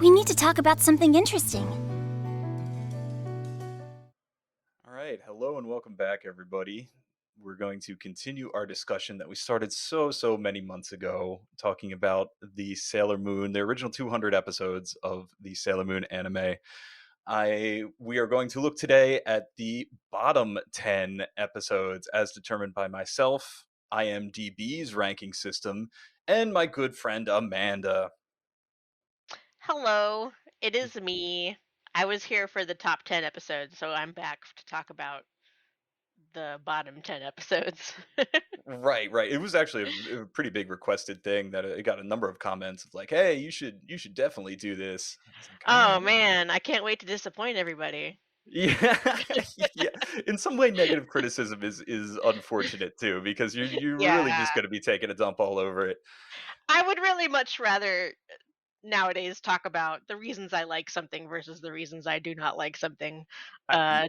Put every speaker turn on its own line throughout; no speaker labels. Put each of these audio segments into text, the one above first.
We need to talk about something interesting.
All right. Hello and welcome back, everybody. We're going to continue our discussion that we started so many months ago, talking about the Sailor Moon, the original 200 episodes of the Sailor Moon anime. We are going to look today at the bottom 10 episodes as determined by myself, IMDb's ranking system, and my good friend Amanda.
Hello, it is me. I was here for the top 10 episodes, so I'm back to talk about the bottom 10 episodes.
Right, right. It was actually a pretty big requested thing that it got a number of comments of like, "Hey, you should definitely do this." I was like, "All
Oh
right."
man, I can't wait to disappoint everybody.
Yeah, yeah. In some way, negative criticism is unfortunate too because you're really
Yeah,
just going to be taking a dump all over it.
I would really much rather nowadays talk about the reasons I like something versus the reasons I do not like something.
I,
Uh,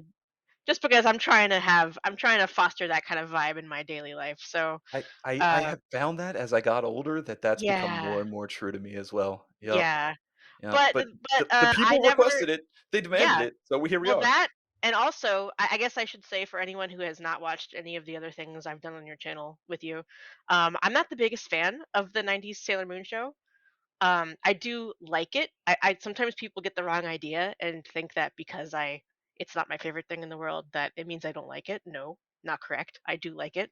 just because I'm trying to foster that kind of vibe in my daily life. So,
I
uh,
have found that as I got older that that's become
yeah,
more and more true to me as well. Yep,
yeah.
yep.
But
But
but
the
I
people
never.
requested it. They demanded
Yeah.
it. So here we
Well,
are.
that and also, I guess I should say for anyone who has not watched any of the other things I've done on your channel with you, I'm not the biggest fan of the '90s Sailor Moon show. I do like it. I sometimes people get the wrong idea and think that because it's not my favorite thing in the world that it means I don't like it. No, not correct. I do like it,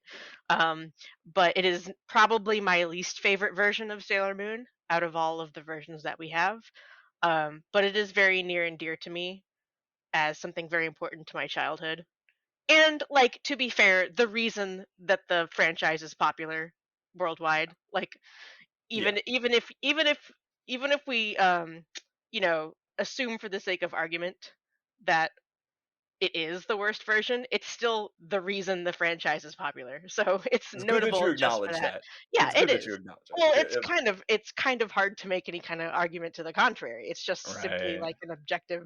um, but it is probably my least favorite version of Sailor Moon out of all of the versions that we have. But it is very near and dear to me as something very important to my childhood. And like to be fair, the reason that the franchise is popular worldwide, like
Yeah.
even if we assume for the sake of argument that it is the worst version, it's still the reason the franchise is popular. So it's
It's good that you
notable just for
acknowledge
that.
that.
Yeah,
It's
it
good that you
is.
acknowledge
Well,
that.
it's kind of hard to make any kind of argument to the contrary. It's just simply
Right,
like an objective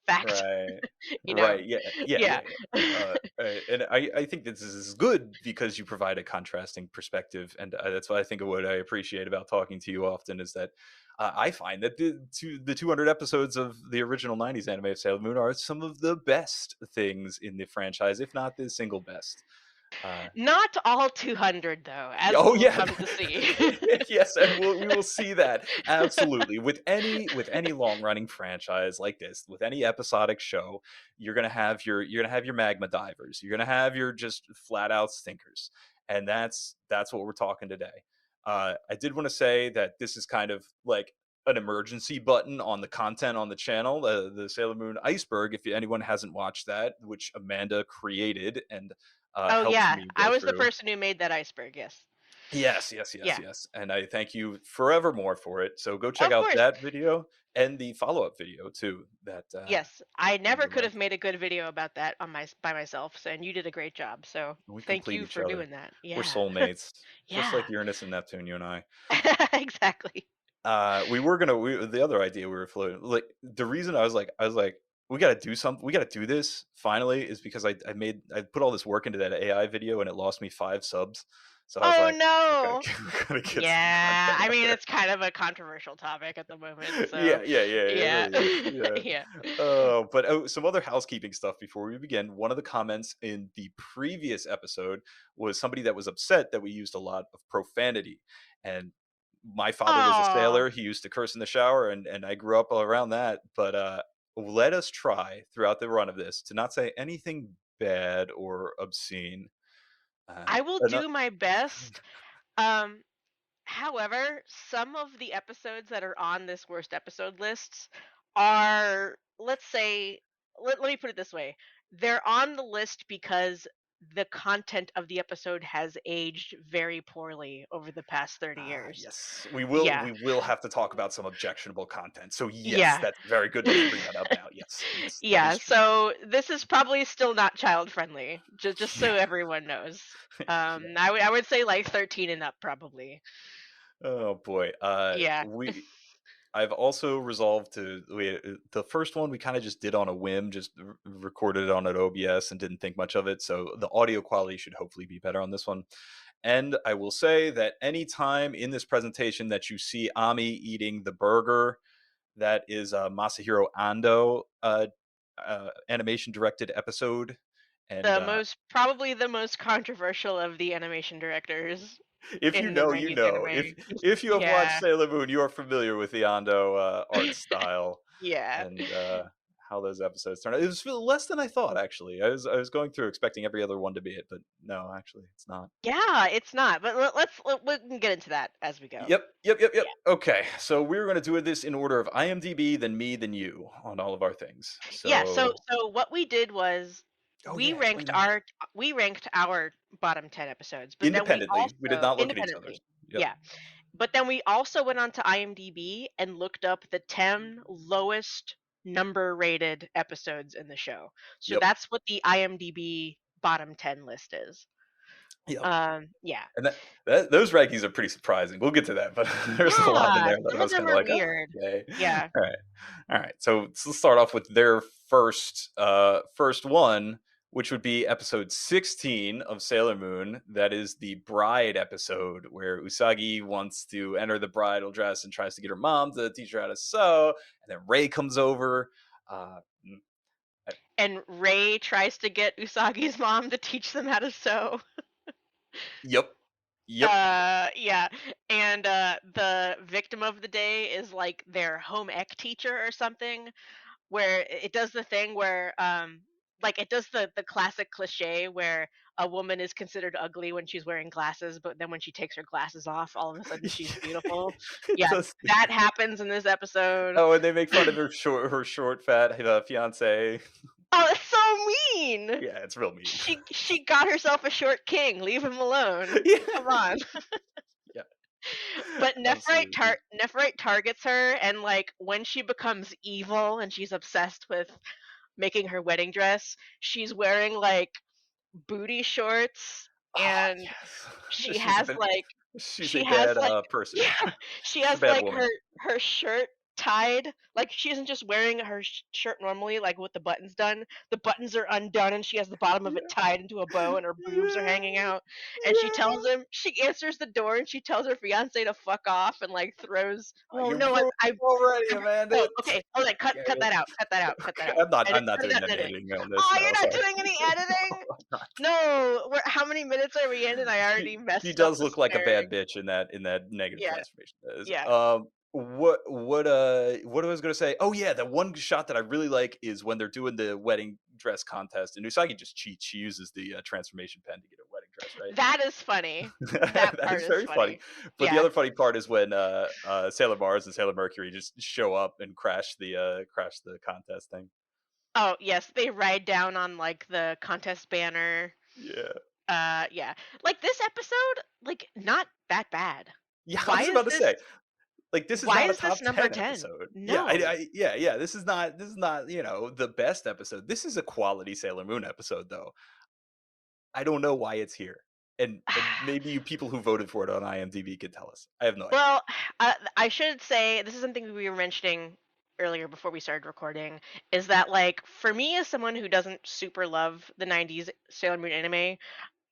fact,
right,
you know.
right. Yeah, yeah,
Yeah.
yeah, yeah. And I think this is good because you provide a contrasting perspective, and that's why I think of what I appreciate about talking to you often is that I find that the 200 episodes of the original '90s anime of Sailor Moon are some of the best things in the franchise, if not the single best. Uh,
Not all 200 though, as we
Oh
will
yeah,
come to see.
yes, and we will see that absolutely with any long running franchise like this, with any episodic show, you're gonna have your magma divers, you're gonna have your just flat out stinkers, and that's what we're talking today. I did want to say that this is kind of like an emergency button on the content on the channel, the Sailor Moon Iceberg. If anyone hasn't watched that, which Amanda created and
Oh,
helped
yeah,
me
I
go
was the
through.
person who made that iceberg, yes.
Yes, yes, yes,
Yeah,
yes. And I thank you forevermore for it. So go check
of
out
course.
that video and the follow-up video too that
Yes, I never
you
could
like.
have made a good video about that on by myself, so and you did a great job, so
We
thank
complete
you
each
for
other.
doing that.
We're
Yeah.
soulmates, just
Yeah.
like Uranus and Neptune, you and I.
Exactly.
We were gonna the other idea we were floating like the reason I was like we got to do something, we got to do this finally is because I put all this work into that AI video and it lost me 5 subs. So I was
Oh,
like,
no.
we gotta get some
Yeah,
content
I
out
mean,
there.
it's kind of a controversial topic at the moment, so
Yeah, yeah, yeah, it
yeah.
really is. Yeah.
Yeah.
But some other housekeeping stuff before we begin. One of the comments in the previous episode was somebody that was upset that we used a lot of profanity. And my father was a
Aw.
sailor. He used to curse in the shower, and I grew up around that. But let us try throughout the run of this to not say anything bad or obscene. Uh,
I will
ano-
do my best. Um, However, some of the episodes that are on this worst episode lists are, let's say, let me put it this way. They're on the list because the content of the episode has aged very poorly over the past 30 years.
yes,
Yeah.
we will have to talk about some objectionable content. So yes,
Yeah.
that's very good that you bring that up now. Yes, yes, that
Yeah,
is true.
so this is probably still not child friendly, just so
Yeah,
everyone knows.
yeah.
I would say like 13 and up probably.
Oh boy.
Yeah.
We I've also resolved the first one we kind of just did on a whim, just recorded it on an OBS and didn't think much of it. So the audio quality should hopefully be better on this one. And I will say that anytime in this presentation that you see Ami eating the burger, That is a Masahiro Ando animation directed episode, and
Probably the most controversial of the animation directors
if you
in the
know, you
90s
know.
anime.
If you have watched
Yeah.
Sailor Moon, you are familiar with the Ando art style
Yeah.
and how those episodes turn out. It was less than I thought, actually. I was going through expecting every other one to be it, but no, actually, it's not.
Yeah, it's not. But we can get into that as we go.
Yep, yep, yep, yep.
Yeah.
Okay, so we're going to do this in order of IMDb, then me, then you on all of our things.
Yeah,
So,
so what we did was
oh
we
yeah, explain
ranked
that.
our we ranked our bottom 10 episodes, but then we
Independently, we did
also
not look at each other's.
independently.
Yep,
Yeah. But then we also went on to IMDb and looked up the 10 lowest number rated episodes in the show. So
yep,
that's what the IMDb bottom 10 list is.
yep.
Yeah.
And those rankings are pretty surprising. We'll get to that, but there's a lot in
Yeah,
there that
some
I
of
was
them
kind of
are
like, oh,
weird.
okay,
Yeah.
all right, all right. So let's start off with their first one, which would be episode 16 of Sailor Moon. That is the bride episode where Usagi wants to enter the bridal dress and tries to get her mom to teach her how to sew, and then Ray comes over. Uh,
And Ray tries to get Usagi's mom to teach them how to sew.
yep, yep.
Yeah. And the victim of the day is like their home ec teacher or something, where it does the thing where like it does the classic cliche where a woman is considered ugly when she's wearing glasses, but then when she takes her glasses off, all of a sudden she's beautiful.
It
Yeah,
does.
that happens in this episode.
Oh, and they make fun of her short, fat fiance.
Oh, it's so mean.
Yeah, it's real mean.
She got herself a short king. Leave him alone.
Yeah,
Come on.
yeah,
But
absolutely.
Nephrite targets her, and like when she becomes evil and she's obsessed with making her wedding dress, she's wearing like booty shorts,
Oh
and
yes,
she has like
she's a
she has
bad
like
person.
yeah, she
She's a
has
bad
like
woman.
her shirt tied, like she isn't just wearing her shirt normally like with the buttons done. The buttons are undone and she has the bottom of it
Yeah,
tied into a bow and her boobs are
yeah,
hanging out, and
yeah.
she answers the door and she tells her fiance to fuck off and like throws, oh
You
no,
ruined
I
it already, Amanda.
no, okay, hold on,
Yeah,
cut
yeah.
that out, cut that out.
I'm not
Edit
doing
that
any
editing.
editing on this.
Oh,
No,
you're not
sorry.
doing any editing?
No, I'm not.
No, how many minutes are we in and I
She
already
she
messed up
does
the
look like a bad
swearing?
bitch in that negative
Yeah,
transformation. That is.
yeah.
What I was gonna say? Oh yeah, the one shot that I really like is when they're doing the wedding dress contest, and Usagi just cheats. She uses the transformation pen to get a wedding dress, right?
That is funny. That
That
part
is
is
very funny.
funny.
But the
Yeah.
other funny part is when Sailor Mars and Sailor Mercury just show up and crash the contest thing.
Oh, yes, they ride down on like the contest banner.
Yeah.
Yeah. Like this episode, like not that bad.
Yeah, I
Why
was
is
about to
this
say, like, this is
why
not a
is
top
this number
10
10?
episode. Yeah,
No.
yeah. This is not the best episode. This is a quality Sailor Moon episode, though. I don't know why it's here, and maybe you people who voted for it on IMDb could tell us. I have no idea.
Well, I should say this is something we were mentioning earlier before we started recording, is that like for me as someone who doesn't super love the 90s Sailor Moon anime,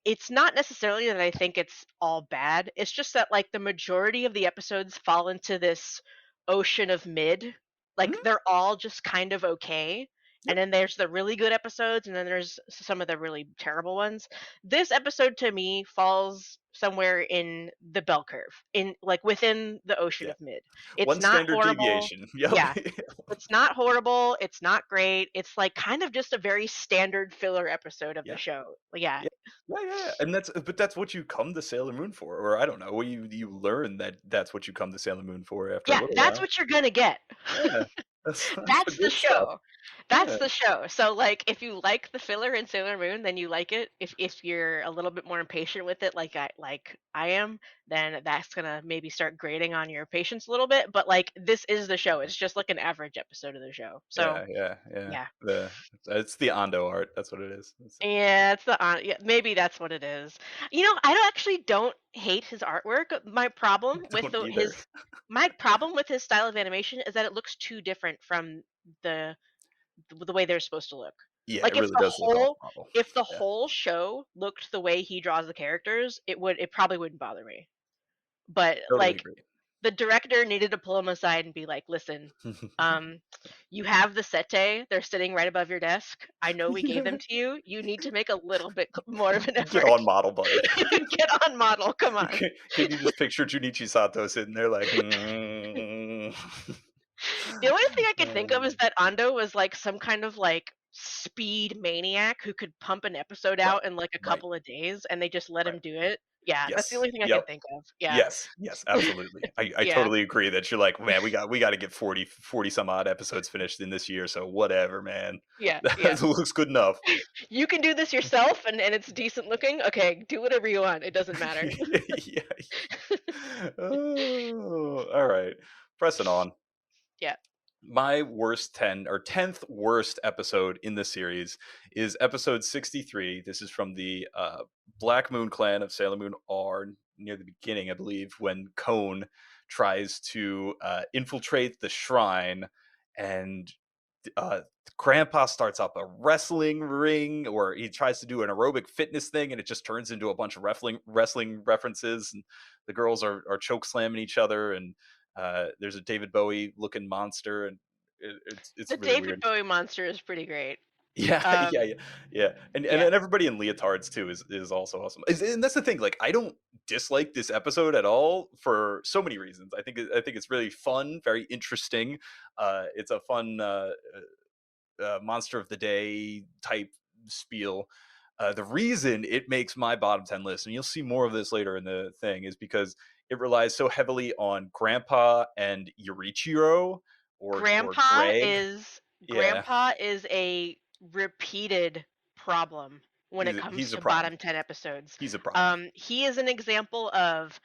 it's not necessarily that I think it's all bad. It's just that like the majority of the episodes fall into this ocean of mid. Like
Mhm.
they're all just kind of okay. And
Yep.
then there's the really good episodes and then there's some of the really terrible ones. This episode to me falls somewhere in the bell curve, in like within the ocean
Yeah.
of mid. It's
One
not
standard
horrible.
deviation. Yep.
Yeah, it's not horrible, it's not great, it's, like, kind of just a very standard filler episode of the
Yeah.
show. Yeah.
Yeah. Yeah. And that's what you come to Sailor Moon for, or I don't know. You learn that that's what you come to Sailor Moon for after a
Yeah,
little
that's
while.
what you're gonna get.
Yeah. That's the
That's the
good stuff.
show. That's
Yeah.
the show. So, like, if you like the filler in Sailor Moon, then you like it. If you're a little bit more impatient with it, like I am, then that's gonna maybe start grating on your patience a little bit, but, like, this is the show. It's just like an average episode of the show. So,
Yeah.
yeah.
It's the Ando art. That's what it is.
Yeah, it's the yeah, maybe that's what it is. You know, I don't actually don't hate his artwork.
Don't either.
My problem with his style of animation is that it looks too different from the the way they're supposed to look.
Yeah, it
Like
really does look off model.
if the
Yeah.
whole show looked the way he draws the characters, it probably wouldn't bother me. But
Totally
like
agree.
The director needed to pull him aside and be like, "Listen, um, you have the sete. They're sitting right above your desk. I know we gave them to you. You need to make a little bit more of an
Get
effort.
on model, buddy.
Get on model. Come on."
Can you just picture Junichi Sato sitting there like, "Mm."
The only thing I could think of is
Um,
that Ando was like some kind of like speed maniac who could pump an episode
right,
out in like a
right,
couple of days and they just let
right.
him do it. Yeah, that's the
Yes.
only thing I
Yep.
could think of. Yeah.
Yes. Yes. Absolutely. I
Yeah.
totally agree that you're like, man, we got to get 40 some odd episodes finished in this year. So whatever, man.
Yeah. Yeah.
That looks good enough.
You can do this yourself and it's decent looking. Okay, do whatever you want. It doesn't matter.
Yeah. Oh, all right. Pressing on.
Yeah.
My worst 10 or 10th worst episode in the series is episode 63. This is from the Black Moon clan of Sailor Moon R, near the beginning, I believe, when Cone tries to infiltrate the shrine, and uh, Grandpa starts up a wrestling ring, or he tries to do an aerobic fitness thing, and it just turns into a bunch of wrestling references, and the girls are choke slamming each other, and there's a David Bowie looking monster, and it's
The
really
David
weird.
Bowie monster is pretty great.
Yeah, yeah,
Um,
yeah, yeah, and
yeah.
then everybody in leotards too is also awesome. And that's the thing. Like, I don't dislike this episode at all for so many reasons. I think it's really fun, very interesting. It's a fun monster of the day type spiel. The reason it makes my bottom 10 list, and you'll see more of this later in the thing, is because it relies so heavily on Grandpa and Yurichiro, or
Grandpa
Greg.
is
Yeah,
Grandpa is a repeated problem when it comes
he's a
to
problem.
bottom 10 episodes.
He's a problem.
He is an example of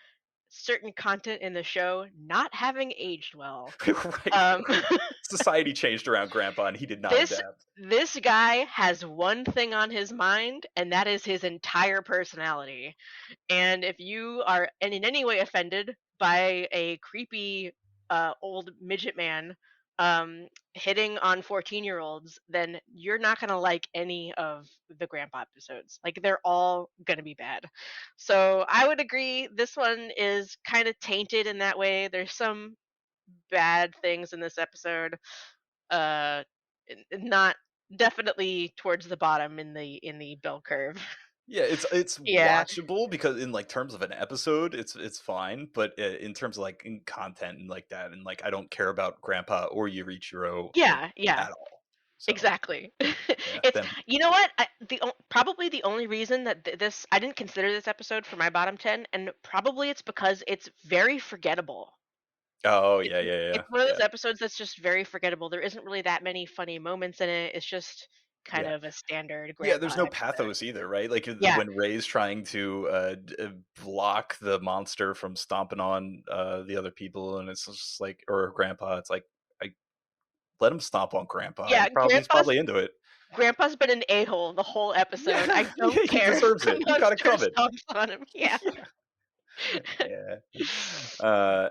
certain content in the show not having aged well.
Right.
Um,
Society changed around Grandpa, and he did not
this
adapt.
this guy has one thing on his mind, and that is his entire personality. And if you are in any way offended by a creepy old midget man hitting on 14-year-olds, then you're not going to like any of the grandpa episodes. Like, they're all going to be bad. So I would agree this one is kind of tainted in that way. There's some bad things in this episode. Uh, not definitely towards the bottom in the bell curve.
Yeah, it's
Yeah.
watchable because in like terms of an episode, it's fine, but in terms of like in content and like that, and like I don't care about Grandpa or Yurichiro
Yeah, yeah.
at all. So
Exactly.
yeah,
It's
then
you know what? Probably the only reason that this I didn't consider this episode for my bottom 10, and probably it's because it's very forgettable.
oh
It's
yeah, yeah, yeah,
it's one of
yeah,
those episodes that's just very forgettable. There isn't really that many funny moments in it. It's just kind
yeah.
of a standard
Yeah,
grandpa
there's no
episode.
pathos either, right? Like
Yeah.
when Ray's trying to block the monster from stomping on the other people, and it's just like, or Grandpa, it's like, I let him stomp on Grandpa.
Yeah,
He's probably into it.
grandpa's been an a-hole the whole episode. I
Yeah,
don't
yeah, he
care if
deserves
the
it. You got it
monster
covered.
stomps on him. Yeah.
Yeah. Yeah.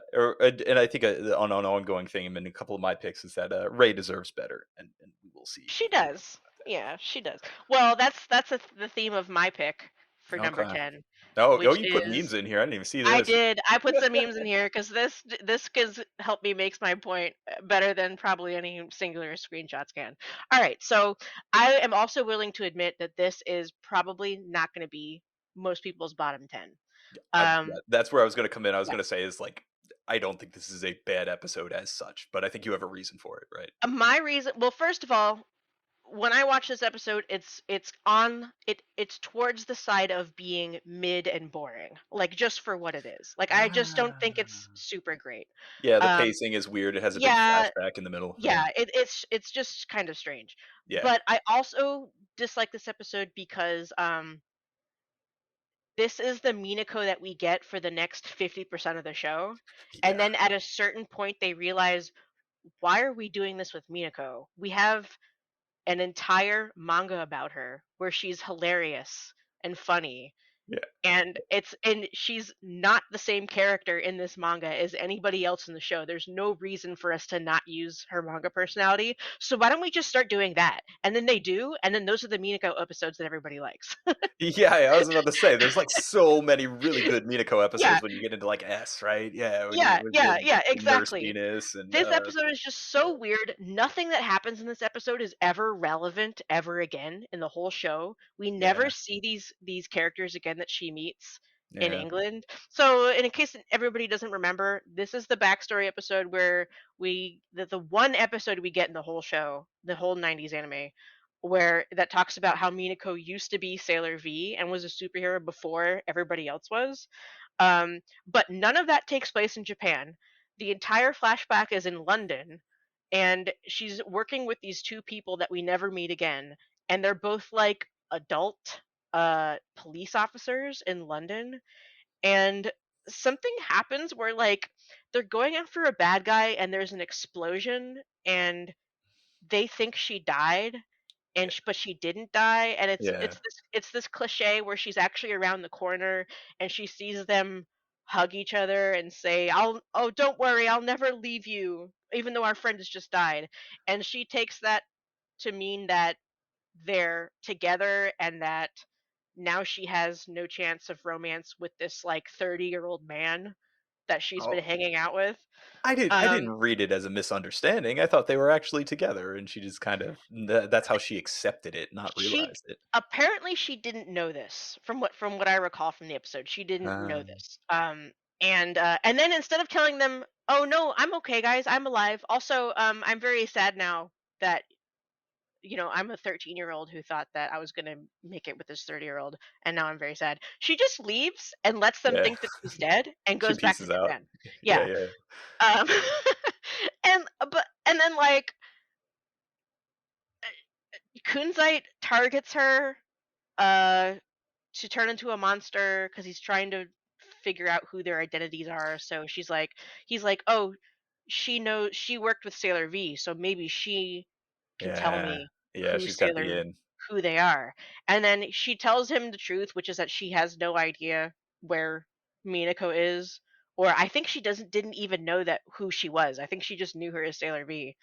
And I think on an ongoing thing, and a couple of my picks is that Ray deserves better, and we will see.
She
We will see
does. Yeah, she does. Well, the theme of my pick for
about
number
that. Okay.
10,
Oh,
which
you put memes
is
in here. I didn't even see
I
this.
did. I put some memes in here because this gives help me makes my point better than probably any singular screenshots can. All right, so I am also willing to admit that this is probably not going to be most people's bottom 10. Um,
That's where I was going to come in. I was
yeah.
going to say is like, I don't think this is a bad episode as such, but I think you have a reason for it, right?
My reason, well, first of all, when I watch this episode, it's towards the side of being mid and boring, like just for what it is. Like, I just don't think it's
Ah.
super great.
Yeah, the
Um,
pacing is weird. It has a big
yeah,
flashback in the middle, right?
yeah, it's just kind of strange.
Yeah.
But I also dislike this episode because this is the Minako that we get for the next 50% of the show, and
Yeah.
then at a certain point they realize, why are we doing this with Minako? We have an entire manga about her where she's hilarious and funny.
Yeah.
And she's not the same character in this manga as anybody else in the show. There's no reason for us to not use her manga personality. So why don't we just start doing that? And then they do, and then those are the Minako episodes that everybody likes.
Yeah, I was about to say, there's like so many really good Minako
Yeah,
episodes when you get into like S, right? Yeah, when
yeah,
you're
yeah,
getting
yeah,
Nurse
exactly.
Venus and
This episode is just
yeah,
so weird. Nothing that happens in this episode is ever relevant ever again in the whole show. We never
yeah,
see these characters again that she meets in
yeah,
England. So, in case everybody doesn't remember, this is the backstory episode where the one episode we get in the whole show, the whole 90s anime, where that talks about how Minako used to be Sailor V and was a superhero before everybody else was. But none of that takes place in Japan. The entire flashback is in London, and she's working with these two people that we never meet again, and they're both like adult police officers in London. And something happens where like they're going after a bad guy, and there's an explosion, and they think she died, but she didn't die, and
yeah.
it's this cliche where she's actually around the corner and she sees them hug each other and say, "I'll oh don't worry, I'll never leave you even though our friend has just died." And she takes that to mean that they're together and that now she has no chance of romance with this like 30-year-old man that she's been
Oh,
hanging out with.
I
Um
didn't read it as a misunderstanding. I thought they were actually together, and she just kind of that's how she accepted it, not
She
realized it.
apparently she didn't know this from what I recall from the episode. She didn't know
Um,
this. And then instead of telling them, "Oh no, I'm okay, guys. I'm alive. Also, I'm very sad now that I'm a 13-year-old who thought that I was gonna make it with this 30-year-old, and now I'm very sad." She just leaves and lets them
yeah,
think that she's dead and
she
goes back to
pieces out.
Japan.
Yeah,
Yeah.
yeah,
Um, and then like Kunzite targets her. Uh, to turn into a monster because he's trying to figure out who their identities are. So he's like, oh, she worked with Sailor V, so maybe she can tell
yeah,
me
yeah. She's got the in.
who they are. And then she tells him the truth, which is that she has no idea where Minako is. Or I think she didn't even know that who she was. I think she just knew her as Sailor V.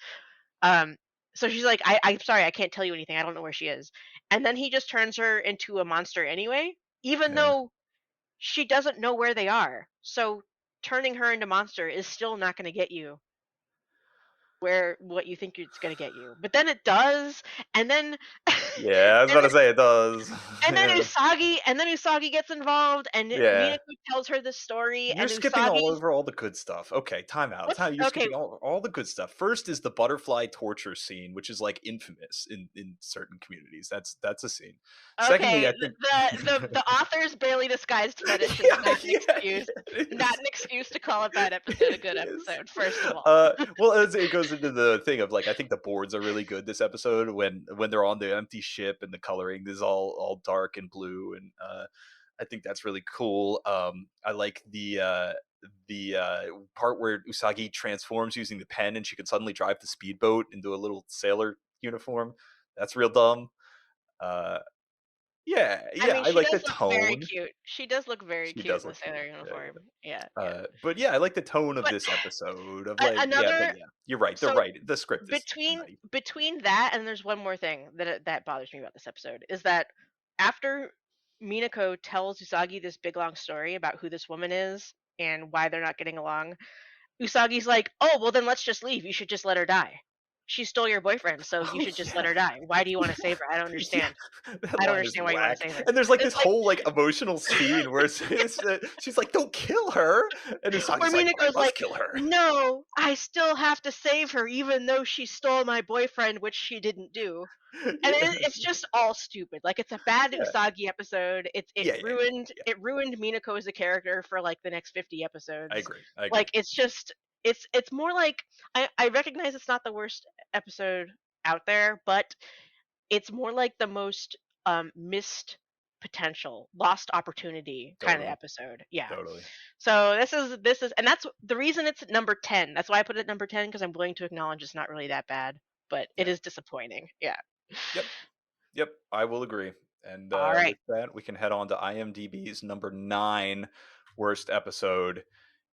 Um, so she's like, I'm sorry, I can't tell you anything. I don't know where she is. And then he just turns her into a monster anyway, even
Yeah.
though she doesn't know where they are. So turning her into monster is still not going to get you where what you think it's going to get you. But then it does, and then
Yeah, I was
and
about to say it does. Yeah.
And then Usagi gets involved, and
Yeah.
Minako tells her the story,
You're
and
skipping all
Usagi's
over all the good stuff. Okay, time out.
what's
You're
okay.
skipping all the good stuff. First is the butterfly torture scene, which is like infamous in certain communities. That's a scene. Secondly,
Okay,
I think
the author's barely disguised fetish is
yeah,
not an
yeah,
excuse.
it
Not
is.
an excuse to call a bad episode a good
It is.
episode, first of all.
Well, it goes into the thing of like I think the boards are really good this episode when they're on the empty ship and the coloring is all dark and blue and I think that's really cool. I like the part where Usagi transforms using the pen and she can suddenly drive the speedboat into a little sailor uniform. That's real dumb. Uh, yeah,
I
yeah,
mean,
I
she
like the
does look very
tone.
cute. She does look very
She
cute
does
in the
look cute.
sailor
Yeah,
uniform. Yeah,
yeah.
yeah.
But yeah, I like the tone of
But
this episode of like, yeah, but
another
yeah, you're right. The
so
right, the script is nutty.
between that and there's one more thing that bothers me about this episode is that after Minako tells Usagi this big long story about who this woman is and why they're not getting along, Usagi's like, "Oh, well then let's just leave. You should just let her die. She stole your boyfriend, so you
Oh
should just let
yeah,
her die. Why do you want to save her? I don't
yeah.
understand.
That
I don't
line is
understand why you want to
whack.
save her."
And there's like
It's
this
like
whole like emotional scene where she's like, "Don't kill her," and
where
Usagi's like, "But
Minako's
I must
like,
kill her."
"No, I still have to save her even though she stole my boyfriend, which she didn't do." And
Yeah,
it's just all stupid. Like it's a bad
yeah,
Usagi episode.
yeah, yeah, yeah.
It ruined Minako as a character for like the next 50
I
episodes.
agree. I agree.
Like it's just it's more like I recognize it's not the worst episode out there, but it's more like the most missed potential, lost opportunity kind of
Totally,
episode. Yeah.
totally.
So this is and that's the reason it's number 10. That's why I put it at number 10 because I'm willing to acknowledge it's not really that bad, but it
Yeah.
is disappointing. Yeah.
Yep. Yep. I will agree. And
All right.
with that, we can head on to IMDb's number 9 worst episode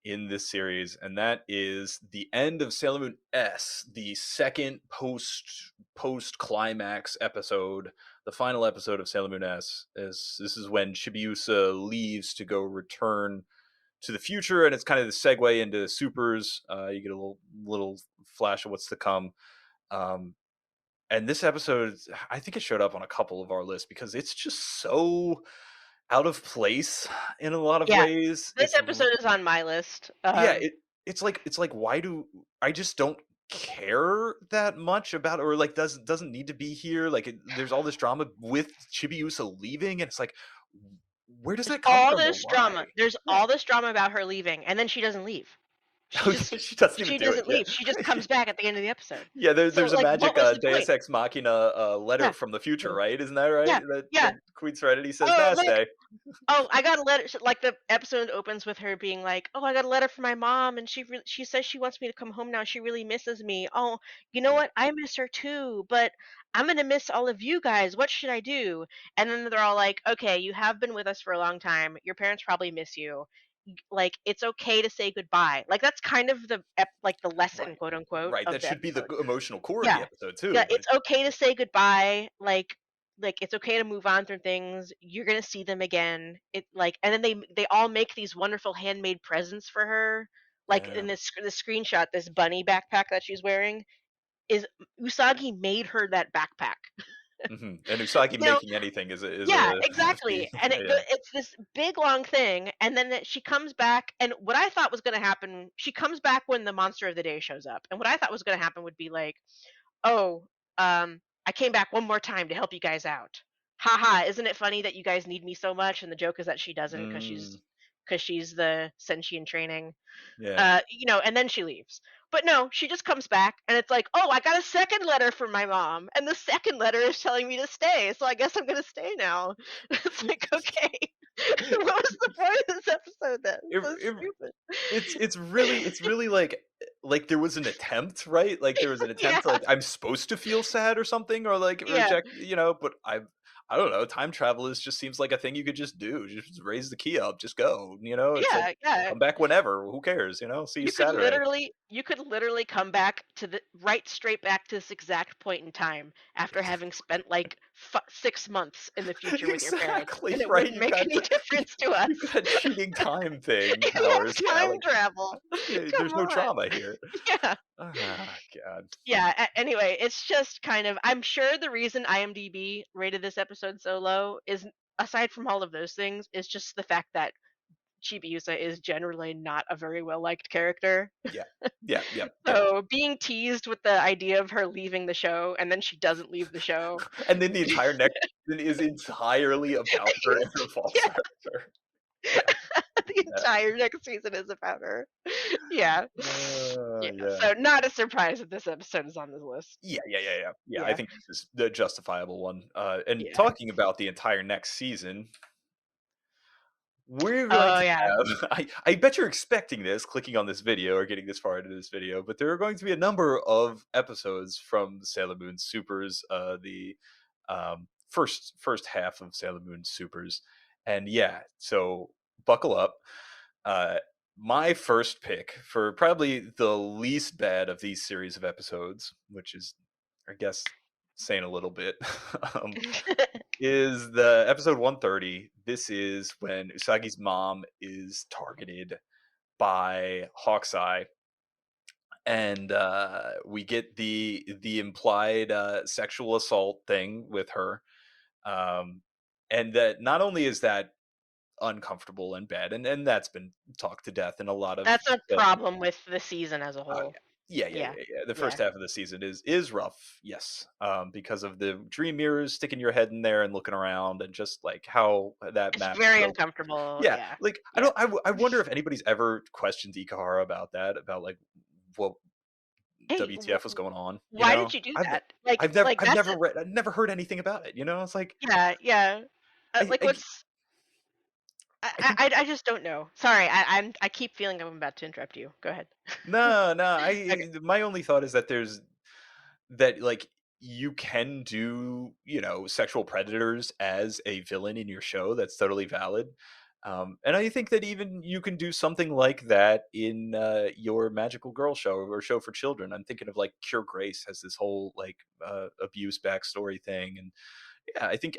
in this series, and that is the end of Sailor Moon S, the second post climax episode, the final episode of Sailor Moon S. This is when Chibiusa leaves to go return to the future, and it's kind of the segue into Supers. You get a little flash of what's to come. Um, and this episode, I think it showed up on a couple of our lists because it's just so out of place in a lot of
Yeah.
ways.
This episode is on my list.
Yeah, it's like why do I just don't care that much about, or like doesn't need to be here. Like there's all this drama with Chibiusa leaving, and it's like, where does
There's
that come
all
from or
this drama.
why?
There's
Yeah.
all this drama about her leaving, and then she doesn't leave. She
Oh yeah,
just
she doesn't even
she
do it.
doesn't leave. She just
Yeah.
comes back at the end of the episode.
Yeah,
So
there's a
like, what
magic
was the
Deus
point?
Ex Machina letter
Yeah.
from the future, right? Isn't that right?
Yeah. Yeah.
That Queen Serenity says,
Oh,
"Nah,
look.
stay."
Oh, I got a letter. Like the episode opens with her being like, "Oh, I got a letter from my mom, and she says she wants me to come home now. She really misses me. Oh, you know
Yeah.
what? I miss her too, but I'm gonna miss all of you guys. What should I do?" And then they're all like, "Okay, you have been with us for a long time. Your parents probably miss you. Like, it's okay to say goodbye." Like that's kind of like the lesson,
Right.
quote unquote,
Right.
of
That
the
should be the
episode.
emotional core of the
Yeah.
episode
Yeah,
too. But
it's okay to say goodbye, like, it's okay to move on through things, you're gonna see them again, it like and then they all make these wonderful handmade presents for her, like,
yeah.
in this screenshot, this bunny backpack that she's wearing is Usagi made her that backpack.
And Usagi
You know
making anything is
yeah,
a
exactly,
feat.
and
Yeah.
it's this big, long thing, and then she comes back, and what I thought was gonna happen she comes back when the monster of the day shows up, and what I thought was gonna happen would be like, "Oh, I came back one more time to help you guys out. Haha, isn't it funny that you guys need me so much?" And the joke is that she doesn't because
Mm,
she's the Senshi in training.
yeah.
And then she leaves. But no, she just comes back and it's like, "Oh, I got a second letter from my mom, and the second letter is telling me to stay, so I guess I'm gonna stay now." It's like, okay. What was the point of this episode then?
It,
So
it,
stupid.
it's really like there was an attempt, right? Like there was an
Yeah,
attempt to, like, I'm supposed to feel sad or something, or like
yeah,
reject, but I don't know. Time travel is just seems like a thing you could just do. Just raise the key up, just go. It's like,
yeah, yeah.
come back whenever. Who cares? See you Saturday.
You could literally come back to the right straight back to this exact point in time after having spent like 6 months in the future with your parents,
Exactly
and it
right.
wouldn't make any difference to us.
You've got cheating time thing
Yeah,
powers. Yeah,
time
like,
travel.
yeah,
Come
there's no
on.
drama here.
Yeah.
Ah, God.
Yeah. Anyway, it's just kind of. I'm sure the reason IMDb rated this episode so low is, aside from all of those things, is just the fact that Chibiusa is generally not a very well liked character.
Yeah, yeah, yeah, yeah.
So being teased with the idea of her leaving the show and then she doesn't leave the show.
And then the entire next season is entirely about her and her
Yeah,
foster her. Yeah,
the
yeah.
entire next season is about her. Yeah. Yeah.
Yeah.
So not a surprise that this episode is on this list.
Yeah, yeah, yeah, yeah. Yeah, I
Yeah.
think this is the justifiable one. And
Yeah.
talking about the entire next season, we're going
Oh
to
yeah.
have I bet you're expecting this, clicking on this video or getting this far into this video, but there are going to be a number of episodes from Sailor Moon Supers, the first half of Sailor Moon Supers. And yeah, so buckle up. Uh my first pick for probably the least bad of these series of episodes, which is, I guess, saying a little bit, um, is the episode 130. This is when Usagi's mom is targeted by Hawkeye, and we get the implied sexual assault thing with her, um, and that not only is that uncomfortable and bad, and that's been talked to death in a lot of
That's a problem with the season as a
oh
whole.
yeah, yeah, yeah,
Yeah.
yeah, yeah. The
Yeah.
first half of the season is rough, yes, because of the dream mirrors, sticking your head in there and looking around, and just like how that
It's
maps
very
to,
uncomfortable.
yeah,
Yeah.
like I
Yeah.
don't, I wonder if anybody's ever questioned Ikahara about that, about like what
Hey,
WTF was going on.
why did you do
I've
that? Like
I've
that's
never read, I've never heard anything about it. It's like
yeah, yeah.
I
Like
I,
what's
I think
I just don't know. Sorry, I keep feeling I'm about to interrupt you. Go ahead.
no, no.
Okay.
My only thought is that there's that like you can do, sexual predators as a villain in your show. That's totally valid. And I think that even you can do something like that in your magical girl show or show for children. I'm thinking of like Cure Grace has this whole like abuse backstory thing, and yeah, I think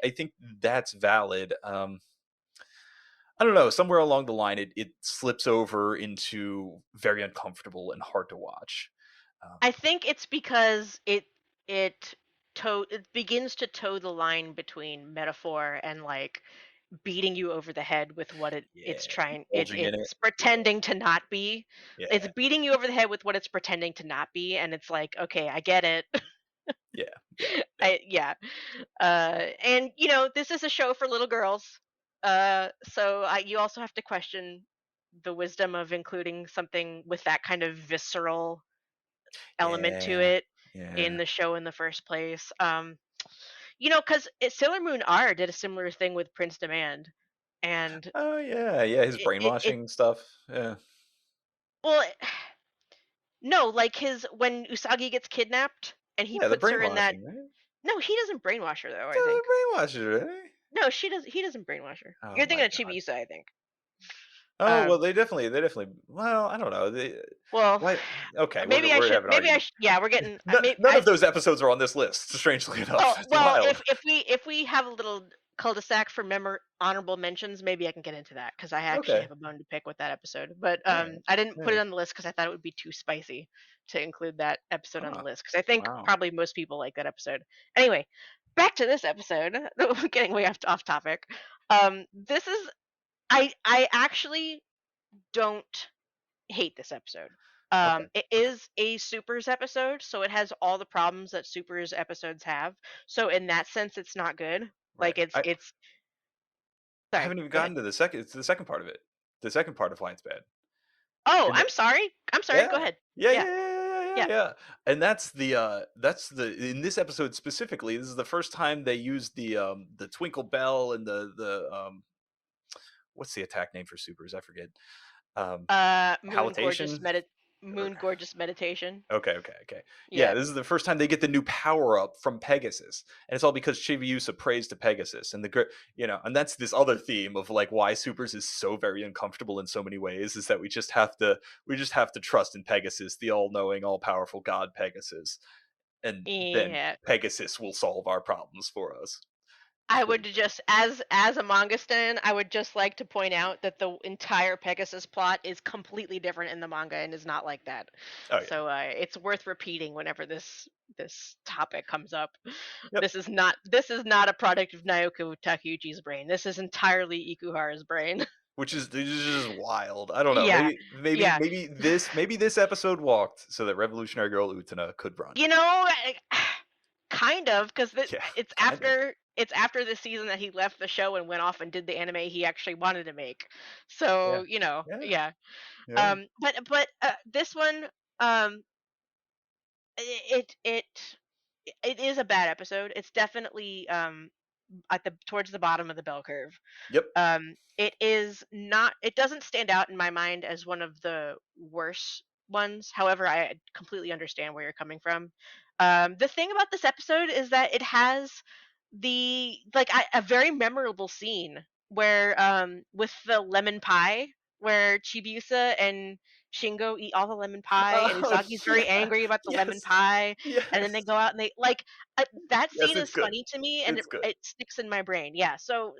that's valid. I don't know. Somewhere along the line, it slips over into very uncomfortable and hard to watch. Um,
I think it's because it it begins to toe the line between metaphor and like beating you over the head with what it's
yeah,
trying
bulging in it.
it's pretending to not be. It's
Yeah,
beating you over the head with what it's pretending to not be, and it's like, okay, I get it.
yeah, yeah, yeah,
Yeah. And this is a show for little girls. So you also have to question the wisdom of including something with that kind of visceral element to
yeah,
it in
yeah.
the show in the first place. Because Sailor Moon R did a similar thing with Prince Demand, and
Oh yeah, yeah. His
it
brainwashing stuff. Yeah,
well, no, like his when Usagi gets kidnapped and he
yeah. The
puts her in that.
brainwashing, right?
No, he doesn't brainwash her though. I
The
think
brainwasher, right?
no, she does. He doesn't brainwash her.
Oh
You're
my
thinking of
god.
Chibiusa, I think.
Oh well,
Um,
they definitely. Well, I don't know.
well,
Why? Okay,
maybe I
we're
should.
having an
Maybe I
argument.
should. Yeah, we're getting.
No,
Maybe
none of those episodes are on this list. Strangely enough,
Well,
it's
well,
wild.
if we have a little cul-de-sac for honorable mentions, maybe I can get into that because I actually
Okay.
have a bone to pick with that episode. But
All right.
I didn't put
Yeah.
it on the list because I thought it would be too spicy to include that episode on the
Huh.
list because I think
Wow.
probably most people like that episode. Anyway, back to this episode. We're getting way off topic. This is I actually don't hate this episode.
Okay.
It is a Supers episode, so it has all the problems that Supers episodes have. So in that sense, it's not good.
Right.
Like
I
it's sorry.
haven't even
Go ahead.
gotten to the second. It's the second part of it. The second part of why it's bad.
Oh,
And
I'm sorry. I'm sorry. Go
yeah.
ahead.
Yeah, yeah,
Yeah.
yeah, yeah, yeah,
Yeah.
yeah. And that's the in this episode specifically, this is the first time they used the Twinkle Bell and the what's the attack name for supers? I forget. Um
Moon gorgeous
Halitation or
Moon gorgeous meditation.
okay, okay, okay. Yeah,
Yeah.
this is the first time they get the new power up from Pegasus, and it's all because Chibiusa prays to Pegasus, and and that's this other theme of like why Supers is so very uncomfortable in so many ways is that we just have to trust in Pegasus, the all-knowing, all-powerful god Pegasus, and then
Yeah.
Pegasus will solve our problems for us.
I
It's
would
really
just as a manga stan, I would just like to point out that the entire Pegasus plot is completely different in the manga and is not like that.
oh yeah,
So it's worth repeating whenever this topic comes up.
yep.
This is not a product of Naoko Takeuchi's brain. This is entirely Ikuhara's brain.
Which is this is just wild. I don't know.
Yeah, yeah.
Maybe this episode walked so that Revolutionary Girl Utena could run.
Kind of, because
Yeah,
it's
kind of.
after the season that he left the show and went off and did the anime he actually wanted to make.
Yeah,
So
yeah,
yeah.
yeah.
But this one, it it it is a bad episode. It's definitely at the towards the bottom of the bell curve.
Yep.
It is not. It doesn't stand out in my mind as one of the worst ones. However, I completely understand where you're coming from. The thing about this episode is that it has a very memorable scene where with the lemon pie where Chibiusa and Shingo eat all the lemon pie and
Oh
Usagi's very
yeah.
angry about the lemon
Yes.
pie and then they
Yes.
go out and they that
Yes.
scene
It's
is
good.
funny to me and
It's good.
it sticks in my brain. Yeah, so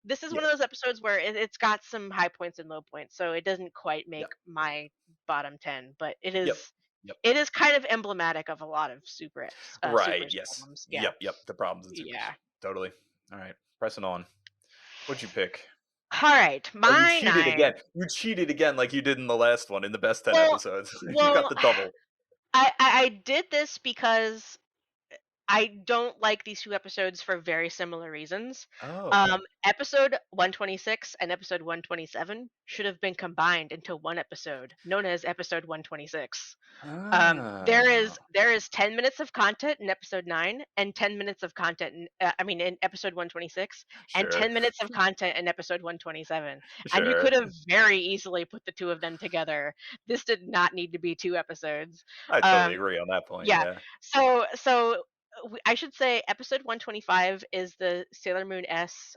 this is one
Yeah.
of those episodes where it's got some high points and low points, so it doesn't quite
Yep.
make my bottom 10, but it
Yep.
is
Yep.
it is kind of emblematic of a lot of
Right.
supers
Yes.
problems. Yeah.
Yep. Yep. The problems and supers.
Yeah.
Totally. All right. Pressing on. What'd you pick?
All right,
Oh, you
my
cheated
9.
again. You cheated again, like you did in the last one in the best 10
Well,
episodes. You got
well,
the double.
I did this because I don't like these 2 episodes for very similar reasons.
Oh, okay.
Episode 126 and episode 127 should have been combined into one episode, known as episode 126.
Ah.
There is 10 minutes of content in episode 9 and 10 minutes of content in episode 126 and
Sure.
10 minutes of content in episode 127. And you
Sure.
could have very easily put the 2 of them together. This did not need to be 2 episodes.
I totally
Um,
agree on that point.
yeah.
Yeah.
So I should say episode 125 is the Sailor Moon S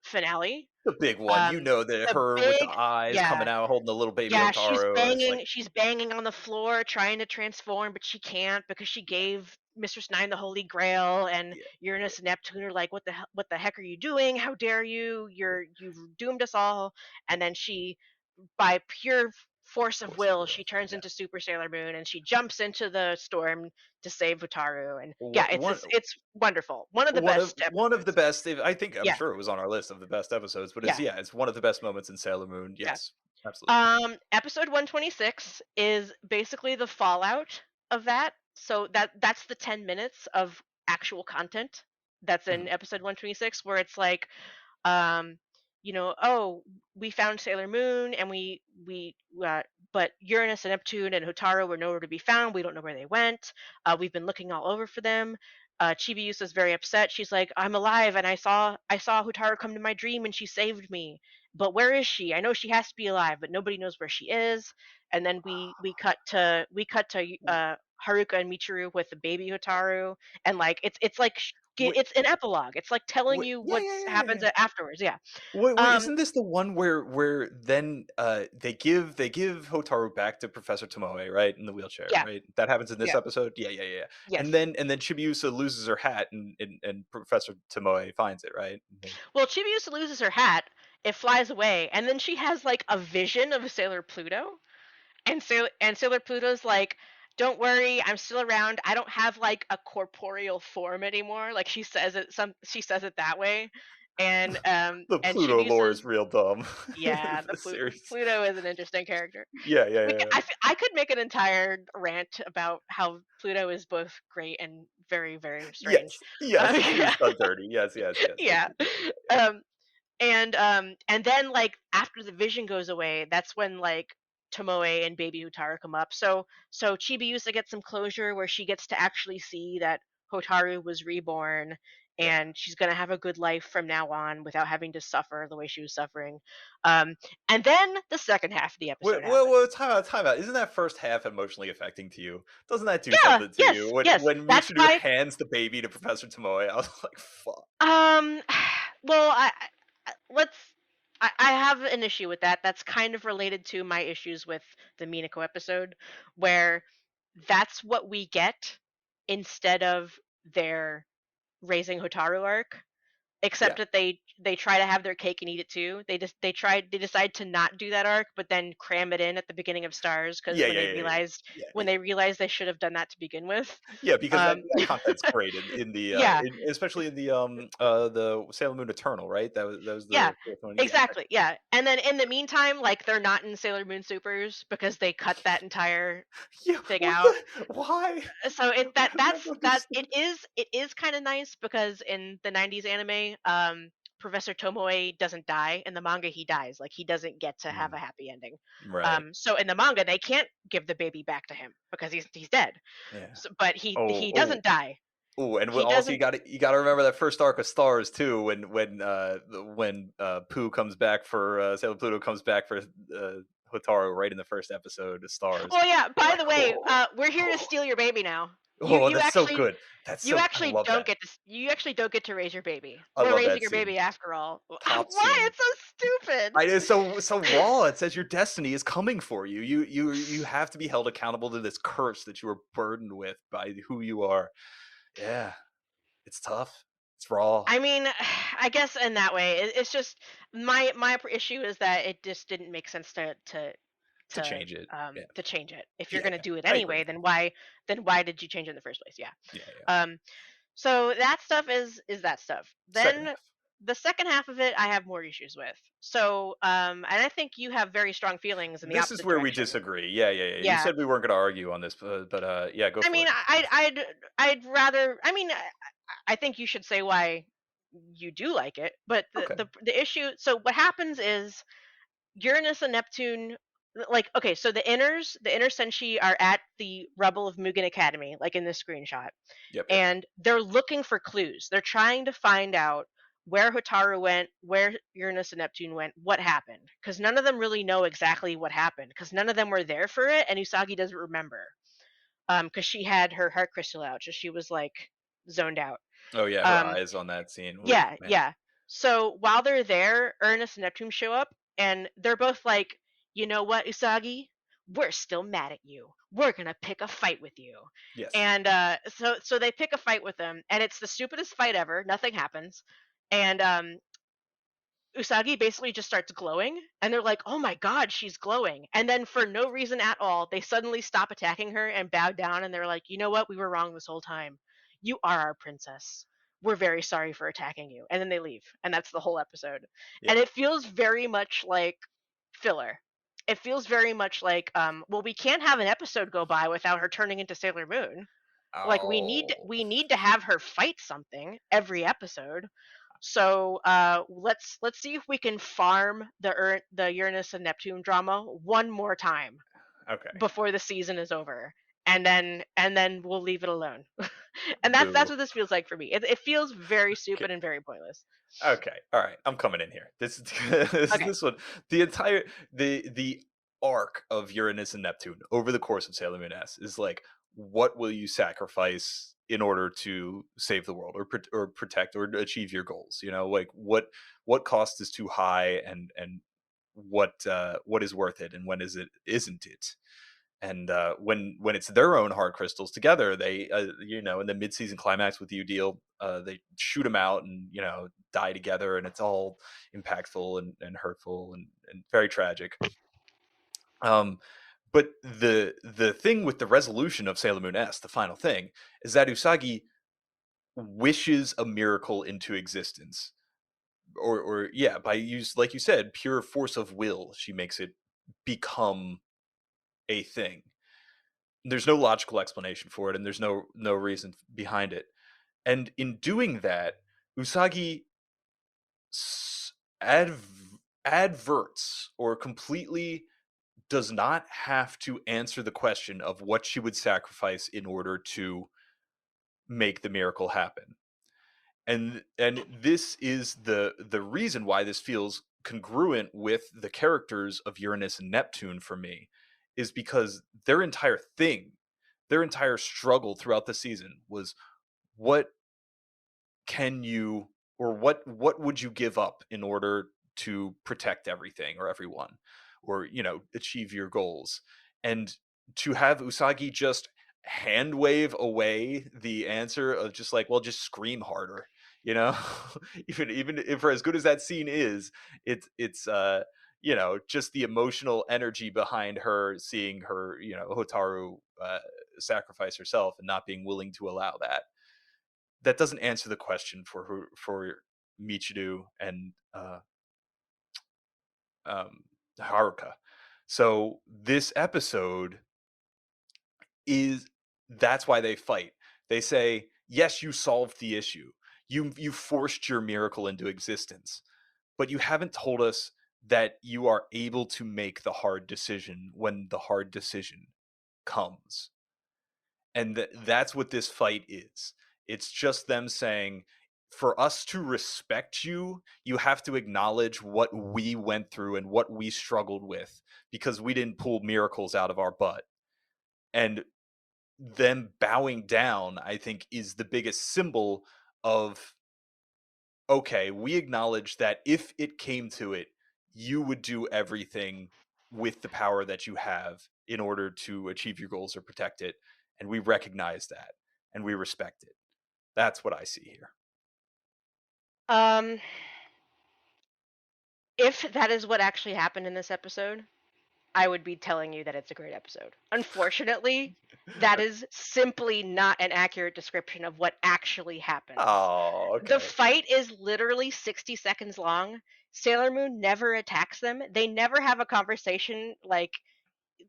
finale.
The big one,
Um,
you know, that
the
her with the
big
eyes coming
Yeah.
out holding the little baby
Yeah, she's
Hotaru, and it's like,
banging she's banging on the floor trying to transform, but she can't because she gave Mistress Nine the Holy Grail, and
yeah,
Uranus and Neptune are like, what the heck are you doing? How dare you? You've doomed us all." And then she, by pure force of
force of
will,
will.
she turns
Yeah.
into Super Sailor Moon and she jumps into the storm to save Hotaru. And yeah,
One
it's
one
just it's wonderful. One of the best
one of the
episodes.
best, I think, I'm
Yeah,
sure it was on our list of the best episodes, but
yeah,
it's one of the best moments in Sailor Moon.
yeah.
Yes, absolutely.
Episode 126 is basically the fallout of that. So that's the 10 minutes of actual content that's in
Mhm.
episode 126, where it's like, um oh, we found Sailor Moon, and we but Uranus and Neptune and Hotaru were nowhere to be found. We don't know where they went. We've been looking all over for them. Chibiusa is very upset. She's like, I'm alive, and I saw Hotaru come to my dream, and she saved me. But where is she? I know she has to be alive, but nobody knows where she is. And then we cut to Haruka and Michiru with the baby Hotaru, and like it's like
Wait,
it's an epilogue. It's like telling
wait,
you
yeah, yeah,
what's
yeah, yeah,
happens
yeah.
afterwards. Yeah.
Wait,
Um.
isn't this the one where then they give Hotaru back to Professor Tomoe, right, in the wheelchair,
Yeah.
right? That happens in this
Yeah.
episode. Yeah, yeah, yeah.
Yes.
And then Chibiusa loses her hat, and Professor Tomoe finds it, right?
Well, Chibiusa loses her hat. It flies away, and then she has like a vision of Sailor Pluto, and Sailor Pluto's like, "Don't worry, I'm still around. I don't have like a corporeal form anymore." Like she says it that way,
The
and
Pluto lore is
Chibiusa's
real dumb.
yeah,
The series.
Pluto is an interesting character.
Yeah, yeah, yeah.
I could make an entire rant about how Pluto is both great and very, very strange.
Yes, yes, she was
Yeah,
done dirty. Yes, yes, yes. I
yeah.
can agree with that.
Um, and then like after the vision goes away, that's when like Tomoe and Baby Hotaru come up. So Chibiusa gets some closure where she gets to actually see that Hotaru was reborn,
Yeah.
and she's gonna have a good life from now on without having to suffer the way she was suffering. Um, and then the second half of the
Wait,
episode
wait,
happens.
wait, time out, time out. Isn't that first half emotionally affecting to you? Doesn't that do
Yeah,
something to you?
yes, yes.
When
That's
Michiru
why.
hands the baby to Professor Tomoe, I was like, fuck.
Um, well, let's. I have an issue with that. That's kind of related to my issues with the Minako episode, where that's what we get instead of their raising Hotaru arc.
Yeah.
Except that they try to have their cake and eat it too. They decide to not do that arc, but then cram it in at the beginning of Stars, because
Yeah, yeah, yeah, yeah.
when
Yeah,
they realized they should have done that to begin with.
yeah, because
Um,
that content's great in the
yeah,
especially in the Sailor Moon Eternal, right? That was
yeah,
the fourth one. Yeah.
exactly, yeah. And then in the meantime, like, they're not in Sailor Moon Supers because they cut that entire
Yeah,
thing
what
out.
the why?
So it that
I've
that's
never
that
understood.
it is kind of nice because in the 90s anime, Professor Tomoe doesn't die. In the manga, he dies. Like, he doesn't get to have
Mm,
a happy ending.
right.
So in the manga, they can't give the baby back to him because he's dead.
Yeah.
So, but he
Oh, oh,
doesn't die.
oh, and
He
also
doesn't.
you got to remember that first arc of Stars too, when Pooh comes back for Sailor Pluto comes back for Hotaru right in the first episode of Stars.
Oh yeah.
You're
By
like,
the way,
oh,
we're here to
oh,
steal your baby now. You
oh,
you
that's so
actually
good. I love that.
you actually don't get to raise your baby.
I
We're
love
raising
that
your
scene.
baby after all.
Top
Why?
scene.
It's so stupid.
I It's so raw. It says your destiny is coming for you. You have to be held accountable to this curse that you are burdened with by who you are. Yeah, it's tough. It's raw.
I mean, I guess in that way, it's just my issue is that it just didn't make sense
To change it. Yeah,
to change it. If you're
yeah,
gonna
yeah.
do it
I agree
anyway,
with that.
then why did you change it in the first place? Yeah.
Yeah, yeah.
Um. So that stuff is that stuff.
Second
Then
half.
the second half of it, I have more issues with. So and I think you have very strong feelings in the
This is
opposite
where we
direction.
disagree. Yeah, yeah, yeah. You
Yeah.
said we weren't going to argue on this, but yeah, go
I
for
mean,
it.
I'd rather. I mean, I think you should say why you do like it. But
Okay.
the issue. So what happens is Uranus and Neptune, like, okay, so the inner Senshi are at the rubble of Mugen Academy, like in this screenshot,
Yep, yep.
and they're looking for clues. They're trying to find out where Hotaru went, where Uranus and Neptune went, what happened, because none of them really know exactly what happened, because none of them were there for it, and Usagi doesn't remember. because she had her heart crystal out, so she was like zoned out.
Oh yeah, her
Um,
eyes on that scene. Oof,
yeah,
man.
yeah. So while they're there, Ernest and Neptune show up, and they're both like, "You know what, Usagi? We're still mad at you. We're gonna pick a fight with you."
Yes.
And so they pick a fight with them, and it's the stupidest fight ever. Nothing happens, and Usagi basically just starts glowing, and they're like, "Oh my god, she's glowing!" And then for no reason at all, they suddenly stop attacking her and bow down, and they're like, "You know what? We were wrong this whole time. You are our princess. We're very sorry for attacking you." And then they leave, and that's the whole episode.
Yeah.
And it feels very much like filler. It feels very much like, well, we can't have an episode go by without her turning into Sailor Moon. Like
Oh.
we need to have her fight something every episode. So let's see if we can farm the Uranus and Neptune drama one more time
Okay.
before the season is over, and then we'll leave it alone. And that's
Boo.
what this feels like for me. It feels very
Okay.
stupid and very pointless.
Okay. All right. I'm coming in here. This is
Okay.
this one. The entire the arc of Uranus and Neptune over the course of Sailor Moon S is like, what will you sacrifice in order to save the world or or protect or achieve your goals? You know, like what cost is too high, and what is worth it, and when is it isn't it? And when it's their own heart crystals together, they in the mid-season climax with deal, they shoot them out and die together, and it's all impactful and hurtful and very tragic. um but the thing with the resolution of Sailor Moon S, the final thing, is that Usagi wishes a miracle into existence, or yeah, by use, like you said, pure force of will, she makes it become a thing. There's no logical explanation for it, and there's no reason behind it. And in doing that, Usagi s- adverts or completely does not have to answer the question of what she would sacrifice in order to make the miracle happen. And this is the reason why this feels congruent with the characters of Uranus and Neptune for me, is because their entire thing, their entire struggle throughout the season was, what can you, or what would you give up in order to protect everything or everyone, or achieve your goals? And to have Usagi just hand wave away the answer of just like, well, just scream harder, you know. Even if, for as good as that scene is, it's just the emotional energy behind her seeing her, Hotaru, sacrifice herself and not being willing to allow that, that doesn't answer the question for Michiru and um, Haruka. So this episode is, that's why they fight. They say, yes, you solved the issue. You forced your miracle into existence, but you haven't told us that you are able to make the hard decision when the hard decision comes. And that's what this fight is. It's just them saying, for us to respect you, you have to acknowledge what we went through and what we struggled with, because we didn't pull miracles out of our butt. And them bowing down, I think, is the biggest symbol of, okay, we acknowledge that if it came to it, you would do everything with the power that you have in order to achieve your goals or protect it. And we recognize that and we respect it. That's what I see here.
Um, if that is what actually happened in this episode, I would be telling you that it's a great episode. Unfortunately, that is simply not an accurate description of what actually happens.
Oh,
The
okay.
fight is literally 60 seconds long. Sailor Moon never attacks them. They never have a conversation. Like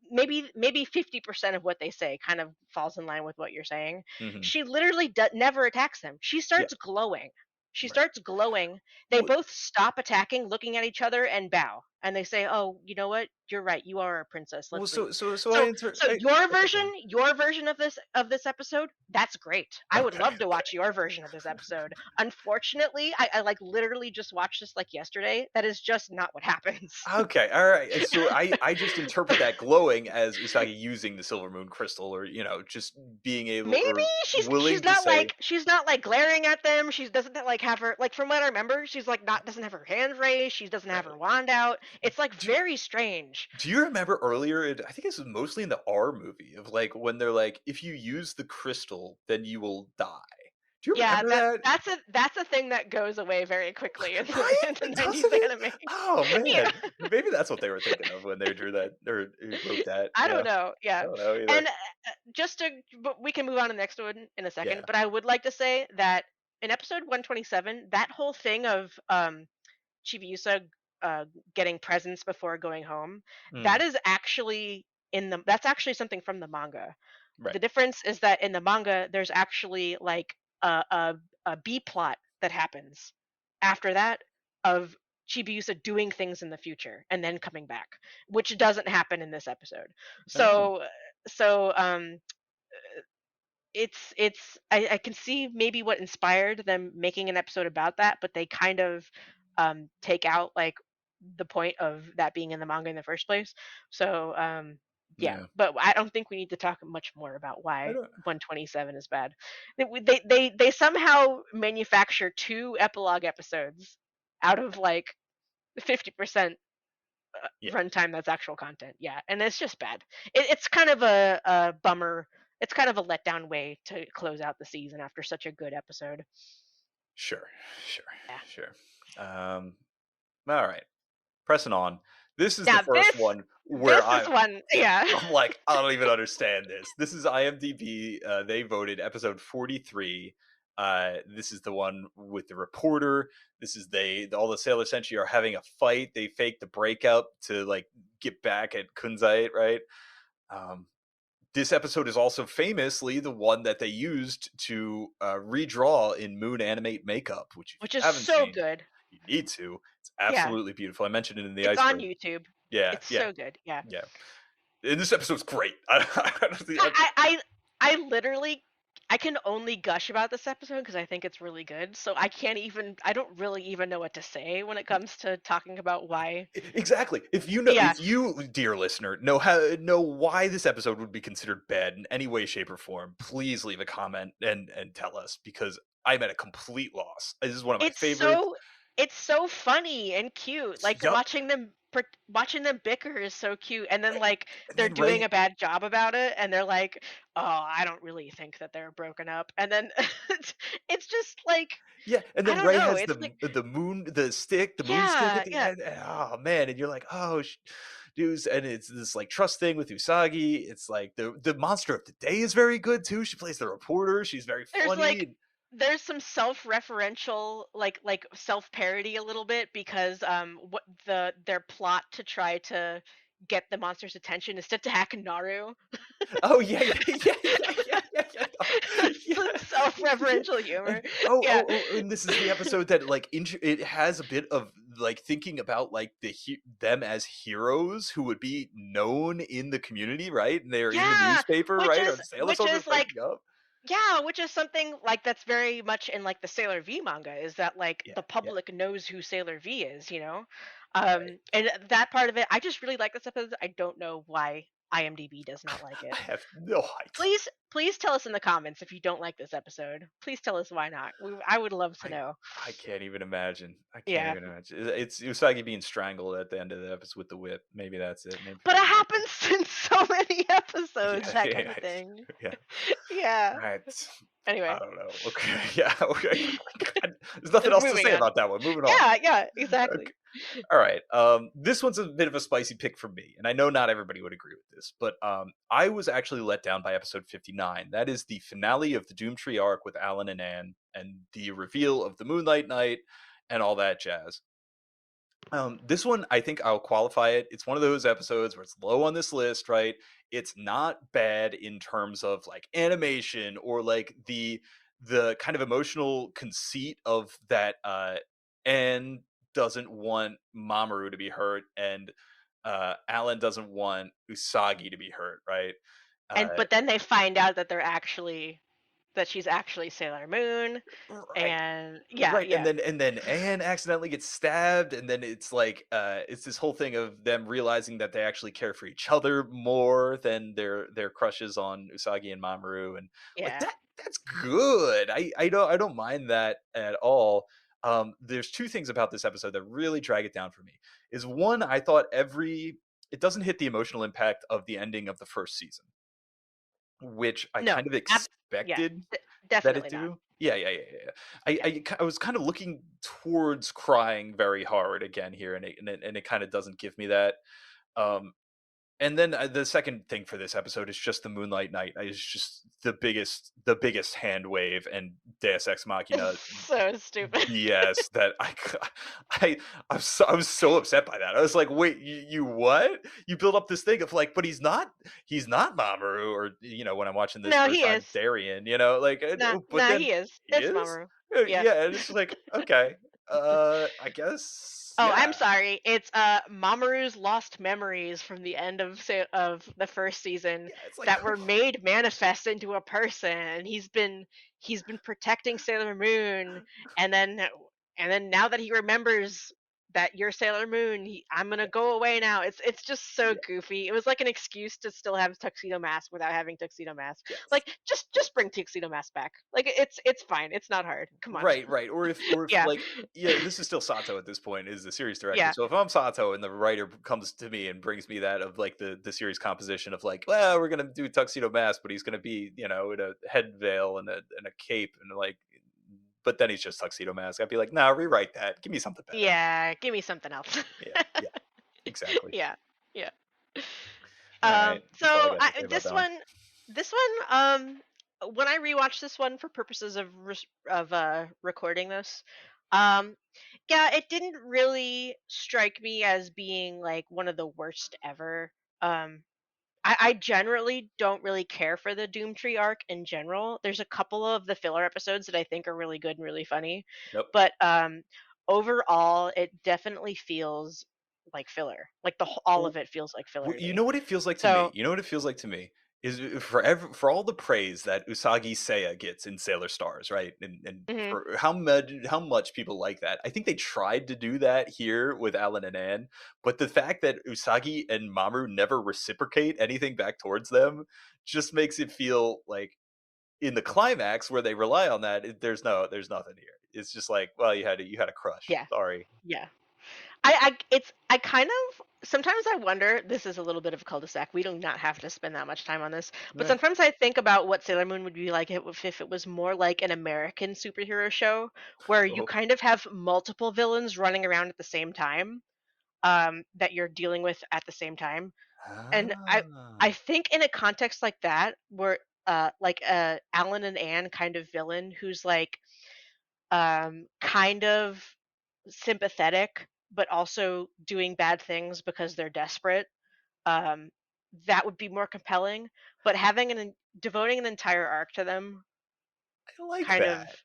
maybe 50% of what they say kind of falls in line with what you're saying.
Hmm.
She literally never attacks them. She
Yeah,
starts glowing. She
right.
starts glowing. They
Well,
both stop attacking, looking at each other, and bow. and they say, "Oh, you know what? You're right. You are a princess.
Well,
Let's leave."
so I
So
enter.
so your
Okay,
version, your version of this episode, that's great. I would
okay,
love to
okay.
watch your version of this episode. Unfortunately, I like literally just watched this like yesterday. That is just not what happens.
Okay, all right. And so I just interpret that glowing as Usagi using the silver moon crystal, or just being able
Maybe
or
she's
willing to
not
say,
like glaring at them. She doesn't like have her like from what I remember, she's like not doesn't have her hands raised. She doesn't have her wand out. It's like
do,
very strange.
do you remember earlier? I think this was mostly in the R movie of like when they're like, if you use the crystal, then you will die. Do you
Yeah,
remember that?
that's a thing that goes away very quickly in the
Right?
in the
Doesn't
90s
it?
anime.
Oh
Yeah.
man, maybe that's what they were thinking of when they drew that or wrote that.
I don't
Yeah,
know.
I
Yeah.
don't know either.
And just to but we can move on to the next one in a
Yeah.
second, but I would like to say that in episode 127, that whole thing of Chibiusa uh, getting presents before going home,
Mm,
that is actually that's actually something from the manga.
right.
The difference is that in the manga, there's actually like a B plot that happens after that of Chibiusa doing things in the future and then coming back, which doesn't happen in this episode.
Oh,
So I can see maybe what inspired them making an episode about that, but they kind of take out like the point of that being in the manga in the first place. So yeah,
yeah.
but I don't think we need to talk much more about
I
why
don't.
127 is bad. They somehow manufacture two epilogue episodes out of like 50%
Yeah,
runtime that's actual content. Yeah, and it's just bad. It's kind of a bummer. It's kind of a letdown way to close out the season after such a good episode.
sure, sure,
Yeah.
sure. All right. Pressing on. This is the
Now
first one where
this is one. Yeah.
I'm like, I don't even understand this. This is IMDb. They voted episode 43. This is the one with the reporter. This is all the Sailor Senshi are having a fight. They fake the breakup to like get back at Kunzite, right? Um, this episode is also famously the one that they used to redraw in Moon Animate Makeup, which if you
Which is
haven't
so
seen,
good.
you need to. It's
Yeah.
absolutely beautiful. I mentioned it in the
It's on
iceberg.
YouTube.
Yeah,
It's
yeah,
so good. Yeah.
yeah. And this episode's great. I don't think
I I I I literally I can only gush about this episode because I think it's really good. So I don't really even know what to say when it comes to talking about why.
exactly.
Yeah,
if you, dear listener, know why this episode would be considered bad in any way, shape, or form, please leave a comment and tell us because I'm at a complete loss. This is one of my
it's
favorites.
so it's so funny and cute. Like
Yup.
watching them bicker is so cute. And then like
And
they're
then
doing
Ray,
a bad job about it, and they're like, "Oh, I don't really think that they're broken up." And then it's just like
yeah, and
I
then
don't
Ray
know.
has
It's like
the moon stick at
yeah,
the
yeah.
end. Oh man, and you're like, oh, dudes, and it's this like trust thing with Usagi. It's like the monster of the day is very good too. She plays the reporter. She's very
There's
funny.
like there's some self-referential like self-parody a little bit because what their plot to try to get the monster's attention is to attack Naru.
Oh yeah, yeah, yeah, yeah, yeah, yeah, yeah. No.
That's some
Yeah, yeah.
self-referential humor.
And oh,
Yeah.
oh, oh, and this is the episode that like it has a bit of like thinking about like them as heroes who would be known in the community, right? And they're in the
Yeah,
newspaper, right? Or the Sailor
which
Soldiers
is like
breaking up.
yeah, which is something like that's very much in like the Sailor V manga is that like
Yeah,
the
yeah,
public knows who Sailor V is, you know?
right.
And that part of it, I just really like this episode. I don't know why IMDb does not like
I
it.
have no idea.
Please tell us in the comments if you don't like this episode. Please tell us why not. I would love to
I
know.
I can't even imagine. I can't
Yeah.
even imagine. It's Usagi being strangled at the end of the episode with the whip. Maybe that's it. Maybe
But it
maybe that's
happens in so many episodes,
it.
that
Yeah,
kind of
yeah,
thing.
yeah.
Yeah.
Right. I
Anyway,
don't know. Okay. Yeah. Okay. God, there's nothing else to
moving
say
on.
about that one. Moving on.
Yeah, yeah,
Okay.
exactly.
All right. This one's a bit of a spicy pick for me, and I know not everybody would agree with this, but I was actually let down by episode 59. That is the finale of the Doomtree arc with Alan and Anne, and the reveal of the Moonlight Knight, and all that jazz. This one, I think I'll qualify it. It's one of those episodes where it's low on this list, right? It's not bad in terms of like animation or like the kind of emotional conceit of that and doesn't want Mamoru to be hurt, and Alan doesn't want Usagi to be hurt, right?
And
Uh,
but then they find out that that she's actually Sailor Moon,
right.
and yeah,
Right, and
yeah,
then Anne accidentally gets stabbed, and then it's like, it's this whole thing of them realizing that they actually care for each other more than their crushes on Usagi and Mamoru, and like
yeah.
that's good. I don't mind that at all. There's two things about this episode that really drag it down for me. Is one, I thought it doesn't hit the emotional impact of the ending of the first season, which I
No,
kind of
yeah,
expected that it
definitely not.
do. Yeah, yeah, yeah, yeah, yeah.
Yeah.
I was kind of looking towards crying very hard again here, and it kind of doesn't give me that. Um, and then the second thing for this episode is just the Moonlight Knight. Is just the biggest hand wave and Deus Ex Machina
It's so stupid.
BS that I I was so upset by that. I was like, wait, you what? You build up this thing of like, but he's not Mamoru, or when I'm watching this
No,
first
he
time,
is.
Darien, like,
Nah,
but
nah,
then
he is.
he
It's
is.
Mamoru. Yeah.
Yeah, and it's just like, okay, I guess,
Oh,
yeah,
I'm sorry. It's Mamoru's lost memories from the end of the first season
yeah. It's like,
that were made manifest into a person. And he's been protecting Sailor Moon, and then now that he remembers that you're Sailor Moon, I'm gonna go away now. It's just so
yeah,
goofy. It was like an excuse to still have Tuxedo Mask without having Tuxedo Mask.
yes.
Like just bring Tuxedo Mask back. Like it's fine. It's not hard. Come on.
Right, right. Or if
Yeah,
like, yeah, this is still Sato at this point, is the series director.
yeah.
So if I'm Sato and the writer comes to me and brings me that of like the series composition of like, well, we're gonna do Tuxedo Mask, but he's gonna be, in a head veil and a cape, and like, but then he's just Tuxedo Mask. I'd be like, nah, rewrite that. Give me something better.
Yeah, give me something else.
Yeah, yeah, exactly.
Yeah, yeah.
All right.
So
That's all I got to say
I
about that one.
this one, when I rewatched this one for purposes of recording this, um, yeah, it didn't really strike me as being like one of the worst ever. Um, I generally don't really care for the Doomtree arc in general. There's a couple of the filler episodes that I think are really good and really funny,
Nope.
but overall, it definitely feels like filler. Like all of it feels like filler to
You
me.
know what it feels like to me?
So,
You know what it feels like to me is, for all the praise that Usagi Seiya gets in Sailor Stars, right? And
mhm,
for how much people like that. I think they tried to do that here with Alan and Anne, but the fact that Usagi and Mamoru never reciprocate anything back towards them just makes it feel like, in the climax where they rely on that, there's nothing here. It's just like, well, you had a crush.
yeah,
Sorry.
yeah. I kind of sometimes I wonder. This is a little bit of a cul-de-sac. We do not have to spend that much time on this, but
Yeah.
sometimes I think about what Sailor Moon would be like if it was more like an American superhero show where you
Oh.
kind of have multiple villains running around at the same time, that you're dealing with at the same time. And I
Ah.
think in a context like that, where like a Alan and Anne kind of villain who's like kind of sympathetic, but also doing bad things because they're desperate. Um, that would be more compelling. But devoting an entire arc to them,
I like
kind of,
that.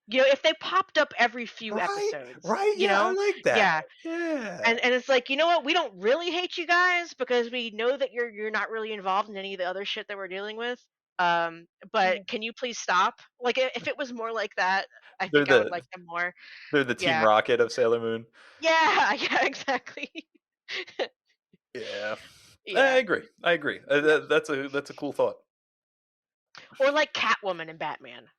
if they popped up every few
Right,
episodes,
right, yeah, I like that.
yeah,
Yeah.
and it's like, you know what, we don't really hate you guys because we know that you're not really involved in any of the other shit that we're dealing with. But
Yeah.
can you please stop? Like, if it was more like that, I
They're
think I would
the
like them more.
they're the Team
Yeah,
Rocket of Sailor Moon.
yeah, yeah, exactly.
Yeah. I
Yeah,
agree, I agree.
yeah.
That's a cool thought.
Or like Catwoman and Batman,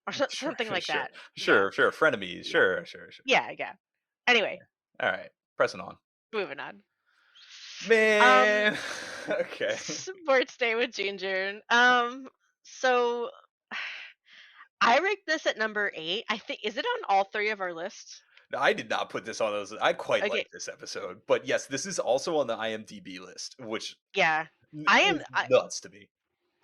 or
Sure,
something like
sure,
that. Yeah,
sure, frenemies,
yeah,
sure, sure, sure.
yeah, yeah. Anyway,
Alright, pressing on.
moving on. Um,
Man. Okay.
Sports Day with Ginger. So I ranked this at number 8. I think, is it on all three of our lists?
No, I did not put this on those. I quite
Okay,
like this episode, but yes, this is also on the IMDb list, which
yeah. I am.
is nuts to me.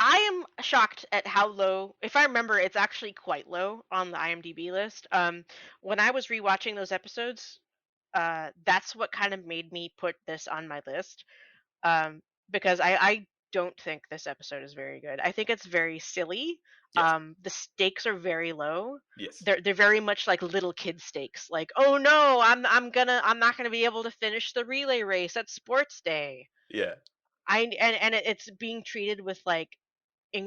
I am shocked at how low. If I remember, it's actually quite low on the IMDb list. When I was rewatching those episodes, that's what kind of made me put this on my list. Um, because I don't think this episode is very good. I think it's very silly.
Yes.
The stakes are very low.
Yes.
They're very much like little kid stakes. Like, oh no, I'm not gonna be able to finish the relay race at sports day.
Yeah.
It's being treated with like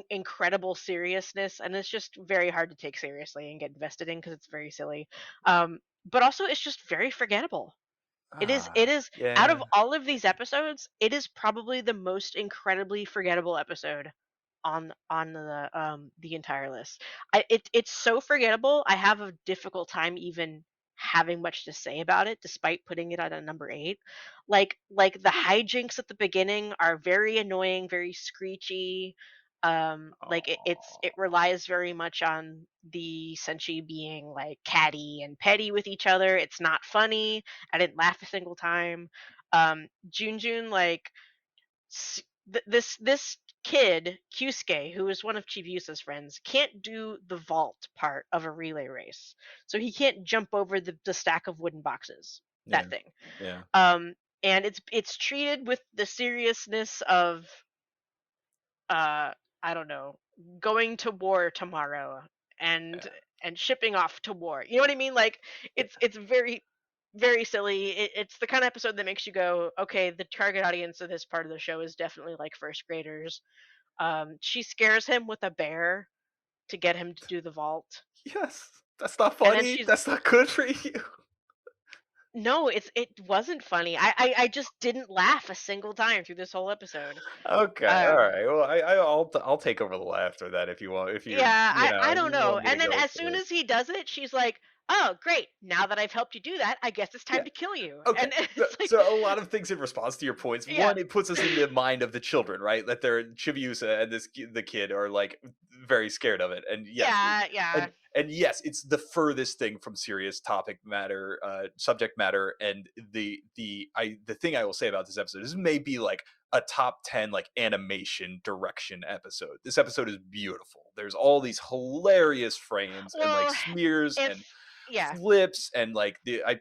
incredible seriousness, and it's just very hard to take seriously and get invested in because it's very silly. But also it's just very forgettable. It
Ah,
is out
yeah.
of all of these episodes, it is probably the most incredibly forgettable episode on the entire list. It's so forgettable. I have a difficult time even having much to say about it despite putting it at a number 8. Like the hijinks at the beginning are very annoying, very screechy. Like it
Oh,
relies very much on the Senshi being like catty and petty with each other. It's not funny. I didn't laugh a single time. Junjun like this kid Kyusuke, who is one of Chibiusa's friends, can't do the vault part of a relay race, so he can't jump over the stack of wooden boxes.
yeah.
That thing.
Yeah.
Um, and it's treated with the seriousness of uh I don't know, going to war tomorrow and
Yeah.
and shipping off to war. You know what I mean? Like
Yeah.
it's very very silly. It's the kind of episode that makes you go, okay, the target audience of this part of the show is definitely like first graders. She scares him with a bear to get him to do the vault,
Yes. That's not
and then
funny.
she's
That's not good for you.
no, it wasn't funny. I just didn't laugh a single time through this whole episode.
Okay. All
Um,
right. Well, I'll take over the laughter then if you want. If you're,
Yeah, I
if
don't
you
know.
want me to
And then
go
as
for
soon
it.
as he does it, she's like, "Oh, great. Now that I've helped you do that, I guess it's
Yeah.
time to kill you."
Okay.
And
So,
it's like,
so a lot of things in response to your points.
yeah.
One, it puts us in the mind of the children, right? That they're Chibiusa and the kid are like very scared of it. And yes,
Yeah, yeah.
and yes, it's the furthest thing from serious topic matter, subject matter. And the thing I will say about this episode is may be like a top 10 like animation direction episode. This episode is beautiful. There's all these hilarious frames and like
Well,
smears and
if yeah.
flips and like I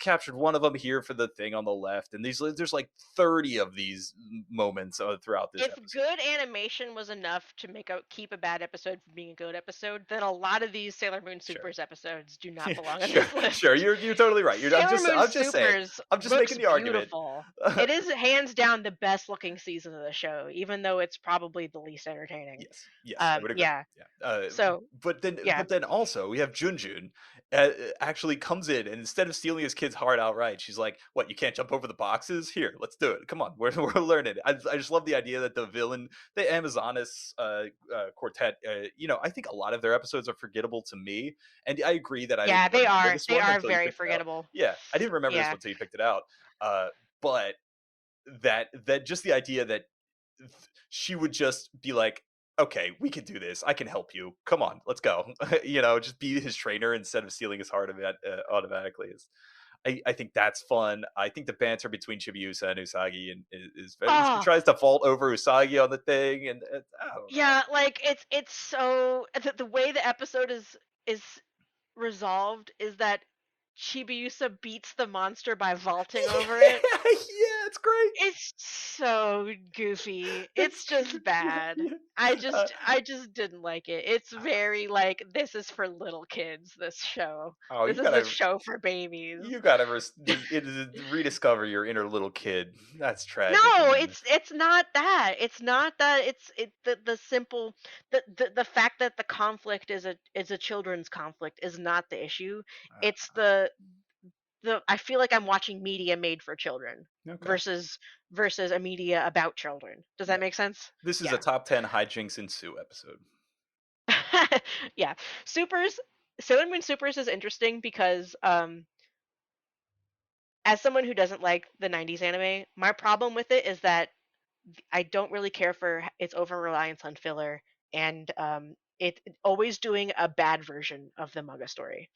captured one of them here for the thing on the left, and there's like 30 of these moments throughout this
If
episode.
good animation was enough to keep a bad episode from being a good episode, then a lot of these Sailor Moon
Sure.
Supers episodes do not belong on
Sure,
this
sure.
list.
You're totally right.
Sailor Moon
I'm just saying.
Supers
I'm just
looks
making the argument.
beautiful. It is hands down the best looking season of the show, even though it's probably the least entertaining.
Yes, yes, I would agree.
Yeah.
Yeah.
So yeah.
But then also we have Junjun actually comes in, and instead of stealing his kid's heart outright, she's like, "What? You can't jump over the boxes? Here, let's do it. Come on, we're learning." I just love the idea that the villain, the Amazonas quartet. I think a lot of their episodes are forgettable to me, and I agree that I didn't
Yeah,
remember this
they
one
are
until you
very
picked it out.
forgettable.
Yeah, I didn't remember this
Yeah.
one until you picked it out. But that just the idea that she would just be like, okay, we can do this, I can help you, come on, let's go. Just be his trainer instead of stealing his heart automatically is I think that's fun. I think the banter between Chibiusa and Usagi is very, she
Oh,
tries to vault over Usagi on the thing, and I don't know.
yeah, like it's so the way the episode is resolved is that Chibiusa beats the monster by vaulting over it.
Yeah, it's great.
It's so goofy. It's
It's
just
yeah,
bad.
yeah.
I
Uh,
just I just didn't like it. It's very like this is for little kids, this show.
oh,
This is a show for babies.
you gotta rediscover your inner little kid. That's tragic,
No,
man.
it's not that. It's not that. It's the simple the fact that the conflict is a children's conflict is not the issue. It's the I feel like I'm watching media made for children
Okay.
versus versus a media about children. Does
Yeah.
that make sense?
This is a
Yeah.
top 10 hijinks ensue episode.
Yeah. Supers Sailor Moon Supers is interesting because as someone who doesn't like the 90s anime, my problem with it is that I don't really care for its over reliance on filler and it always doing a bad version of the manga story.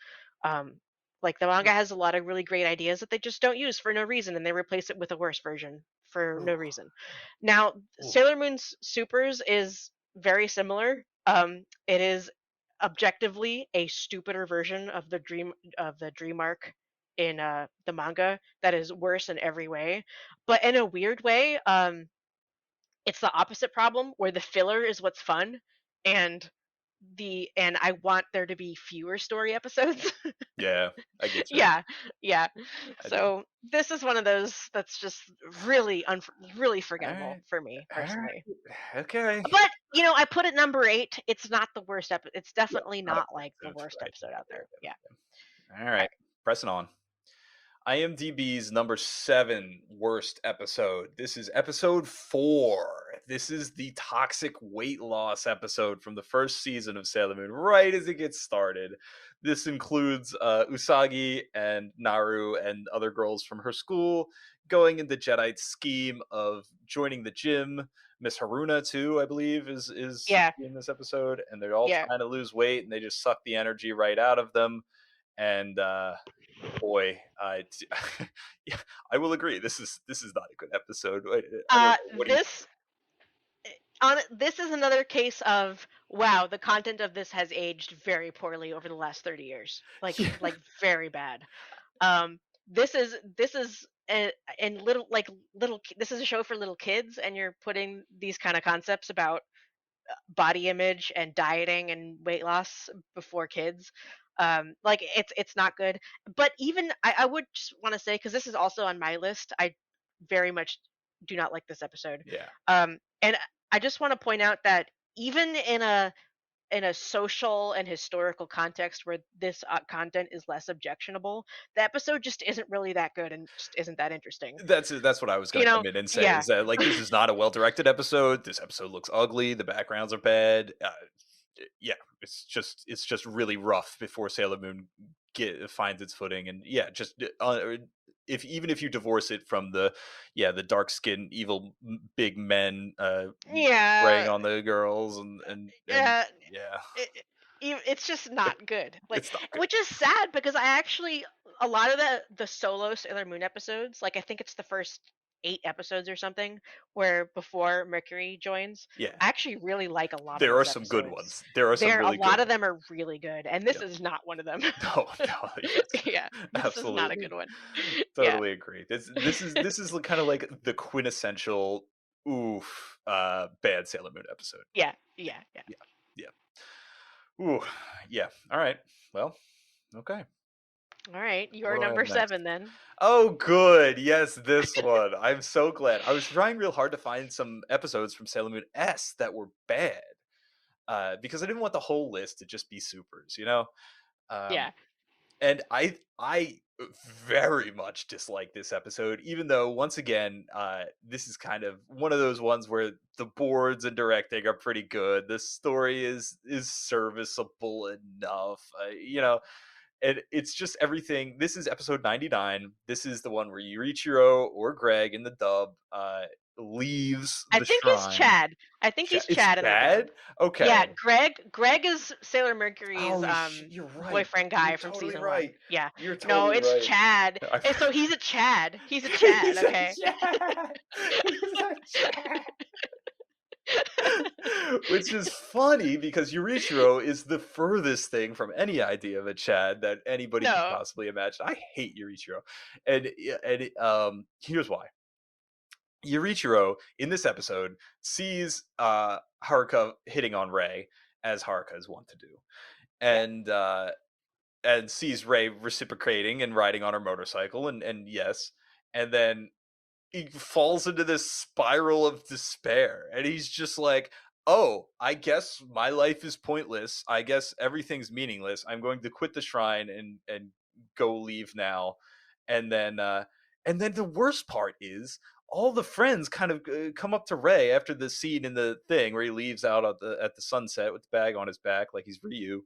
Um, like the manga has a lot of really great ideas that they just don't use for no reason, and they replace it with a worse version for
Ooh,
no reason. Now,
ooh.
Sailor Moon's Supers is very similar. It is objectively a stupider version of the dream arc in the manga that is worse in every way, but in a weird way. it's the opposite problem where the filler is what's fun, and and I want there to be fewer story episodes.
Yeah, I get you.
Yeah, yeah.
I do.
So this is one of those that's just really
All
forgettable
right.
for me
All right.
personally.
Okay.
But I put it number 8. It's not the worst It's
Yeah,
definitely
not a
not like the
positive,
worst
right?
episode out there. Yeah.
All right. Pressing on. IMDb's number 7 worst episode. This is episode 4. This is the toxic weight loss episode from the first season of Sailor Moon, right as it gets started. This includes Usagi and Naru and other girls from her school going into Jedi's scheme of joining the gym. Miss Haruna too, I believe, is
Yeah.
in this episode, and they're all
Yeah.
trying to lose weight, and they just suck the energy right out of them. And boy, yeah, I will agree. This is not a good episode. I don't know. What do you?
This this is another case of wow, the content of this has aged very poorly over the last 30 years.
Yeah,
Like very bad. This is and this is a show for little kids, and you're putting these kind of concepts about body image and dieting and weight loss before kids. Like it's not good. But even I would just want to say, because this is also on my list, I very much do not like this episode.
yeah.
And I just want to point out that even in a social and historical context where this content is less objectionable, the episode just isn't really that good and just isn't that interesting.
That's what I was going
You
to
know?
come in and say
Yeah.
is that, like, this is not a well directed episode. This episode looks ugly. The backgrounds are bad. Yeah, it's just really rough before Sailor Moon finds its footing, and yeah, just if even if you divorce it from the dark skinned evil big men preying
Yeah.
on the girls and
Yeah.
yeah,
it, it's just not good. Like,
it's not good.
which is sad because I actually a lot of the solo Sailor Moon episodes, like I think it's the first 8 episodes or something, where before Mercury joins,
Yeah,
I actually really like a lot of
there are
those
some good
episodes.
ones. There are some
There, a
really good
lot of
ones.
them are really good, and this
Yep.
is not one of them.
No, no, yes,
Yeah, this is not a
absolutely.
good one. Yeah,
Totally agree. This is kind of like the quintessential oof bad Sailor Moon episode.
yeah, yeah, yeah.
Yeah. Yeah. Ooh. Yeah. All right. Well, okay.
All right,
What
you're
do I have
number
next?
7 then.
Oh, good. Yes, this one. I'm so glad. I was trying real hard to find some episodes from Sailor Moon S that were bad. Because I didn't want the whole list to just be supers, you know? Um,
Yeah.
and I very much dislike this episode, even though once again this is kind of one of those ones where the boards and directing are pretty good, the story is serviceable enough, and it's just everything. This is episode 99. This is the one where Yurichiro or Greg in the dub leaves
I
the
think he's
shrine.
Chad. I think he's
It's
Chad in the dub.
bad. Okay.
Yeah, Greg is Sailor Mercury's
Oh, you're right.
boyfriend
You're
guy from
totally
season
right.
1. Yeah.
You're
No,
totally
it's
right.
Chad.
I
And so he's a Chad. He's a Chad,
He's a
okay?
Chad. He's a Chad. Which is funny because Yurichiro is the furthest thing from any idea of a Chad that anybody could
No.
possibly imagine. I hate Yurichiro, here's why. Yurichiro in this episode sees Haruka hitting on Rei, as Haruka is wont to do,
Yeah.
and sees Rei reciprocating and riding on her motorcycle, and yes, and then he falls into this spiral of despair, and he's just like, oh, I guess my life is pointless, I guess everything's meaningless, I'm going to quit the shrine and go leave now. And then uh and then the worst part is all the friends kind of come up to Ray after the scene in the thing where he leaves out at the sunset with the bag on his back like he's Ryu.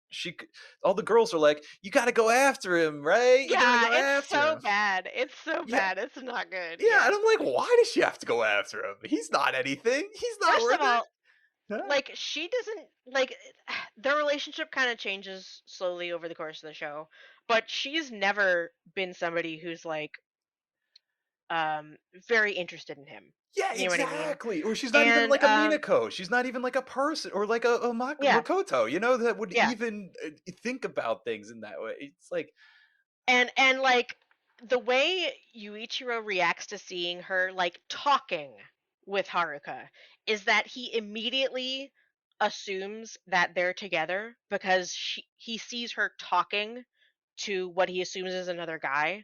she all the girls are like, you got to go after him, Ray, you got to
Yeah,
go
it's
after
so
him.
bad. It's so
Yeah,
bad. It's not good.
yeah,
Yeah.
and I'm like, why does she have to go after him? He's not anything. He's not
First
worth
of
it.
all,
Huh?
like she doesn't like their relationship kind of changes slowly over the course of the show, but she's never been somebody who's like very interested in him.
Yeah,
You know what I mean?
exactly. Or she's not even
And
like a Minako. She's not even like a person, or like a
yeah,
Makoto, that would
yeah.
even think about things in that way. It's like,
And like the way Yuichiro reacts to seeing her like talking with Haruka is that he immediately assumes that they're together because he sees her talking to what he assumes is another guy,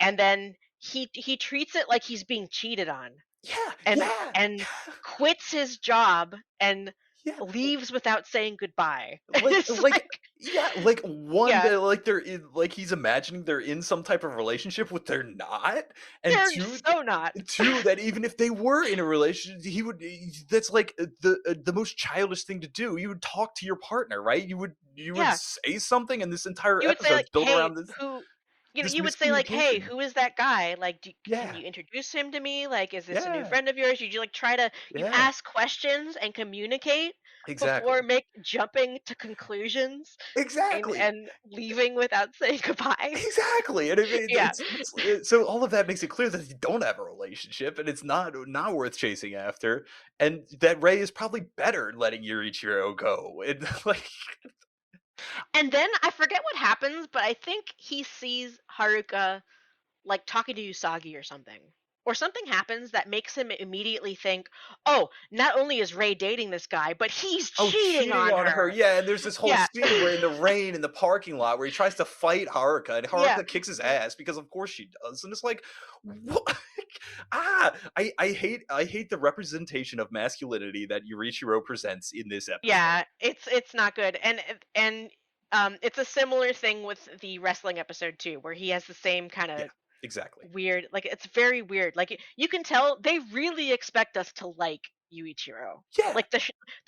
and then he treats it like he's being cheated on,
Yeah,
and
yeah,
and quits his job and
yeah.
leaves without saying goodbye. It's
Like,
like,
yeah, like, one,
yeah,
that, like, they're in, like, he's imagining they're in some type of relationship, what they're not, and
they're
two,
so not.
that even if they were in a relationship, that's like the most childish thing to do. You would talk to your partner, right? You would
Yeah.
say something, and this entire
You would say
episode's
like,
built
"Hey,
around
who,"
this
you would say like, "Hey,
miscommunication.
who is that guy? Like, can
Yeah,
you introduce him to me? Like, is this a new
yeah,
friend of yours?" You like try to you
yeah,
ask questions and communicate before
exactly,
make jumping to conclusions
exactly.
and leaving without saying goodbye.
Exactly, and
Yeah.
so all of that makes it clear that you don't have a relationship, and it's not worth chasing after, and that Ray is probably better letting Yurichiro go, and, like,
And then I forget what happens, but I think he sees Haruka like talking to Usagi or something. Or something happens that makes him immediately think, "Oh, not only is Ray dating this guy, but he's
oh,
cheating
cheating
on
on her,
her."
yeah, and there's this whole
Yeah.
scene where in the rain in the parking lot where he tries to fight Haruka, and
Yeah.
Haruka kicks his ass because of course she does, and it's like, what? I hate the representation of masculinity that Yurichiro presents in this episode.
Yeah, it's not good. And it's a similar thing with the wrestling episode too, where he has the same kind
Yeah,
of
exactly.
weird, like it's very weird. Like you can tell they really expect us to like Yuichiro.
Yeah,
Like the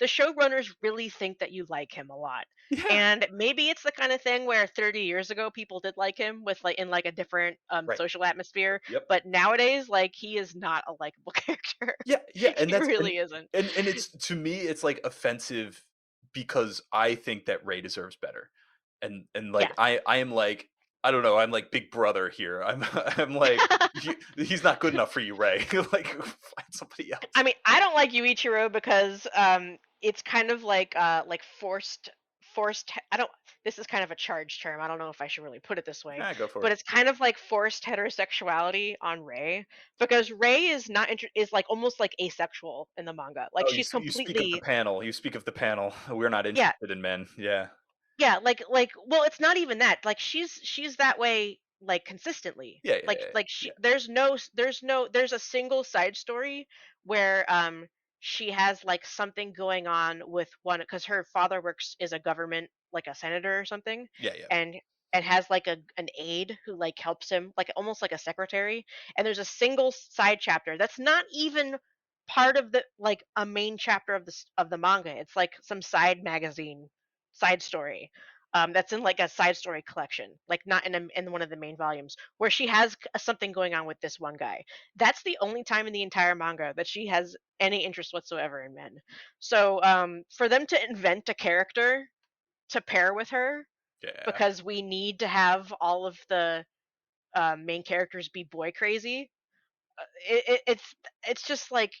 showrunners really think that you like him a lot.
yeah,
And maybe it's the kind of thing where 30 years ago people did like him with like in like a different
right.
social atmosphere,
Yep.
but nowadays like he is not a likable character.
Yeah, yeah, and
He
that's
really isn't.
and it's, to me, it's, like, offensive because I think that Ray deserves better. And, like,
Yeah.
I am, like, I don't know, I'm like Big Brother here. I'm like, He's not good enough for you, Ray." Like, "Find somebody
I
else."
mean, I don't like Yuichiro because it's kind of like forced I don't this is kind of a charged term. I don't know if I should really put it this way,
Yeah, go for
but
it.
it's kind of like forced heterosexuality on Ray because Ray is not is like almost like asexual in the manga. Like
Oh,
she's
you speak of the
completely
panel, "We're not
yeah,
interested in men." Yeah.
yeah, like well, it's not even that. Like she's that way like consistently.
Yeah, yeah,
Like
yeah,
she
yeah.
there's a single side story where she has like something going on with one cuz her father works is a government like a senator or something,
Yeah, yeah.
and has like an aide who like helps him like almost like a secretary, and there's a single side chapter that's not even part of the like a main chapter of of the manga. It's like some side magazine side story, that's in like a side story collection, like not in one of the main volumes, where she has something going on with this one guy. That's the only time in the entire manga that she has any interest whatsoever in men. So for them to invent a character to pair with her
Yeah.
because we need to have all of the main characters be boy crazy, it's just like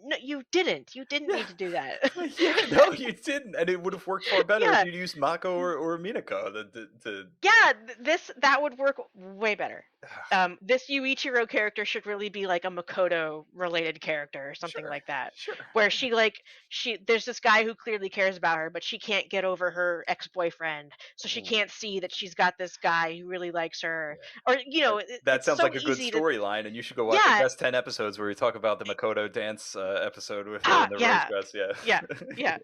no, you didn't
Yeah.
need to do that.
Yeah, no, you didn't, and it would've worked far better if
Yeah.
you'd used Mako or Minako to
Yeah, this that would work way better. This Yuichiro character should really be like a Makoto related character or something
Sure,
like that,
sure.
where she like she there's this guy who clearly cares about her, but she can't get over her ex boyfriend, so she
Ooh,
can't see that she's got this guy who really likes her,
yeah.
or
That
it's
sounds
so
like a good
easy to
storyline, and you should go watch the
yeah
best 10 episodes where we talk about the Makoto dance, episode with her in the rose
yeah
dress, yeah.
yeah yeah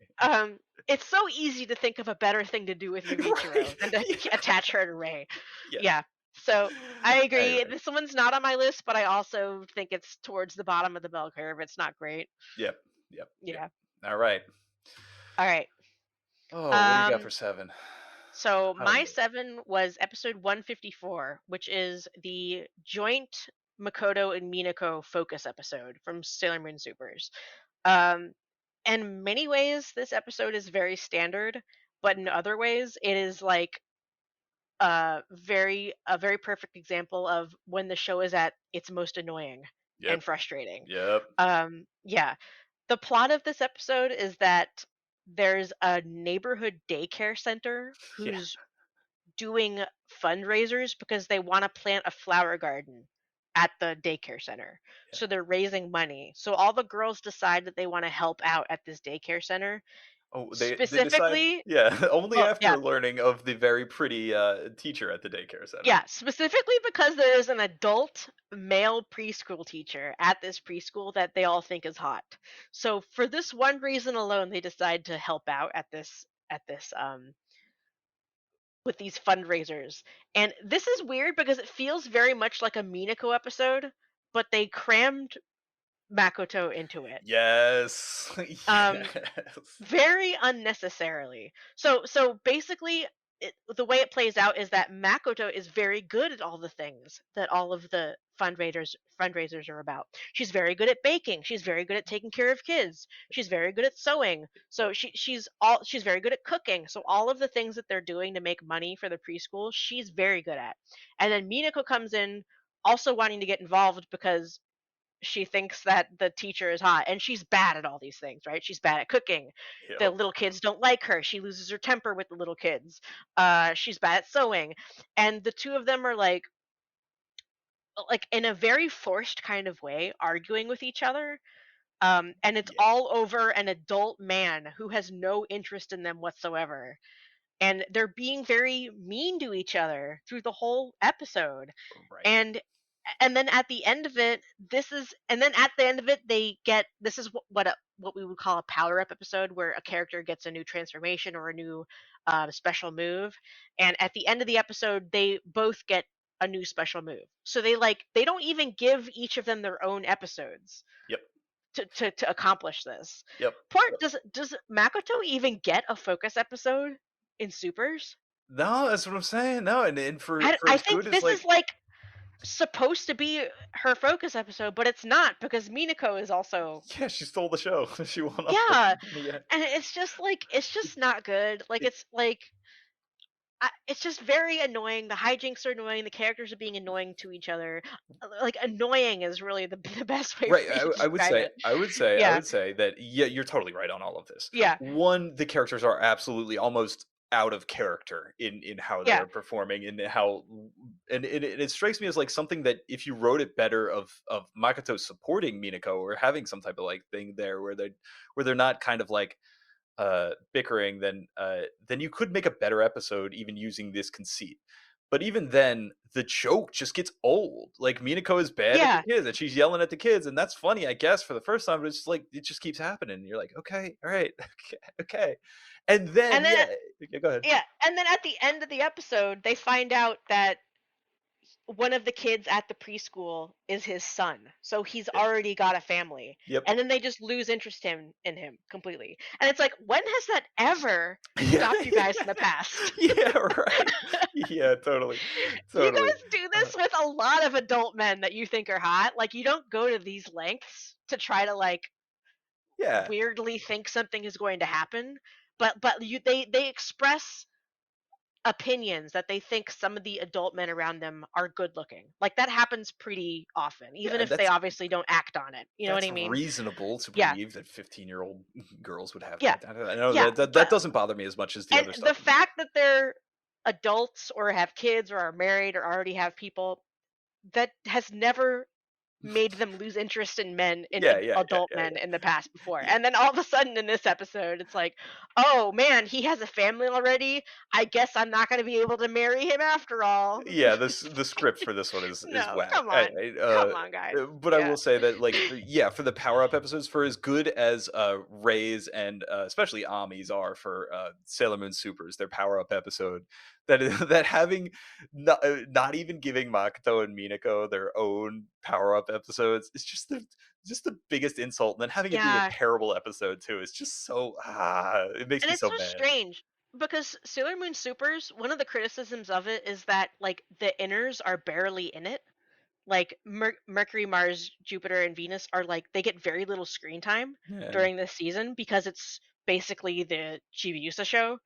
it's so easy to think of a better thing to do with Yuichiro
Right,
than to
yeah,
attach her to Rei.
yeah.
Yeah. So I agree.
Anyway,
This one's not on my list, but I also think it's towards the bottom of the bell curve. It's not great.
yep, yep, yep.
Yeah.
Alright.
All right.
Oh, what do you got
Um.
for 7?
So
I don't
my
know.
7 was episode 154, which is the joint Makoto and Minako focus episode from Sailor Moon Supers. Um. In many ways, this episode is very standard, but in other ways, it is like a very perfect example of when the show is at its most annoying
Yep,
and frustrating.
yep.
Yeah. The plot of this episode is that there's a neighborhood daycare center
Yeah.
who's doing fundraisers because they want to plant a flower garden at the daycare center.
Yeah.
So they're raising money. So all the girls decide that they want to help out at this daycare center.
Oh, they decide,
Specifically,
yeah, only
well, yeah,
after learning of the very pretty teacher at the daycare center.
yeah, specifically because there is an adult male preschool teacher at this preschool that they all think is hot. So for this one reason alone, they decide to help out at this with these fundraisers. And this is weird because it feels very much like a Minako episode, but they crammed Makoto into it.
Yes.
Um,
Yes.
very unnecessarily. So basically, the way it plays out is that Makoto is very good at all the things that all of the fundraisers are about. She's very good at baking. She's very good at taking care of kids. She's very good at sewing. So she's very good at cooking. So all of the things that they're doing to make money for the preschool, she's very good at. And then Minako comes in also wanting to get involved because she thinks that the teacher is hot, and she's bad at all these things, right? She's bad at cooking. The
Yep.
little kids don't like her. She loses her temper with the little kids. She's bad at sewing. And the two of them are like in a very forced kind of way arguing with each other. And it's
Yeah.
all over an adult man who has no interest in them whatsoever, and they're being very mean to each other through the whole episode.
Right.
And then at the end of it, they get, this is what we would call a power up episode, where a character gets a new transformation or a new special move. And at the end of the episode, they both get a new special move. So they don't even give each of them their own episodes
Yep.
to accomplish this.
Yep.
Part does Makoto even get a focus episode in Supers?
No, that's what I'm saying. No, and for
I
as
think
good as
this
like,
is like supposed to be her focus episode, but it's not because Minako is also,
yeah, she stole the show. She won all the
yeah,
yeah.
and it's just not good. It's just very annoying. The hijinks are annoying. The characters are being annoying to each other. Like annoying is really the best way
Right.
for me to
I would
describe
say,
it.
I
Yeah,
would say that, yeah, you're totally right on all of this.
yeah,
One, the characters are absolutely almost out of character in how they
yeah,
are performing, and how, and it strikes me as like something that if you wrote it better of Makoto supporting Minako, or having some type of like thing there where they're not kind of like bickering, then you could make a better episode even using this conceit. But even then, the joke just gets old. Like, Minako is bad at the
yeah.
kids, and she's yelling at the kids, and that's funny, I guess, for the first time. But it's like it just keeps happening. And you're like, okay, all right, okay, okay. And then,
And then
yeah, go ahead.
yeah, and then at the end of the episode, they find out that one of the kids at the preschool is his son. So he's
Yep,
already got a family.
yep,
And then they just lose interest in him completely. And it's like, when has that ever
yeah,
stopped you guys in the past?
yeah, right, yeah, totally,
You
totally.
guys do
Uh,
this with a lot of adult men that you think are hot. Like, you don't go to these lengths to try to like
yeah,
weirdly think something is going to happen. But they express opinions that they think some of the adult men around them are good looking. Like that happens pretty often,
yeah,
even
and
if they obviously don't act on it. You know what
that's
I mean?
reasonable to
Yeah.
believe that 15-year-old girls would have
Yeah.
that. I know
Yeah.
that doesn't bother me as much as the
And
other
the
stuff.
fact that they're adults or have kids or are married or already have people, that has never made them lose interest in men in
Yeah, yeah, yeah,
adult
yeah,
men in the past before.
yeah.
And then all of a sudden in this episode, it's like, oh man, he has a family already. I guess I'm not going to be able to marry him after all.
Yeah, this the script for this one is
No,
whack.
come on. Come on, guys.
But I
Yeah.
will say that, like, yeah, for the power up episodes, for as good as Ray's and especially Ami's are for Sailor Moon Supers, their power up episode, that is that having not even giving Makoto and Minako their own power up episodes is just the biggest insult, and then having it be a
Yeah.
terrible episode too is just so, it makes
And
me
it's
so
so
mad.
strange because Sailor Moon Supers, one of the criticisms of it is that like the inners are barely in it. Like Mercury, Mars, Jupiter, and Venus are like they get very little screen time
Yeah.
during this season because it's basically the Chibiusa show.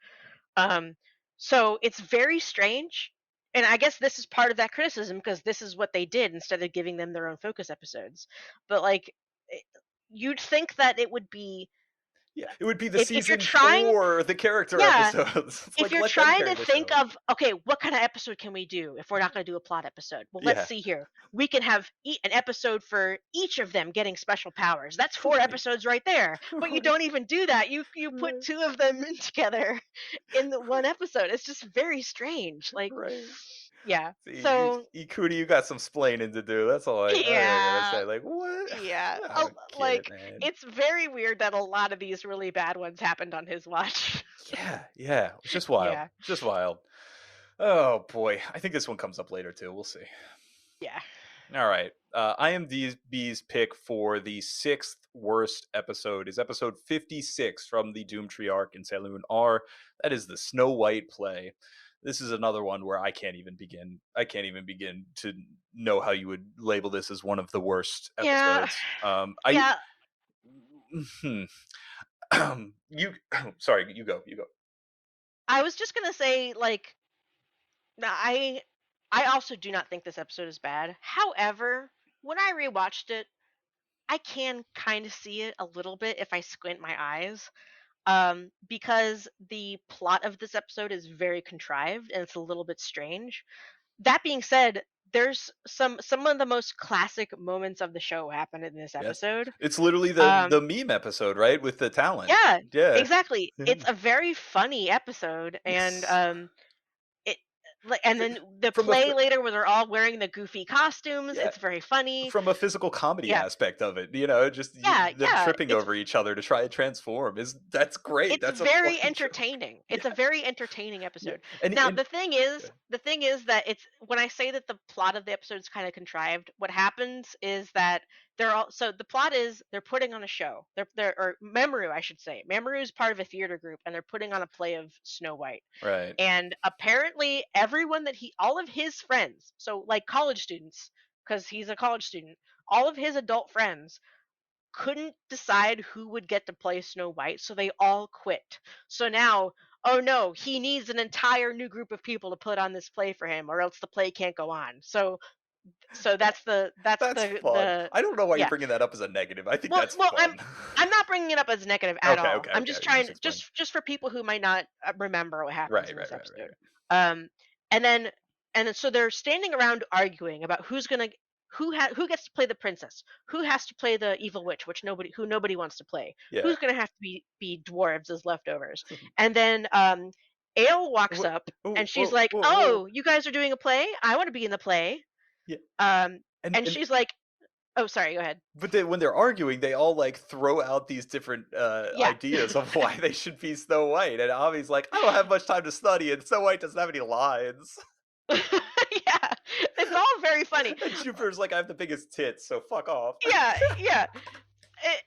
Um, so it's very strange. And I guess this is part of that criticism because this is what they did instead of giving them their own focus episodes. But like, you'd think that it would be
Yeah, it would be the
If you're
season
trying,
4, the character
yeah,
episodes. It's
if
like,
you're
let them
trying
carry
to
the
think
show.
of, okay, what kind of episode can we do if we're not going to do a plot episode? Well, let's
Yeah.
see here. We can have an episode for each of them getting special powers. That's 4
Right.
episodes right there. But you
Right.
don't even do that. You put
Right.
2 of them in together in the one episode. It's just very strange. Like,
Right.
yeah.
See,
So,
Ikuni, you got some splaining to do. That's all I gotta
yeah.
say. Like, what?
Yeah.
I don't get it,
Like,
man.
it's very weird that a lot of these really bad ones happened on his watch.
Yeah, yeah. It's just wild.
Yeah.
Just wild. Oh boy. I think this one comes up later too. We'll see.
Yeah.
All right. IMDb's pick for the 6th worst episode is episode 56 from the Doomtree arc in Sailor Moon R. That is the Snow White play. This is another one where I can't even begin. I can't even begin to know how you would label this as one of the worst
Yeah.
episodes. I
Yeah.
hmm. You sorry, you go. You go.
I was just gonna say, like, I also do not think this episode is bad. However, when I rewatched it, I can kind of see it a little bit if I squint my eyes. Because the plot of this episode is very contrived and it's a little bit strange. That being said, there's some of the most classic moments of the show happen in this
Yes.
episode.
It's literally the
Um,
meme episode, right? With the talent.
yeah,
Yeah.
exactly. It's a very funny episode, and
Yes.
it and then the
From a
play later where they're all wearing the goofy costumes.
yeah,
It's very funny.
from a physical comedy
Yeah,
aspect of it, just
yeah,
them
yeah.
tripping over each other to try and transform is that's great.
It's
That's a
very
funny joke.
entertaining.
Yeah,
It's a very entertaining
yeah,
episode.
and
Now,
and yeah,
the thing is that it's when I say that the plot of the episode is kind of contrived, what happens is that they're all so the plot is they're putting on a show. They're or Memoru, I should say. Memoru is part of a theater group and they're putting on a play of Snow White.
right.
And apparently everyone that he all of his friends, so like college students, because he's a college student, all of his adult friends couldn't decide who would get to play Snow White, so they all quit. So now, oh no, he needs an entire new group of people to put on this play for him, or else the play can't go on. So that's
That's fun.
the
I don't know why you're
yeah.
bringing that up as a negative. I think
Well,
that's
well,
fun.
I'm not bringing it up as negative at
Okay,
all.
okay,
I'm
okay.
just
You just
trying
explained.
just for people who might not remember what happens
Right,
in
right,
this
right, right,
episode.
right.
Um, and then so they're standing around arguing about who gets to play the princess, who has to play the evil witch, which nobody wants to play,
Yeah.
who's gonna have to be dwarves as leftovers, and then Ale walks
Whoa,
up
whoa,
and she's
whoa,
like,
whoa, whoa.
"Oh, you guys are doing a play? I want to be in the play."
Yeah,
Um,
and
and
and
she's like, "Oh, sorry, go ahead."
but then when they're arguing, they all like throw out these different
Yeah.
ideas of why they should be Snow White, and Avi's like, "I don't have much time to study," and Snow White doesn't have any lines,
Yeah, it's all very funny.
and Jupiter's like, "I have the biggest tits, so fuck off."
Yeah, yeah,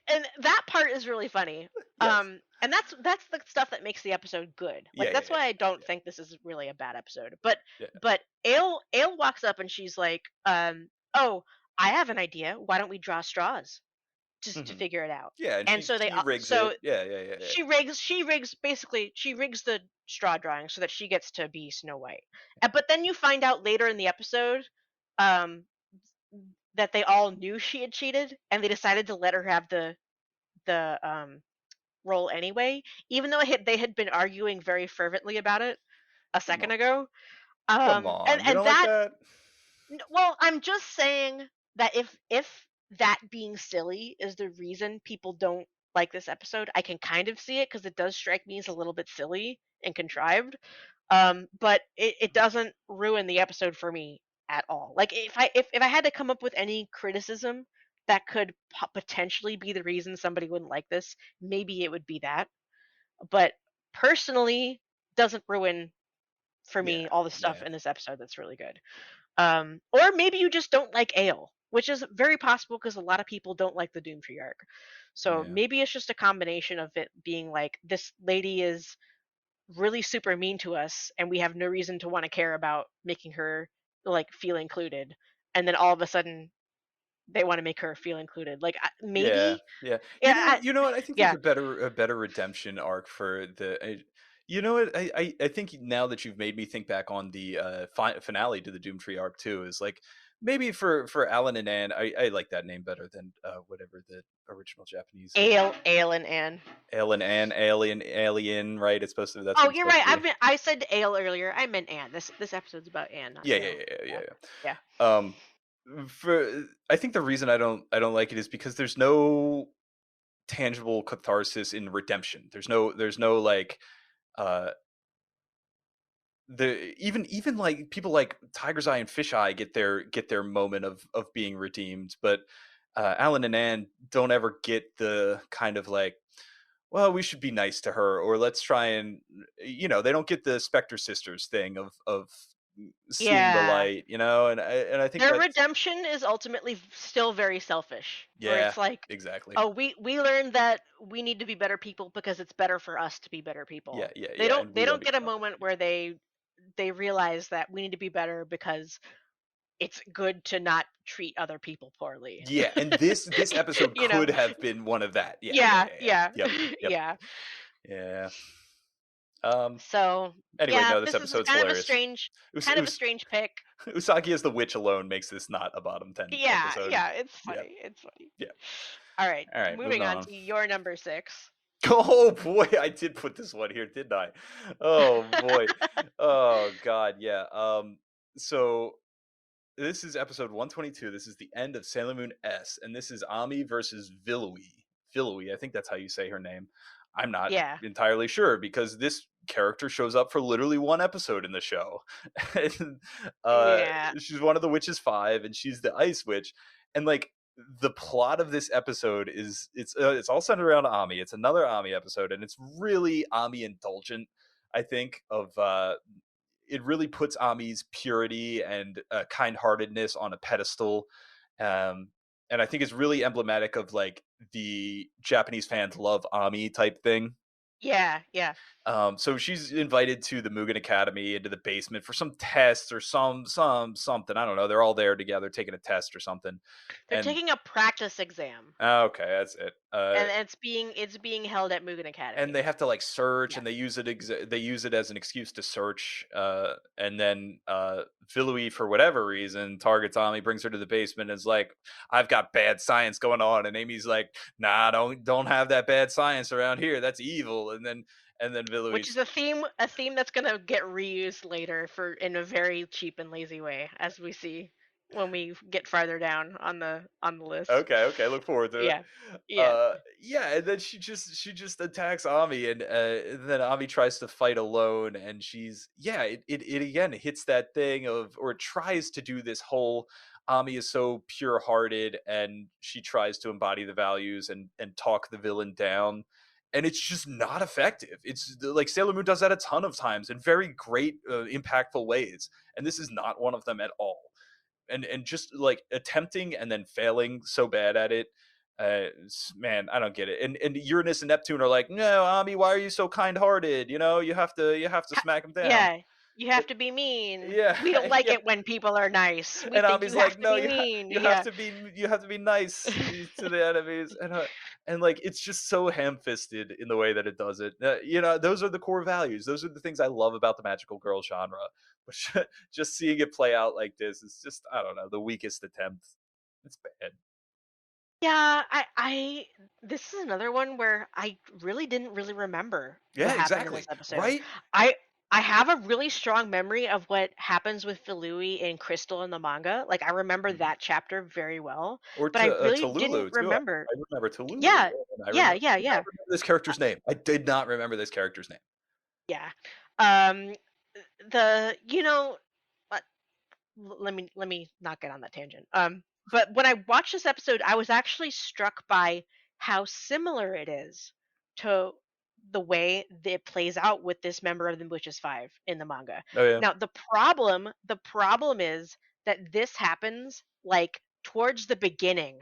and that part is really funny.
Yes.
And that's the stuff that makes the episode good.
Yeah,
Like
yeah,
that's
yeah,
why I don't think this is really a bad episode. But
yeah.
but Ale walks up and she's like, "Oh, I have an idea. Why don't we draw straws just to
Mhm.
figure it out?"
Yeah, and
And so
she rigs
so
it. Yeah, yeah, yeah, yeah.
she rigs the straw drawing so that she gets to be Snow White. But then you find out later in the episode, um, that they all knew she had cheated and they decided to let her have the role anyway, even though they had been arguing very fervently about it a
Come
second
on,
ago.
come
And
on. You don't like
that
that?
well, I'm just saying that if that being silly is the reason people don't like this episode, I can kind of see it because it does strike me as a little bit silly and contrived. But it doesn't ruin the episode for me at all. Like if I had to come up with any criticism that could potentially be the reason somebody wouldn't like this, maybe it would be that. But personally, doesn't ruin for
Yeah,
me all the stuff
yeah,
in this episode that's really good. Or maybe you just don't like Ale, which is very possible because a lot of people don't like the Doomtree arc. So
yeah,
maybe it's just a combination of it being like this lady is really super mean to us and we have no reason to want to care about making her like feel included, and then all of a sudden they want to make her feel included, like
yeah,
maybe.
yeah.
Yeah,
You know what? I think there's
yeah.
a better redemption arc for you know what? I think now that you've made me think back on the finale to the Doomtree arc too, is like maybe for Alan and Anne, I like that name better than whatever the original Japanese or
Ale and Anne.
Alan Anne, Alien, right? It's supposed to that's
Oh,
what it's
you're
supposed
right.
to be.
I said Ale earlier. I meant Anne. This episode's about Anne, not
Yeah, yeah,
Ale.
yeah, yeah,
Yeah.
yeah,
Yeah.
yeah. For I think the reason I don't like it is because there's no tangible catharsis in redemption. There's no like uh the even like people like Tiger's Eye and Fish Eye get their moment of being redeemed, but Alan and Anne don't ever get the kind of like, well, we should be nice to her, or let's try and they don't get the Spectre Sisters thing of seeing the
Yeah.
light, you know, and I think
Their
that's
redemption is ultimately still very selfish, where
yeah,
it's like,
exactly.
oh, we learned that we need to be better people because it's better for us to be better
Yeah,
people.
yeah,
They
yeah,
don't
and we
they
want
don't
to
get a
become better
moment
people.
where they realize that we need to be better because it's good to not treat other people poorly.
Yeah, and this episode
you know?
could have been one of that. Yeah, yeah,
Yeah,
yeah, yeah.
yeah.
Yep, yep.
Yeah.
Yeah. Um.
So,
Anyway,
yeah,
no, this
this is
episode's hilarious.
kind of a strange pick.
Usagi as the witch alone makes this not a bottom 10
Yeah,
episode.
yeah, it's
Yeah,
funny. It's funny.
yeah.
All right,
All right, moving
moving on
on.
to your number 6.
Oh boy, I did put this one here, didn't I? Oh boy. Oh god, yeah. So this is episode 122. This is the end of Sailor Moon S, and this is Ami versus Vilui. Vilui, I think that's how you say her name. I'm not
Yeah.
entirely sure because this character shows up for literally one episode in the show. and,
Yeah.
she's one of the witches 5, and she's the ice witch. And like the plot of this episode is it's all centered around Ami. It's another Ami episode, and it's really Ami indulgent. I think of it really puts Ami's purity and kind-heartedness on a pedestal, um, and I think it's really emblematic of like the Japanese fans love Ami type thing.
Yeah, yeah.
So she's invited to the Mugen Academy into the basement for some tests or something. I don't know. They're all there together taking a test or something.
They're
And
taking a practice exam,
okay, that's it.
and it's being held at Mugen
And they
Academy.
have to like search,
Yeah.
and they use it as an excuse to search, and then Vilui, for whatever reason, targets Ami, brings her to the basement, and is like, I've got bad science going on, and Amy's like, nah, don't have that bad science around here, that's evil. And then
Which is
Vilui's
a theme that's going to get reused later for in a very cheap and lazy way, as we see when we get farther down on the list.
okay, okay, look forward to it.
Yeah. Yeah.
Yeah, and then she just attacks Ami, and then Ami tries to fight alone, and she's yeah, it again hits that thing of, or it tries to do this whole Ami is so pure hearted, and she tries to embody the values and talk the villain down. And it's just not effective. It's like Sailor Moon does that a ton of times in very great, impactful ways, and this is not one of them at all. And just like attempting and then failing so bad at it, man, I don't get it. And Uranus and Neptune are like, no, Ami, why are you so kind-hearted? You have to smack him down.
Yeah. You have to be mean.
Yeah.
We don't like
Yeah.
it when people are nice. We
And
think
Ami's
you have
like,
to
no,
be mean.
have
Yeah.
to you have to be nice to the enemies. And like it's just so ham-fisted in the way that it does it. Those are the core values. Those are the things I love about the magical girl genre. But just seeing it play out like this is just, I don't know, the weakest attempt. It's bad.
Yeah, I this is another one where I really didn't really remember what
Yeah,
happened in this
exactly.
episode.
Right?
I I have a really strong memory of what happens with Filui and Crystal in the manga. Like I remember
Mhm.
that chapter very well,
Or
but I
to
really didn't
Lulu too.
remember.
I remember to Lulu.
Yeah.
Yeah,
Yeah, yeah,
I
yeah.
remember this character's name. I did not remember this character's name.
Yeah. Um the you know let me not get on that tangent. But when I watched this episode, I was actually struck by how similar it is to the way that it plays out with this member of the Witches Five in the manga.
Oh yeah.
Now, the problem is that this happens like towards the beginning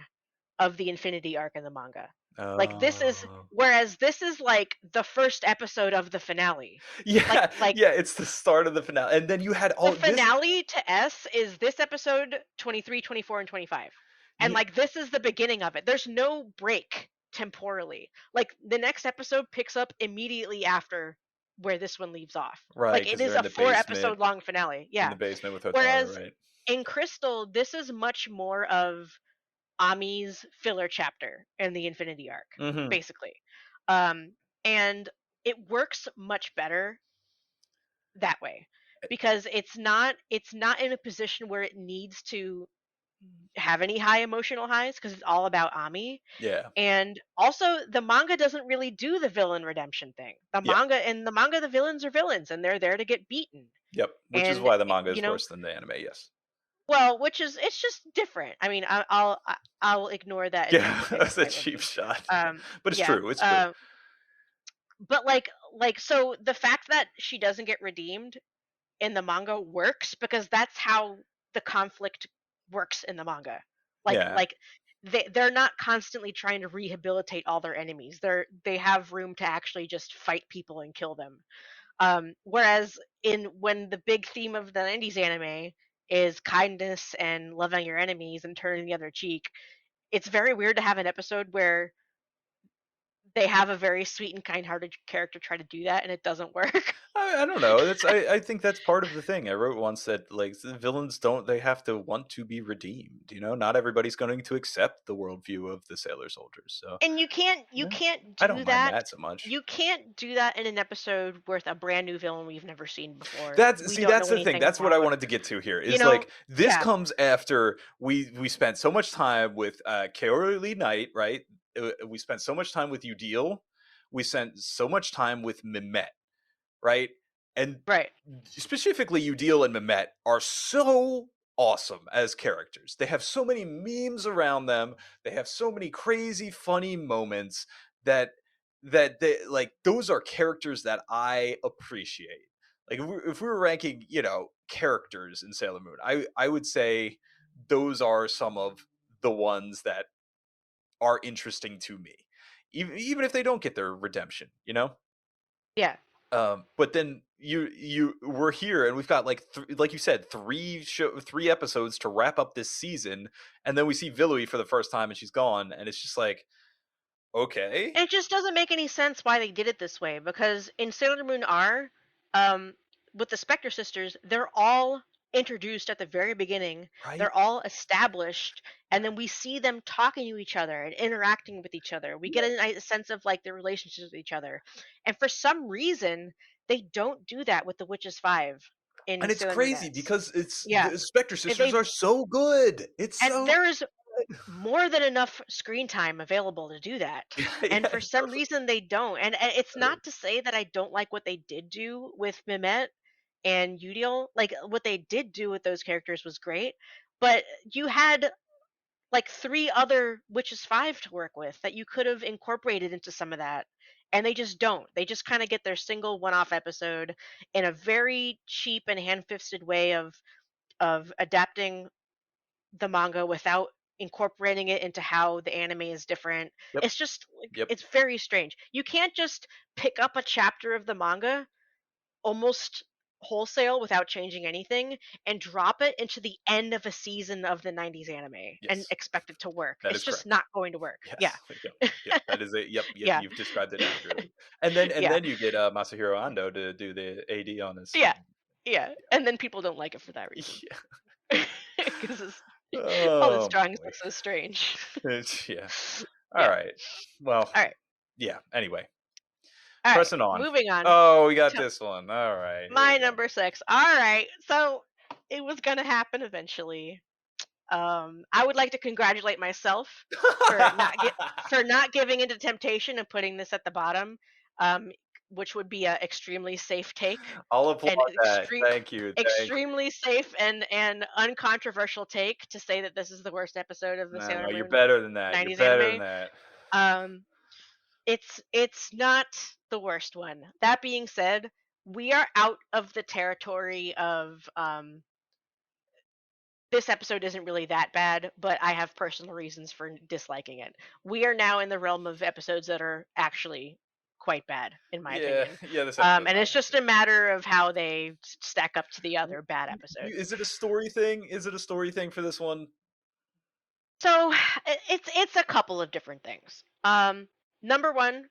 of the Infinity arc in the manga. Like this is
Oh.
whereas this is like the first episode of the finale. Like
Yeah,
like
yeah, it's the start of the finale. And then you had
the
all this.
finale to S is this episode 23, 24, and 25. And
Yeah,
like this is the beginning of it. There's no break temporally. Like the next episode picks up immediately after where this one leaves off.
right,
Like it
because they're
is
in
a
the
4
basement
episode long finale. Yeah.
with Hotaru,
Whereas
right?
in Crystal, this is much more of Ami's filler chapter in the Infinity Arc,
Hmm.
basically. Um, and it works much better that way because it's not in a position where it needs to have any high emotional highs because it's all about Ami.
Yeah.
And also the manga doesn't really do the villain redemption thing.
Yeah.
The manga, the villains are villains and they're there to get beaten.
Yep. Which is
And
why the manga
you
is
know,
worse than the anime. Yes.
well, which is it's just different. I mean, I'll ignore that
Yeah,
admission any
that's a
type of
cheap
thing.
shot, but it's
Yeah.
true. It's true.
But so the fact that she doesn't get redeemed in the manga works because that's how the conflict works in the manga. Like
Yeah.
like they're not constantly trying to rehabilitate all their enemies. They have room to actually just fight people and kill them. Whereas in when the big theme of the 90s anime is kindness and loving your enemies and turning the other cheek, it's very weird to have an episode where they have a very sweet and kind-hearted character try to do that and it doesn't work.
I don't know. I think that's part of the thing. I wrote once that like the villains don't they have to want to be redeemed. Not everybody's going to accept the worldview of the sailor soldiers. So
And you
yeah,
can't
I don't
do
mind
that.
that so much.
You can't do that in an episode with a brand new villain we've never seen before.
That's
We
see,
don't
that's
know
the thing.
anything
That's what I
about.
wanted to get to here.
You
Is
know?
like this
Yeah.
comes after we spent so much time with Kaori Knight, right? We spent so much time with Udil. We spent so much time with Mehmet, right? And
Right.
specifically, Udil and Mehmet are so awesome as characters. They have so many memes around them. They have so many crazy, funny moments that they like. Those are characters that I appreciate. Like if we were ranking, characters in Sailor Moon, I would say those are some of the ones that are interesting to me, even if they don't get their redemption.
Yeah.
But then we're here and we've got like like you said, three episodes to wrap up this season, and then we see Vilui for the first time and she's gone, and it's just like, okay,
And it just doesn't make any sense why they did it this way because in Sailor Moon R, um, with the Spectre sisters, they're all introduced at the very beginning.
right?
They're all established, and then we see them talking to each other and interacting with each other. We get a sense of like their relationships with each other. And for some reason, they don't do that with the Witches 5 in
And it's
Sailor Moon
crazy
S.
because it's
Yeah.
the Spectre sisters
They
are so good. It's
and
so
there is more than enough screen time available to do that. And
yeah,
for some
totally.
reason they don't. And it's not to say that I don't like what they did do with Mehmet and Udiel. Like what they did do with those characters was great, but you had like three other Witches 5 to work with that you could have incorporated into some of that. And they just don't. They just kind of get their single one-off episode in a very cheap and hand-fisted way of adapting the manga without incorporating it into how the anime is different.
Yep,
It's just like
yep.
it's very strange. You can't just pick up a chapter of the manga almost wholesale without changing anything and drop it into the end of a season of the 90s anime and
Yes,
expect it to work.
that
It's
is
just
correct.
not going to work. Yeah.
Yes, yep, yep. That is it. Yep, yep.
Yeah.
You've described it accurately. And then
Yeah.
you get Masahiro Ando to do the AD on this.
Yeah. Yeah. And then people don't like it for that reason.
Yeah.
Because all this
Oh
drawings
boy.
look so strange.
Yeah. All
Yeah.
right. Well,
All right.
yeah. Anyway,
All right.
pressing on.
Moving on.
Oh, we got
to
this one. All right. Here
My
we go.
number 6. All right. So it was gonna happen eventually. I would like to congratulate myself for not giving into temptation and putting this at the bottom, um, which would be a extremely safe take,
I'll
an
applaud that. Thank you. Thank you.
extremely safe and uncontroversial take to say that this is the worst episode of the
No,
Sailor
you're
Moon
better than that. You're
90s
better than
anime.
that.
Um, it's not the worst one. That being said, we are out of the territory of this episode isn't really that bad, but I have personal reasons for disliking it. We are now in the realm of episodes that are actually quite bad, in my
Yeah,
opinion.
yeah. This episode's
And
not
it's
that
just
good.
a matter of how they stack up to the other bad episodes.
Is it a story thing? Is it a story thing for this one?
So it's a couple of different things. Number one,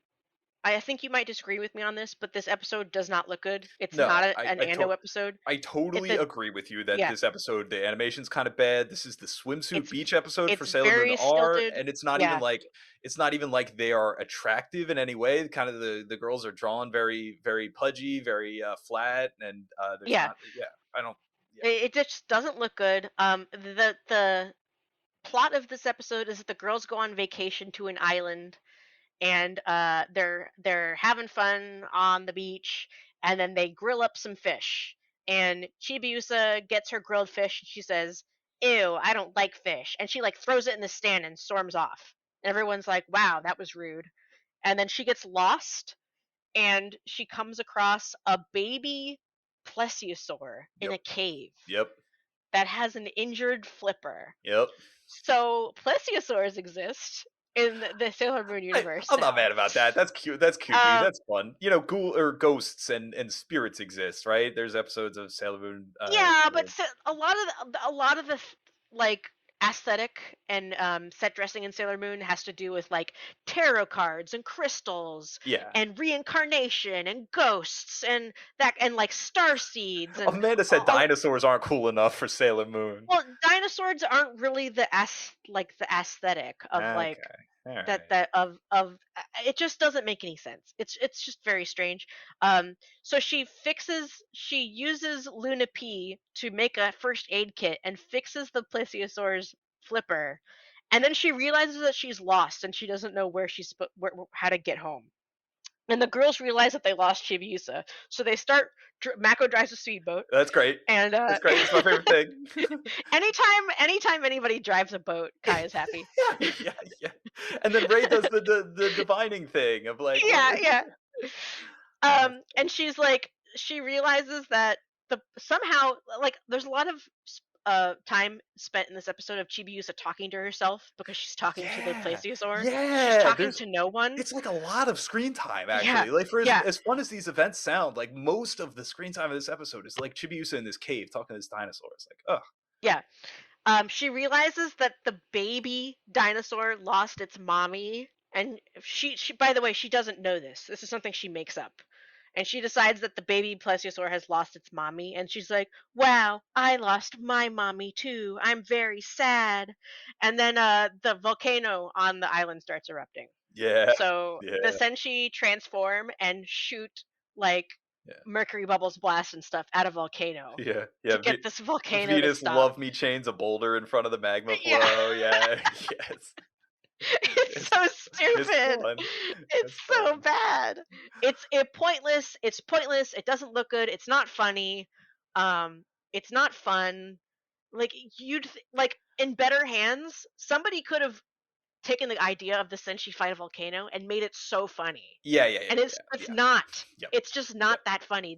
I think you might disagree with me on this, but this episode does not look good. It's not
No,
an Ando episode.
I
It
totally
the
agree with you that
Yeah,
this episode, the animation's kind of bad. This is the swimsuit
it's
beach episode for
it's
Sailor Moon
very
R,
stilted.
and
Yeah,
it's not even like they are attractive in any way. Kind of the girls are drawn very very pudgy, very flat, and there's
yeah.
not. Yeah, I don't. Yeah,
It just doesn't look good. The plot of this episode is that the girls go on vacation to an island, and they're having fun on the beach, and then they grill up some fish, and Chibiusa gets her grilled fish and she says, "Ew, I don't like fish," and she like throws it in the stand and storms off. Everyone's like, "Wow, that was rude." And then she gets lost, and she comes across a baby plesiosaur in
yep,
a cave
yep,
that has an injured flipper.
yep.
So plesiosaurs exist in the Sailor Moon universe
I'm not
now.
mad about that. That's cute. That's cutesy.
Um,
That's fun. You know, ghoul or ghosts and spirits exist, right? There's episodes of Sailor Moon.
yeah, but a lot of like aesthetic and set dressing in Sailor Moon has to do with like tarot cards and crystals
Yeah.
and reincarnation and ghosts and that and like star seeds and
Amanda said dinosaurs aren't cool enough for Sailor Moon.
well, dinosaurs aren't really the aesthetic of like
Okay. All right.
that of it just doesn't make any sense. It's just very strange. So she uses Luna P to make a first aid kit and fixes the plesiosaur's flipper, and then she realizes that she's lost and she doesn't know how to get home. And the girls realize that they lost Chibiusa, so they start. Mako drives a speedboat,
That's great.
and
That's great. It's my favorite thing.
anytime anybody drives a boat, Kai is happy.
Yeah, yeah, yeah. And then Ray does the divining thing of like,
Yeah, yeah.
that's
And
funny.
she's like, she realizes that somehow like there's a lot of time spent in this episode of Chibiusa talking to herself because she's talking to the
Yeah,
plesiosaur. She's
yeah.
talking
There's
to no one.
it's like a lot of screen time
Yeah,
actually. Like for
yeah,
as fun as these events sound, like most of the screen time of this episode is like Chibiusa in this cave talking to this dinosaur. It's like, oh,
yeah. She realizes that the baby dinosaur lost its mommy, and she by the way, she doesn't know this. This is something she makes up. And she decides that the baby plesiosaur has lost its mommy, and she's like, "Wow, I lost my mommy too. I'm very sad." And then the volcano on the island starts erupting.
yeah,
So the
yeah,
Senshi transform and shoot like
yeah.
mercury bubbles blast and stuff at a volcano
Yeah,
to
yeah.
get this volcano to
Venus
stop.
love me chains a boulder in front of the magma
Yeah.
flow. Yeah, yes,
It's
it's
so
it's
stupid.
fun.
It's
It's
so
fun.
bad. Pointless. It's pointless. It doesn't look good. It's not funny. It's not fun. Like like in better hands, somebody could have taken the idea of the Senshi fight a volcano and made it so funny.
Yeah, yeah, yeah,
And it's
yeah,
it's
yeah.
not.
Yep,
It's just not
yep.
that funny.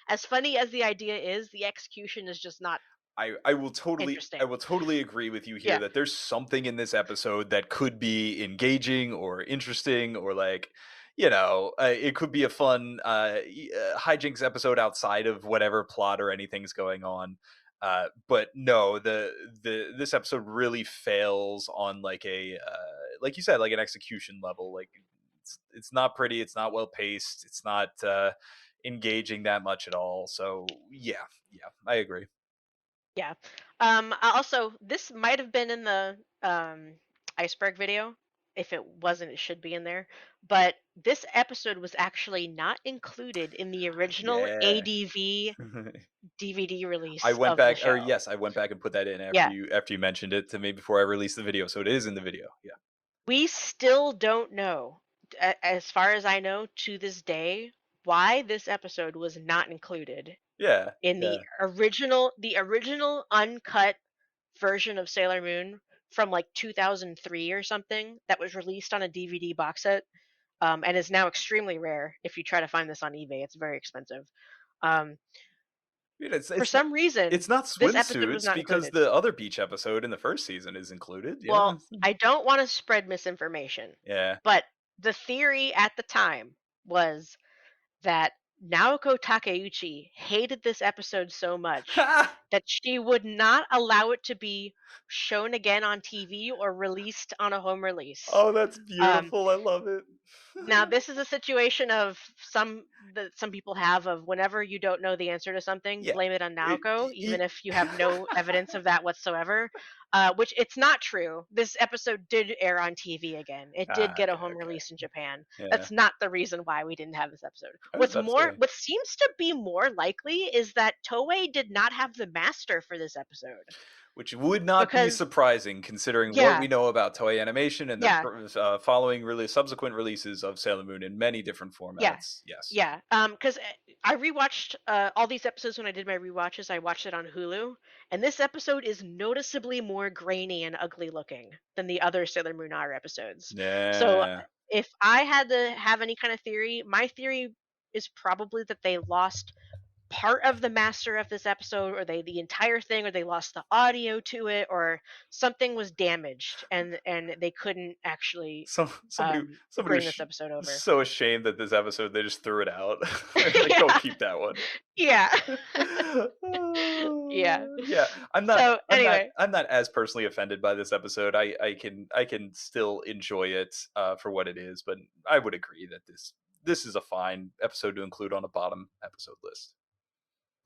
As funny as the idea is, the execution is just not
I
interesting.
will totally agree with you here
Yeah.
that there's something in this episode that could be engaging or interesting or like, it could be a fun hijinks episode outside of whatever plot or anything's going on. But no, the this episode really fails on like a like you said, like an execution level. Like it's not pretty, it's not well paced, it's not engaging that much at all. So yeah, yeah, I agree.
Yeah. Also, this might have been in the iceberg video. If it wasn't, it should be in there. But this episode was actually not included in the original
Yeah.
ADV DVD
I
release
went
of the
back or
show.
yes, I went back and put that in
Yeah.
after you mentioned it to me before I released the video. So it is in the video. Yeah.
We still don't know, as far as I know, to this day, why this episode was not included
Yeah.
in
Yeah.
the original uncut version of Sailor Moon from like 2003 or something that was released on a DVD box set, and is now extremely rare. If you try to find this on eBay, it's very expensive. Um,
Dude,
for some
it's
reason,
not
this episode was
swimsuits
not
because
included.
the other beach episode in the first season is included.
Well,
Yeah.
I don't want to spread misinformation,
Yeah.
but the theory at the time was that Naoko Takeuchi hated this episode so much that she would not allow it to be shown again on TV or released on a home release.
Oh, that's
Um,
beautiful. I love it.
Now, this is a situation of some that some people have of whenever you don't know the answer to something,
Yeah.
blame it on
It-
Naoko, even
e-
if you have no evidence of that whatsoever. Which it's not true. This episode did air on TV again. It did get a
okay,
home
okay.
release in Japan.
Yeah.
That's not the reason why we didn't have this episode.
I was about to say.
What seems to be more likely is that Toei did not have the master for this episode
Which would not be
because
surprising considering what
yeah,
we know about Toei Animation and the
yeah,
following subsequent releases of Sailor Moon in many different
yeah.
formats. Yes.
Yeah, because I rewatched all these episodes when I did my rewatches. I watched it on Hulu, and this episode is noticeably more grainy and ugly looking than the other Sailor Moon R episodes. So,
Yeah.
if I had to have any kind of theory, my theory is probably that they lost part of the master of this episode, or they the entire thing, or they lost the audio to it, or something was damaged, and they couldn't actually
Somebody
bring
was
this episode over.
so ashamed that this episode they just threw it out. They're like, don't keep that one.
Yeah. Yeah.
Yeah,
So anyway,
I'm not as personally offended by this episode. I can still enjoy it for what it is, but I would agree that this is a fine episode to include on a bottom episode list.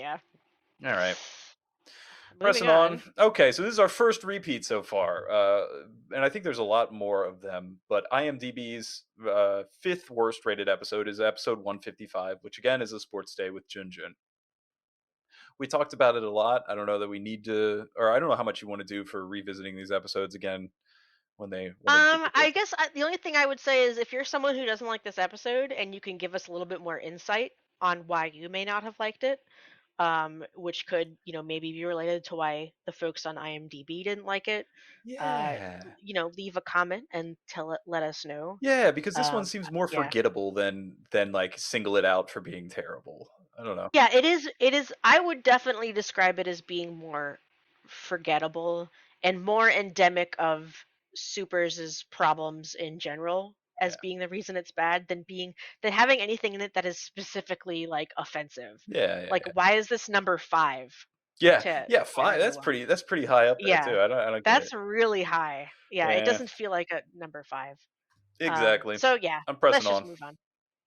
yeah.
All right.
Moving
Pressing on.
on.
Okay, so this is our first repeat so far, and I think there's a lot more of them. But IMDb's fifth worst rated episode is episode 155, which again is a sports day with Junjun. We talked about it a lot. I don't know that we need to, or I don't know how much you want to do for revisiting these episodes again when they do hit
I
this.
guess the only thing I would say is if you're someone who doesn't like this episode and you can give us a little bit more insight on why you may not have liked it, which could, maybe be related to why the folks on IMDb didn't like it, uh,
Yeah,
leave a comment and let us know.
yeah, because this one
Um,
seems more
yeah.
forgettable than like single it out for being terrible. I don't know.
Yeah, it is. It is. I would definitely describe it as being more forgettable and more endemic of Super's problems in general
Yeah,
as being the reason it's bad than having anything in it that is specifically like offensive.
yeah, yeah,
Like,
yeah.
why is this number 5
Yeah,
to
yeah,
to
five.
everyone?
That's pretty high up there
Yeah,
too. I don't get it.
that's really high. Yeah, it
Yeah,
doesn't feel like a number 5.
exactly.
So yeah,
I'm pressing
let's just
on.
move on.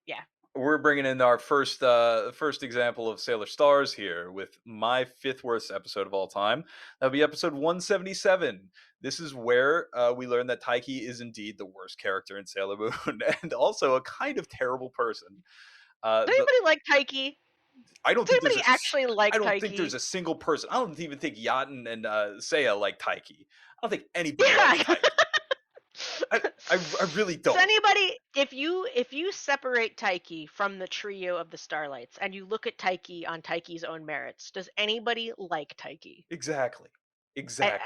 Yeah.
We're bringing in our first example of Sailor Stars here with my fifth worst episode of all time. That'll be episode 177. This is where we learn that Taiki is indeed the worst character in Sailor Moon and also a kind of terrible person.
Does
The
anybody like Taiki?
I don't
Does
think there's
anybody actually
I
like
don't think there's
Taiki?
a single person. I don't even think Yaten and Seiya like Taiki. I don't think anybody likes
Yeah.
Taiki. I really
Does
don't.
anybody, if you separate Taiki from the trio of the Starlights and you look at Taiki on Taiki's own merits, does anybody like Taiki?
Exactly.
I,
Exactly.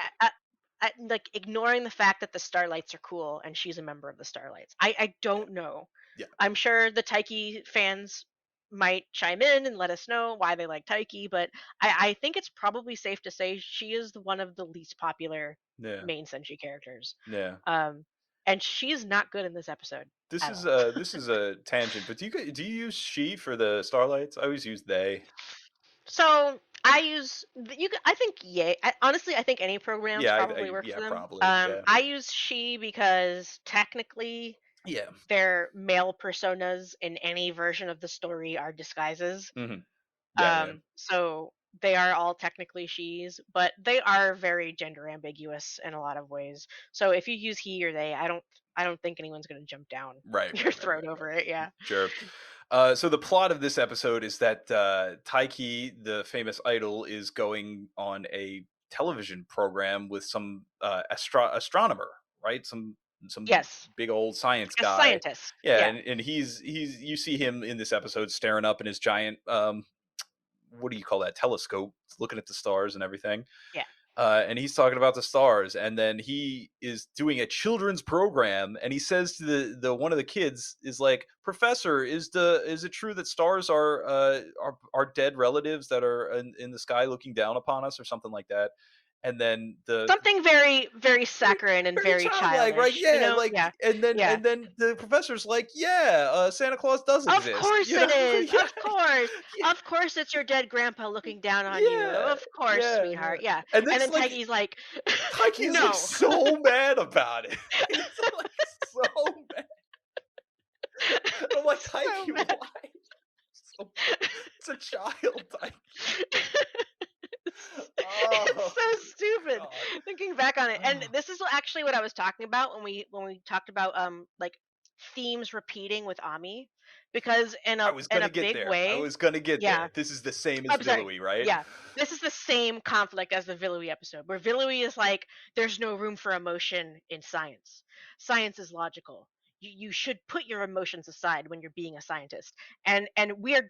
like ignoring the fact that the Starlights are cool and she's a member of the Starlights. I
Yeah.
don't know.
Yeah.
I'm sure the Taiki fans might chime in and let us know why they like Taiki, but I think it's probably safe to say she is one of the least popular
Yeah.
main Senshi characters.
Yeah.
Um, and she's not good in this episode at all.
This is a tangent, but do you use she for the starlights? I always use they.
So I use I think yay. Honestly, I think any programs
Yeah,
probably work
yeah,
for them.
probably. Yeah.
I use she because technically
Yeah.
their male personas in any version of the story are disguises.
Hmm. Yeah, yeah.
So they are all technically she's, but they are very gender ambiguous in a lot of ways. So if you use he or they, I don't think anyone's going to jump down
Right,
your
right, right,
throat
right,
over
right.
it. Yeah.
Sure. So the plot of this episode is that Taiki, the famous idol, is going on a television program with some astronomer, right? Some
Yes.
big old science
A
guy.
scientist.
Yeah,
Yeah.
and he's you see him in this episode staring up in his giant what do you call that, telescope, looking at the stars and everything.
Yeah.
And he's talking about the stars, and then he is doing a children's program, and he says to the one of the kids is like, "Professor, is it true that stars are dead relatives that are in the sky looking down upon us, or something like that?" and then the
Something very, very
very,
saccharine and
very
very
childlike, right?
childish, you
Yeah,
know?
like,
Yeah. Yeah.
and then the professor's like, yeah, Santa Claus does
Of
exist,
course
you
it
know?
is.
Yeah,
Of course.
yeah,
Of course it's your dead grandpa looking down on you.
yeah,
Of course,
yeah, yeah.
sweetheart. Yeah.
And
And
it's
then
like
Tiny's like,
Taiki is like
"No."
so mad about it. He's like so mad. I'm like,
So
Taiki,
mad.
why? So, it's a child, Taiki.
It's
Oh
so stupid
God.
thinking back on it. And
Ah,
this is actually what I was talking about when we talked about like themes repeating with Ami, because
I was
in
gonna
a
get
big
there. I
way,
was gonna get
yeah.
there. This is the same as
I'm sorry.
Vilui, right?
Yeah. This is the same conflict as the Vilui episode, where Vilui is like, there's no room for emotion in science. Science is logical. You should put your emotions aside when you're being a scientist. And we are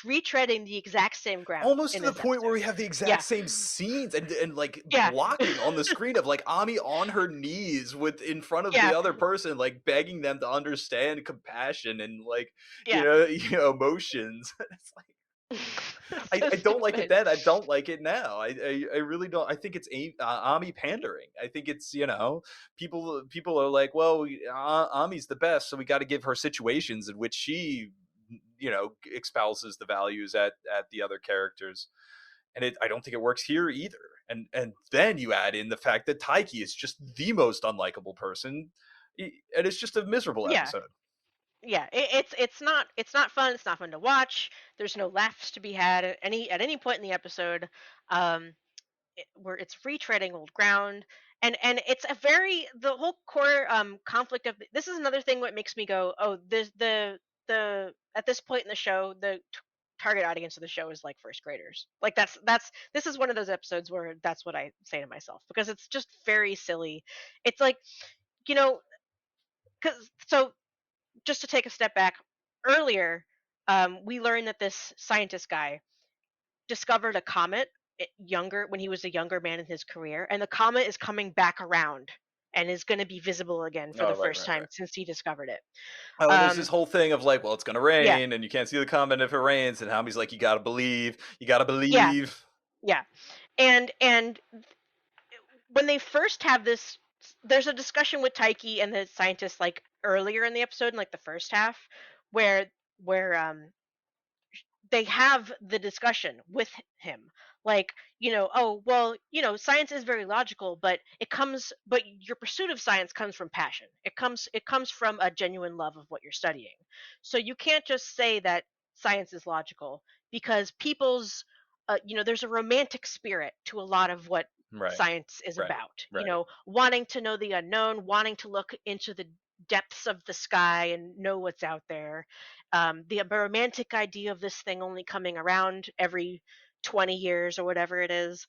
retreading the exact same ground
Almost
in
to the
this
point where
episode.
we have the exact
Yeah.
same scenes and like
Yeah.
blocking on the screen of like Ami on her knees with in front of the
Yeah.
other person, like begging them to understand compassion and like
Yeah.
emotions. It's like
So
I don't like it
stupid.
then. I don't like it now. I really don't. I think it's Ami pandering. I think it's people are like, well, Ami's the best, so we got to give her situations in which she espouses the values at the other characters, and I don't think it works here either. And then you add in the fact that Taiki is just the most unlikable person, and it's just a miserable
Yeah.
episode.
Yeah. It's not fun. It's not fun to watch. There's no laughs to be had at any point in the episode. Um where it's retreading old ground, and it's a very the whole core conflict of this is another thing what makes me go, oh, this the at this point in the show target audience of the show is like first graders. Like that's this is one of those episodes where that's what I say to myself, because it's just very silly. It's like, you know, cuz so just to take a step back, earlier we learned that this scientist guy discovered a comet younger when he was a younger man in his career, and the comet is coming back around and is going to be visible again for the
Oh, right,
first
right,
time
right.
since he discovered it.
Oh, and there's this
Um,
whole thing of like, well, it's gonna
yeah,
rain, and you can't see the comment if it rains, and Hami's like, you gotta
yeah,
believe.
yeah, and when they first have this, there's a discussion with Taiki and the scientist like earlier in the episode, in like the first half, where where they have the discussion with him, like, oh well, science is very logical, but your pursuit of science comes from passion. It comes from a genuine love of what you're studying. So you can't just say that science is logical, because people's there's a romantic spirit to a lot of what
Right,
science is
right,
about,
right.
wanting to know the unknown, wanting to look into the depths of the sky and know what's out there. The romantic idea of this thing only coming around every 20 years or whatever it is.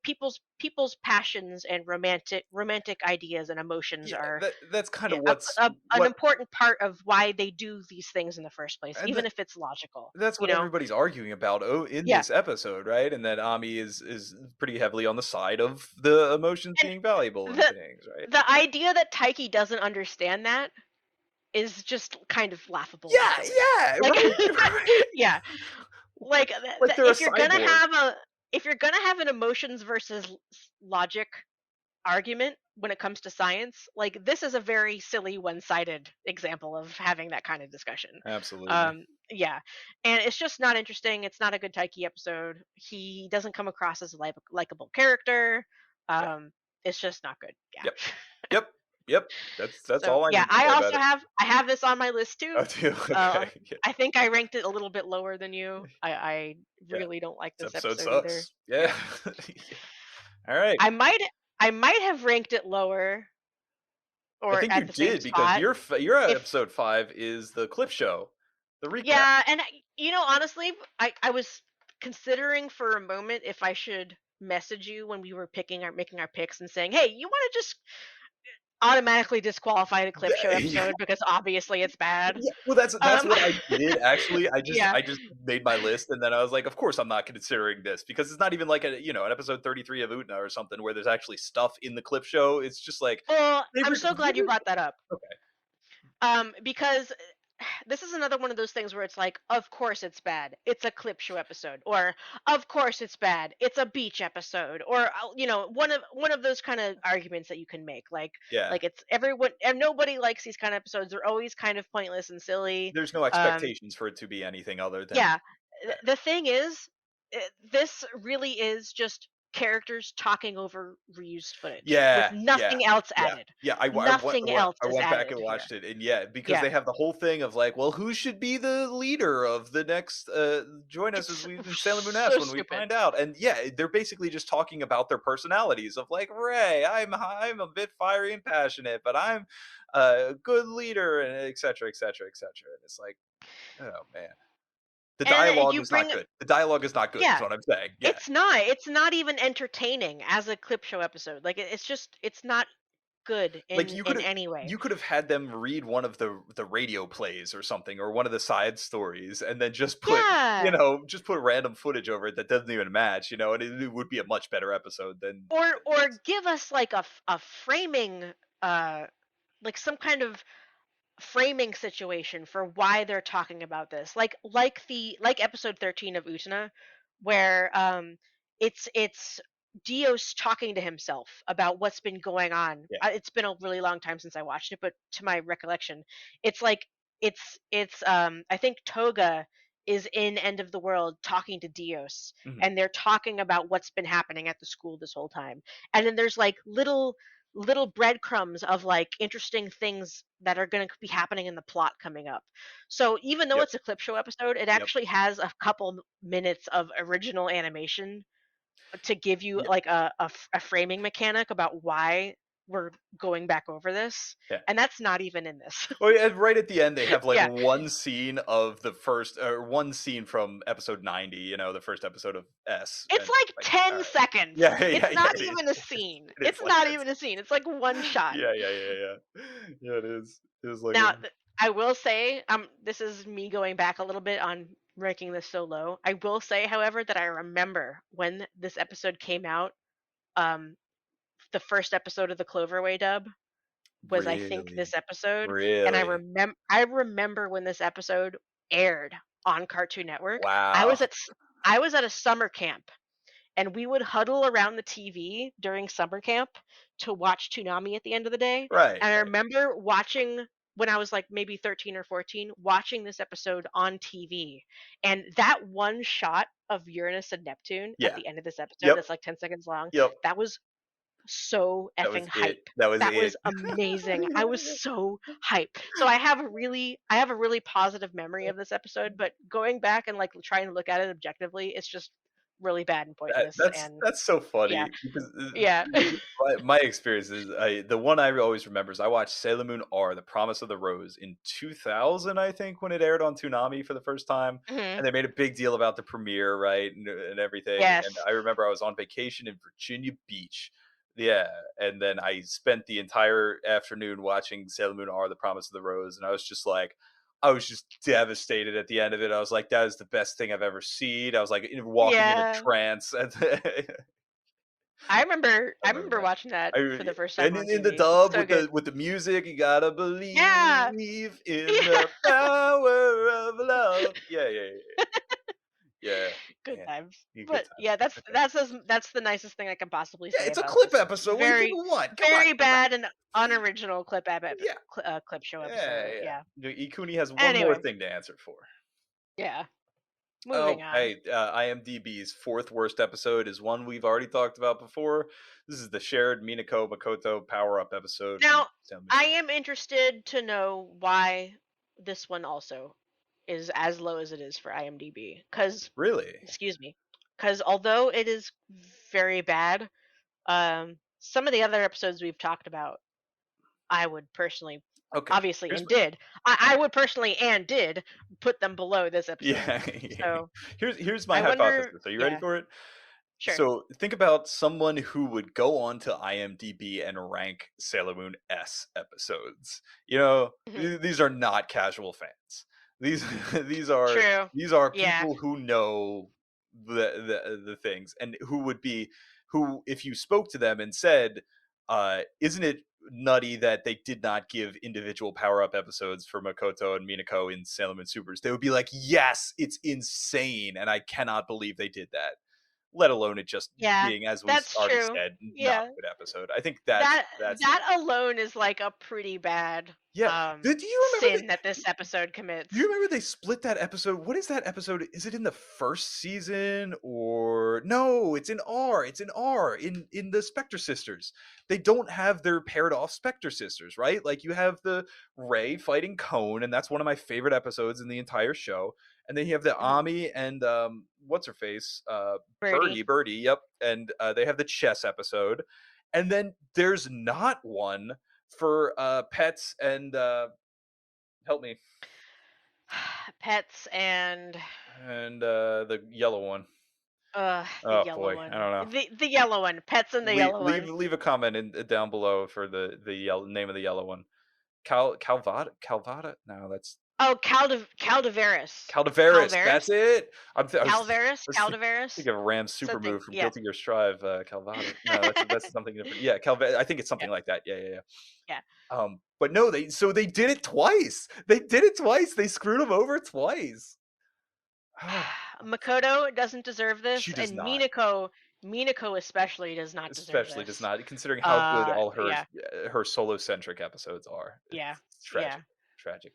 People's passions and romantic ideas and emotions
Yeah,
are
that's kind
yeah,
of what's
an
what
important part of why they do these things in the first place,
and
even if it's logical.
that's
You
what
know?
everybody's arguing about in
Yeah,
this episode, right? And that Ami is pretty heavily on the side of the emotions
and
being valuable and
the
things, right?
the idea that Taiki doesn't understand that is just kind of laughable and
Yeah,
silly.
yeah,
Like,
right, right.
yeah, like
Like they're a cyborg.
if you're gonna have an emotions versus logic argument when it comes to science, like this is a very silly one-sided example of having that kind of discussion.
Absolutely.
Yeah, and it's just not interesting. It's not a good Taiki episode. He doesn't come across as a likable character.
Yeah.
Um, it's just not good.
Yep.
Yeah.
Yep. Yep. That's
So
all I
yeah,
need to say about it.
I have this on my list
Oh,
too.
too.
Uh,
Okay. Yeah.
I think I ranked it a little bit lower than you. I
Yeah.
really don't like
This
this
episode
episode either.
sucks. Yeah.
Yeah.
Yeah. All right.
I might I might have ranked it lower
I
or
think you
at the same
did because
spot
your
if
episode 5 is the clip show, the recap.
yeah, and honestly, I was considering for a moment if I should message you when we were making our picks and saying, "Hey, you want to just automatically disqualify the clip show
Yeah.
episode because obviously it's bad."
Yeah, well, that's
Um
what I did actually.
yeah.
I just made my list, and then I was like, of course I'm not considering this because it's not even like an episode 33 of Utna or something where there's actually stuff in the clip show. It's just like
Well,
they
I'm
re-
so glad you brought that up.
okay,
Because this is another one of those things where it's like, of course it's bad. It's a clip show episode, or of course it's bad. It's a beach episode, or one of those kind of arguments that you can make.
Yeah.
Like it's everyone and nobody likes these kind of episodes. They're always kind of pointless and silly.
There's no
Um,
expectations for it to be anything other than
yeah,
that.
the thing is, this really is just characters talking over reused footage with
Yeah, yeah,
nothing else
yeah,
added.
yeah.
Nothing else
I
is
went back
added
and
here.
watched it, and yeah, because
Yeah,
they have the whole thing of like, well, who should be the leader of the next? Join us as
it's
we in Sailor Moon S
so
when we
stupid.
find out. And yeah, they're basically just talking about their personalities of like Ray, I'm a bit fiery and passionate, but I'm a good leader, and et cetera, et cetera, et cetera. And it's like, oh man, the
And
dialogue
you
is not
bring
good. The dialogue is not good. Is
yeah,
what I'm saying. Yeah.
it's not even entertaining as a clip show episode. Like it's not good
Like
in any way.
you could have had them read one of the radio plays or something, or one of the side stories, and then just put,
Yeah.
just put random footage over it that doesn't even match, and it would be a much better episode than
Or
this.
give us like a framing uh like some kind of framing situation for why they're talking about this. Like episode 13 of Utana, where it's Dios talking to himself about what's been going on.
Yeah.
It's been a really long time since I watched it, but to my recollection, it's like it's I think Toga is in End of the World talking to Dios,
Mhm.
and they're talking about what's been happening at the school this whole time. And then there's like little breadcrumbs of like interesting things that are going to be happening in the plot coming up. So even though
Yep.
it's a clip show episode, it
Yep.
actually has a couple minutes of original animation to give you
Yep.
like a framing mechanic about why we're going back over this.
Yeah.
And that's not even in this.
Oh yeah, right at the end they have like
Yeah,
one scene of the first, or one scene from episode 90, the first episode of S,
it's
and it's
like
like, all
10
right.
seconds.
Yeah, yeah,
It's
yeah,
not
it is.
even a scene.
It
It's
is like
not
that.
even a scene. It's like one shot.
Yeah, yeah, yeah, yeah. Yeah, it is. It is like
Now,
a
I will say, this is me going back a little bit on ranking this so low. I will say, however, that I remember when this episode came out. Um, the first episode of the Cloverway dub was, I think,
really,
this episode, and
really.
I remember when this episode aired on Cartoon Network. I
Wow.
was I was at a summer camp, and we would huddle around the TV during summer camp to watch Toonami at the end of the day.
Right,
And I
right.
remember watching when I was like maybe 13 or 14, watching this episode on TV. And that one shot of Uranus and Neptune at
Yeah.
the end of this episode
Yep,
that's like 10 seconds long,
yep.
that was so
That
effing
was it.
hype.
That was
That
it.
was amazing. I was so hype. So I have a really positive memory of this episode, but going back and like trying to look at it objectively, it's just really bad and
That
pointless.
that's
And
that's so
yeah,
funny because,
yeah.
my experience is, the one I always remember is I watched Sailor Moon R: The Promise of the Rose in 2000, I think, when it aired on Toonami for the first time,
Mhm.
and they made a big deal about the premiere, right, and everything, and
Yes.
I remember I was on vacation in Virginia Beach. Yeah, and then I spent the entire afternoon watching Sailor Moon R: The Promise of the Rose, and I was just devastated at the end of it. I was like, "That is the best thing I've ever seen." I was like walking in a
Yeah.
trance.
I remember
I
I
remember
remember
that.
watching that for the first time
And
on
in the
TV. It's
dub
so
with
good.
the music, you gotta
Yeah.
believe in
Yeah.
the power of love. Yeah, yeah, yeah, yeah.
Good
Yeah, man,
times.
good
But
times.
yeah, that's
Good times.
that's as that's the nicest thing I can possibly
Yeah,
say
it's a
about
clip
this
episode. What do you
very
people want? Come on,
very
come on.
bad and unoriginal
Yeah,
clip show
yeah,
episode.
yeah.
Yeah.
Ikuni has one more
Anyway,
thing to answer for.
yeah. Moving
Oh,
on.
hey, IMDb's fourth worst episode is one we've already talked about before. This is the shared Minako Makoto power up episode from
Now,
Sailor Moon
I
S.
am interested to know why this one also is as low as it is for IMDb. Cause
Really?
excuse me. Cause although it is very bad, some of the other episodes we've talked about, I would personally,
Okay.
obviously,
Here's
and did.
my,
I would personally and did put them below this episode.
yeah.
So
Here's my
I wonder.
hypothesis. Are you ready
Yeah,
for it?
sure.
So think about someone who would go on to IMDb and rank Sailor Moon S episodes.
Mhm.
These are not casual fans. These these are
True.
these are
Yeah.
people who know the things, and who would be, who, if you spoke to them and said, isn't it nutty that they did not give individual power-up episodes for Makoto and Minako in Sailor Moon Supers? They would be like, yes, it's insane, and I cannot believe they did that. Let alone it just
Yeah,
being, as we
that's
already
true.
said, not
Yeah.
a good episode. I think that's
That
that's
that alone is like a pretty bad
yeah. Do you remember
sin that this episode
do you
commits.
remember they split that episode? What is that episode? Is it in the first season or no? It's in R. It's in R in the Spectre Sisters. They don't have their paired off Spectre Sisters, right? Like you have the Ray fighting Cone, and that's one of my favorite episodes in the entire show. And then you have the
Mhm.
Ami and what's her face?
Birdie.
Birdie, yep. And they have the chess episode. And then there's not one for pets and help me.
Pets
And the yellow one.
the
Oh
yellow
boy, I
one.
don't know.
The yellow one. Pets and the yellow one.
Leave a comment in down below for the yellow name of the yellow one. Calvada. No, that's
Oh, Caldeveris.
Caldeveris. That's it. I was
Caldeveris.
thinking of Ram's super
Something.
move from
Yeah.
Guilty Gear Strive. Calvada. No, that's something different. Yeah, I think it's
Yeah.
something like that. Yeah.
Yeah.
But no, they did it twice. They did it twice. They screwed him over twice.
Makoto doesn't deserve
She
this,
does
and
not.
Minako especially does not deserve
Especially does
this.
not, considering how good all
Yeah.
her solo centric episodes are.
Yeah.
It's
Yeah.
tragic.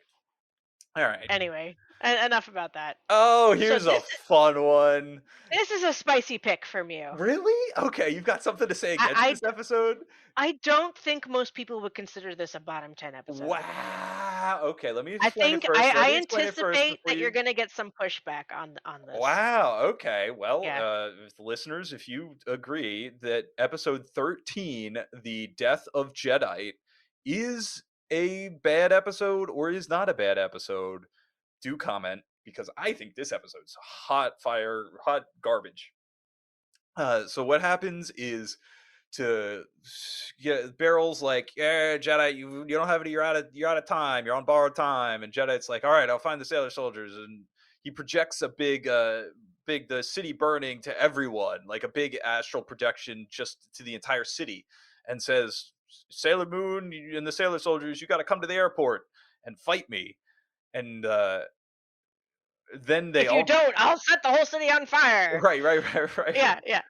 All right.
Anyway, enough about that.
Oh,
So
here's a fun one.
this is a spicy pick from you.
Really? Okay, you've got something to say against
I
this episode?
I don't think most people would consider this a bottom 10 episode.
Wow. Okay, let me
I
explain it
think
first. Let
I
me explain it first
anticipate
before
that you're
you.
gonna get some pushback on this.
Wow. Okay. Well,
Yeah.
listeners, if you agree that episode 13, the death of Jedi, is a bad episode or is not a bad episode, do comment because I think this episode's hot garbage. So what happens is to get Barrel's like, yeah, Jedi, you don't have any, you're out of time, you're on borrowed time, and Jedi's like, all right, I'll find the sailor soldiers, and he projects a big the city burning to everyone, like a big astral projection just to the entire city, and says, Sailor Moon and the sailor soldiers, you got to come to the airport and fight me. And then they
If you
all
don't, I'll set the whole city on fire.
right
Yeah, yeah.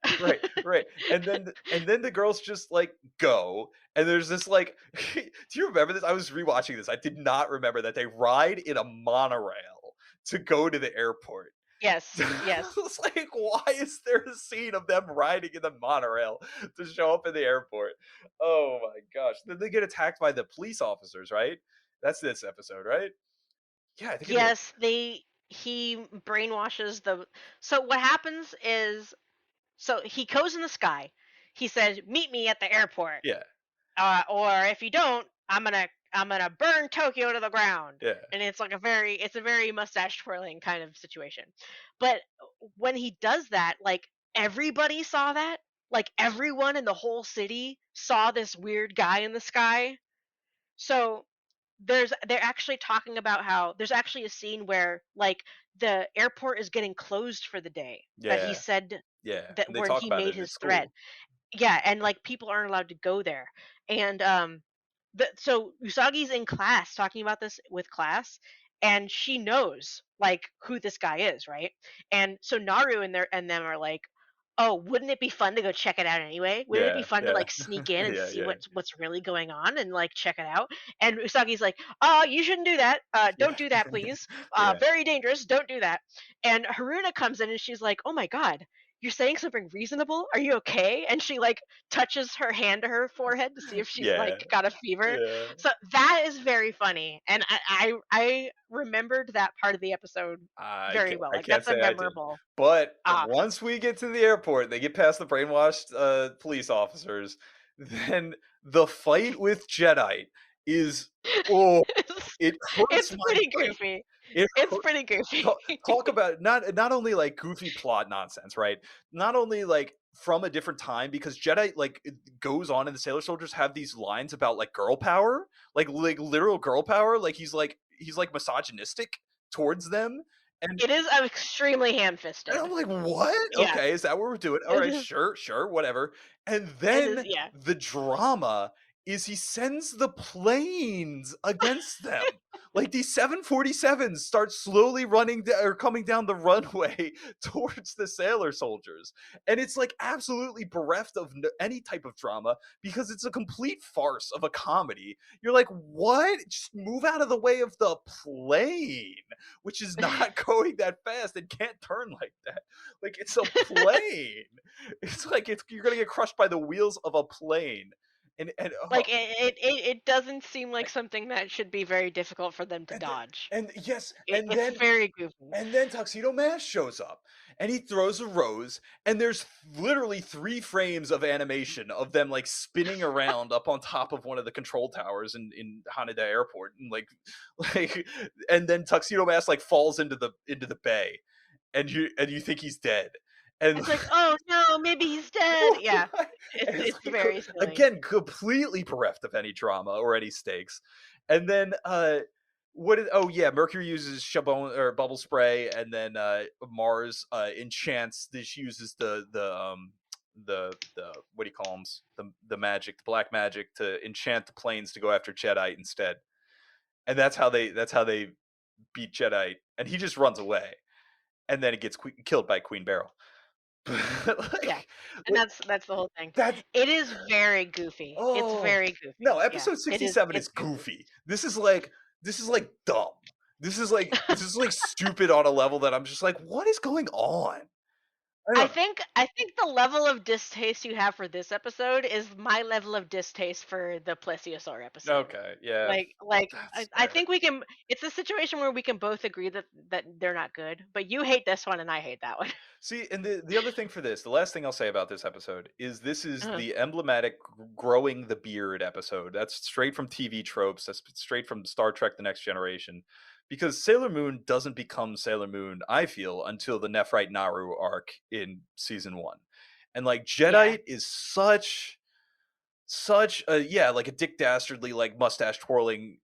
right. And then the girls just like go, and there's this like do you remember this? I was rewatching this. I did not remember that they ride in a monorail to go to the airport.
Yes, yes.
It's like, why is there a scene of them riding in the monorail to show up in the airport? Oh my gosh. Then they get attacked by the police officers, right? That's this episode, right? Yeah, I think it is.
Yes, he brainwashes the so what happens is so he goes in the sky. He says, "Meet me at the airport."
Yeah,
Or if you don't, I'm gonna burn Tokyo to the ground.
yeah,
And it's a very mustache twirling kind of situation. But when he does that, like everybody saw that, like everyone in the whole city saw this weird guy in the sky. So they're actually talking about how there's actually a scene where like the airport is getting closed for the day that he
yeah,
said
yeah.
that
And they
when
talk
he
about
made
it at
his threat.
school.
Yeah, and like people aren't allowed to go there. And so Usagi's in class talking about this with class, and she knows like who this guy is, right? And so Naru and them are like, "Oh, wouldn't it be fun to go check it out anyway? Wouldn't it be
Yeah,
fun to
yeah.
like sneak in and see
Yeah.
what's really going on and like check it out?" And Usagi's like, "Oh, you shouldn't do that.
Yeah.
Don't do that, please.
Yeah.
Very dangerous. Don't do that." And Haruna comes in and she's like, "Oh my god, you're saying something reasonable? Are you okay?" And she like touches her hand to her forehead to see if she's
Yeah.
like got a fever.
Yeah.
So that is very funny, and I remembered that part of the episode very well.
I
Like
can't
that's a
say I did.
memorable.
But
Ah,
once we get to the airport, they get past the brainwashed police officers, then the fight with Jedi is oh,
it's,
it hurts
it's
my
pretty
brain.
goofy.
It
It's
hurts.
pretty goofy.
Talk about not only like goofy plot nonsense, right? Not only like from a different time, because Jedi like it goes on and the sailor soldiers have these lines about like girl power, like literal girl power, like he's like misogynistic towards them, And
It is extremely
And I'm
ham-fisted.
like, "What?
Yeah.
Okay, is that what we're doing?
It
Alright,
is
sure, sure, whatever." And
it is
then
yeah.
the drama is he sends the planes against them. Like, these 747s start slowly running d or coming down the runway towards the sailor soldiers, and it's, like, absolutely bereft of any type of drama because it's a complete farce of a comedy. You're like, "What? Just move out of the way of the plane." Which is not going that fast and can't turn like that. Like it's a plane. It's like you're gonna get crushed by the wheels of a plane. And
Like, it doesn't seem like something that should be very difficult for them to
and, th-
dodge.
and yes,
It's very goofy.
and then Tuxedo Mask shows up and he throws a rose, and there's literally 3 frames of animation of them like spinning around up on top of one of the control towers in Haneda Airport, and like, and then Tuxedo Mask like falls into the bay, and you think he's dead, and
It's like, "Oh, no, maybe he's dead." Yeah.
right?
It's
And it's
it's
like
very silly.
again completely bereft of any drama or any stakes. And then what did oh yeah, Mercury uses Chabon or bubble spray, and then Mars enchants this uses the what do you call them, the magic, the black magic, to enchant the planes to go after Jedi instead. And that's how they beat Jedi, and he just runs away, and then it gets killed by Queen Beryl.
Yeah.
like,
And
like
that's the whole thing.
that
It is very goofy. It's
Oh,
very
no,
goofy. Yeah.
episode
It is
67
it's
is
goofy.
goofy. This is like dumb. This is like stupid on a level that I'm just like, "What is going on?" I don't know.
I think the level of distaste you have for this episode is my level of distaste for the plesiosaur episode.
Okay, yeah,
Like
that's
I
fair.
think we can it's a situation where we can both agree that they're not good, but you hate this one and I hate that one.
See, and the other thing for this, the last thing I'll say about this episode is this is
Uh-huh.
the emblematic growing the beard episode. That's straight from TV tropes. That's straight from Star Trek: The Next Generation. Because Sailor Moon doesn't become Sailor Moon, I feel, until the Nephrite Naru arc in season 1. And like
Yeah.
Jedi is such a, yeah, like a Dick Dastardly, like mustache twirling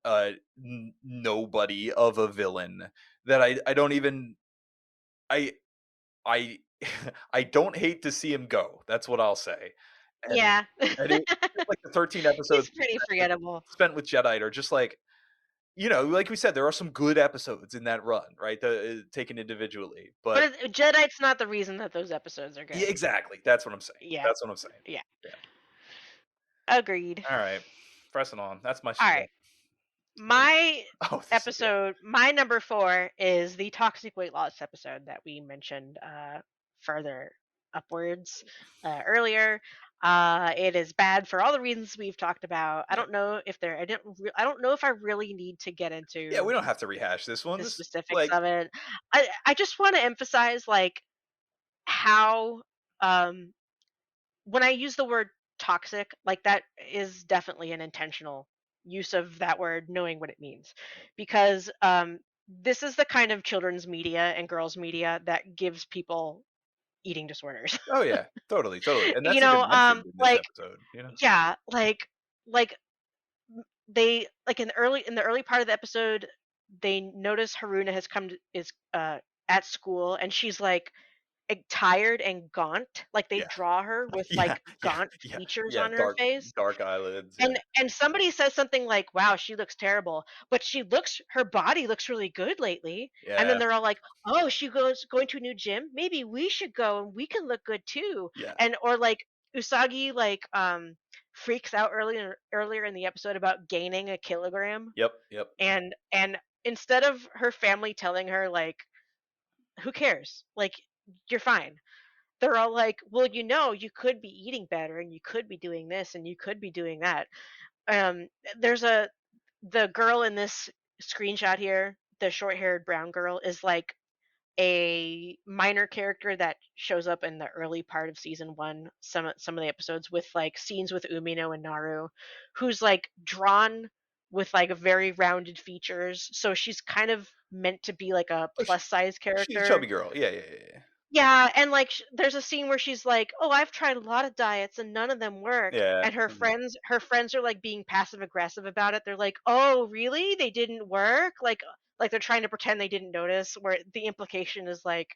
nobody of a villain that I don't even I I I don't hate to see him go. That's what I'll say. And
Yeah.
like the 13 episodes
He's pretty forgettable.
spent with Jedi are just like, like we said, there are some good episodes in that run, right? Taken individually,
But
but
Jedi's not the reason that those episodes are
yeah,
good.
exactly. That's what I'm saying.
Yeah.
That's what I'm saying.
Yeah.
Yeah.
Agreed.
All right, pressing on. That's my
All
spiel.
right. My
Oh, yeah.
episode, my number 4 is the toxic weight loss episode that we mentioned further upwards earlier. It is bad for all the reasons we've talked about. I
Yeah.
don't know if I don't know if I really need to get
Yeah, we
into
don't have to rehash this one.
the
This
specifics
like
of it. I just want to emphasize like how um when I use the word toxic, like that is definitely an intentional use of that word, knowing what it means, because this is the kind of children's media and girls' media that gives people eating disorders.
oh yeah, totally, totally. And
you
that's
know,
even mentioned in this episode.
yeah, like they like in the early part of the episode, they notice Haruna has come to, is at school, and she's like tired and gaunt. Like they
Yeah.
draw her with
Yeah,
like
yeah,
gaunt
yeah,
features
yeah,
on her
dark
face.
dark eyelids, yeah.
And somebody says something like, "Wow, she looks terrible," but her body looks really good lately. And then
Yeah,
they're all like, "Oh, she goes going to a new gym. Maybe we should go and we can look good too."
yeah.
And or like Usagi freaks out earlier in the episode about gaining a kilogram,
Yep, yep.
and instead of her family telling her like, "Who cares? Like you're fine." They're all like, "Well, you could be eating better and you could be doing this and you could be doing that." There's the girl in this screenshot here, the short-haired brown girl is like a minor character that shows up in the early part of season 1, some of the episodes with like scenes with Umino and Naru, who's like drawn with like very rounded features. So she's kind of meant to be like a
Oh,
plus size
she's a
character.
chubby girl. Yeah, yeah, yeah, yeah.
Yeah, and like there's a scene where she's like, "Oh, I've tried a lot of diets and none of them work."
Yeah,
And her friends are like being passive aggressive about it. They're like, "Oh, really? They didn't work?" like they're trying to pretend they didn't notice. Where the implication is like,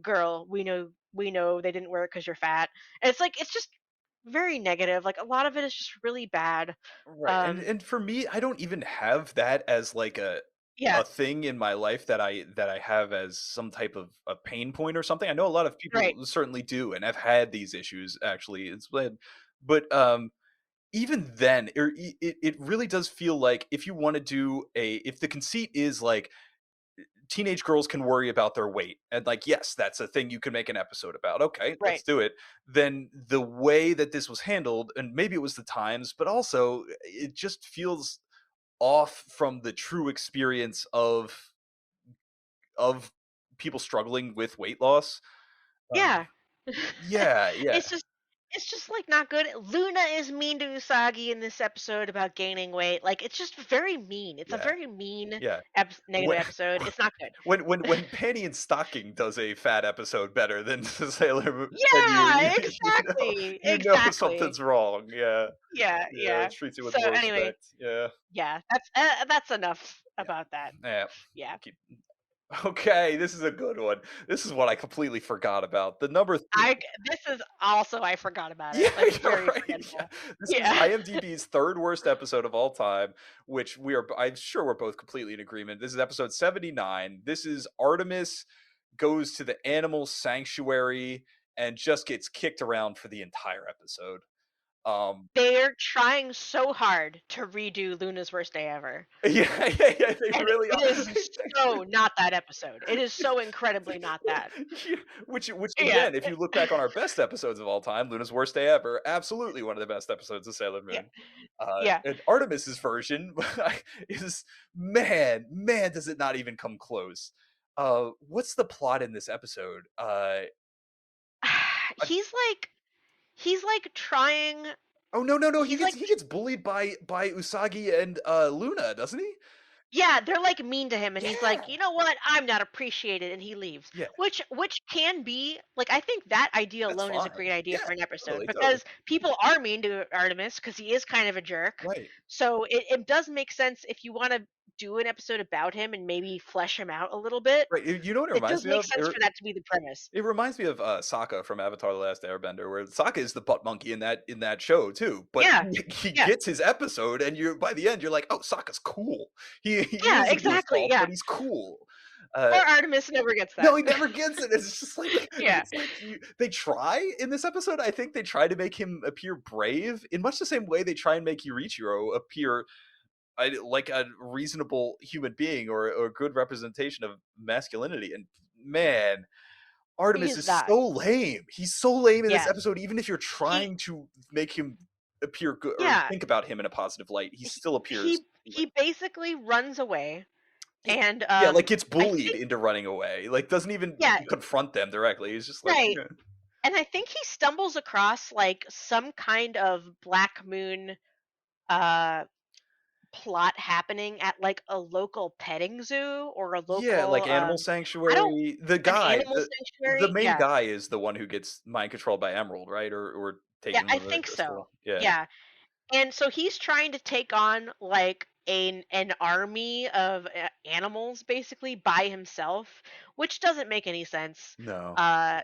"Girl, we know they didn't wear it because you're fat." And it's like it's just very negative. Like a lot of it is just really bad.
Right, and
Um,
and for me, I don't even have that as, like,
yeah,
a thing in my life that I have as some type of a pain point or something. I know a lot of
right,
people certainly do and have had these issues, actually, it's but, even then, it really does feel like if you wanna do a if the conceit is, like, teenage girls can worry about their weight, and, like, yes, that's a thing you can make an episode about, okay, let's
right.
do it. Then the way that this was handled, and maybe it was the times, but also it just feels off from the true experience of people struggling with weight loss. Um,
Yeah.
yeah, yeah,
It's just like not good. Luna is mean to Usagi in this episode about gaining weight. Like it's just very mean. It's a
yeah,
very mean
yeah.
negative episode. It's not good.
When Panty and Stocking does a fat episode better than Sailor Moon, then
Yeah,
know
exactly. Exactly.
something's wrong. Yeah,
Yeah,
yeah.
yeah.
Treats you with
So
more
anyway,
respect. Yeah,
yeah, that's enough
yeah,
about that.
yeah.
Yeah.
Keep okay. This is a good one. This is what I completely forgot about. The number
This is also I forgot about
Yeah,
it. Like
you're
very
right. Yeah.
forgettable.
This is
Yeah.
IMDb's third worst episode of all time, which I'm sure we're both completely in agreement. This is episode 79. This is Artemis goes to the animal sanctuary and just gets kicked around for the entire episode. Um
They're trying so hard to redo Luna's worst day ever.
yeah, they
And
really
it
are.
is so not that episode. It is so incredibly not that.
Yeah, which
Yeah,
again, if you look back on our best episodes of all time, Luna's worst day ever, absolutely one of the best episodes of Sailor
yeah,
Moon.
yeah.
And Artemis's version is man, does it not even come close. What's the plot in this episode? I-
He's like trying
oh no, he
he's
gets
like
he gets bullied by Usagi and Luna, doesn't he?
yeah, they're like mean to him and he's like,
Yeah,
"You know what? I'm not appreciated." And he leaves.
yeah,
Which can be like I think that idea
that's
alone is a
fine.
great idea
Yeah,
for an episode
totally,
because people are mean to Artemis because he is kind of a jerk.
right.
So it does make sense if you want to do an episode about him and maybe flesh him out a little bit.
Right, you know what it
It
reminds
does
me
make
of?
sense for that to be the premise.
It reminds me of, Sokka from Avatar: The Last Airbender, where Sokka is the butt monkey in that show too, but
Yeah.
he
Yeah.
gets his episode, and you by the end, you're like, "Oh, Sokka's cool. He
Yeah,
is a
exactly.
goofball,
Yeah.
but he's cool."
Or
Uh,
Artemis never gets that.
no, he never gets it. It's just like
Yeah.
they try in this episode, I think they try to make him appear brave in much the same way they try and make Yurichiro appear, like a reasonable human being or a good representation of masculinity, and man,
He
Artemis
is
is
not.
so lame. He's so lame in this
Yeah.
episode, even if you're
He
trying to make him appear good or
yeah.
think about him in a positive light, he still appears like
He basically runs away
y
and
yeah, like, gets
I
bullied
think
into running away, like, doesn't even
yeah,
confront them directly. He's just like,
right.
"Yeah."
And I think he stumbles across like some kind of Black Moon uh plot happening at like a local petting zoo or a
Yeah,
local
like Animal
I don't
Sanctuary. The
an
guy
animal
the
sanctuary.
main
Yeah.
guy is the one who gets mind controlled by Emerald, right? Or
Yeah,
taken
I
with a
think so.
crystal. Yeah.
Yeah. And so he's trying to take on like an army of animals basically by himself, which doesn't make any sense.
No.
Uh,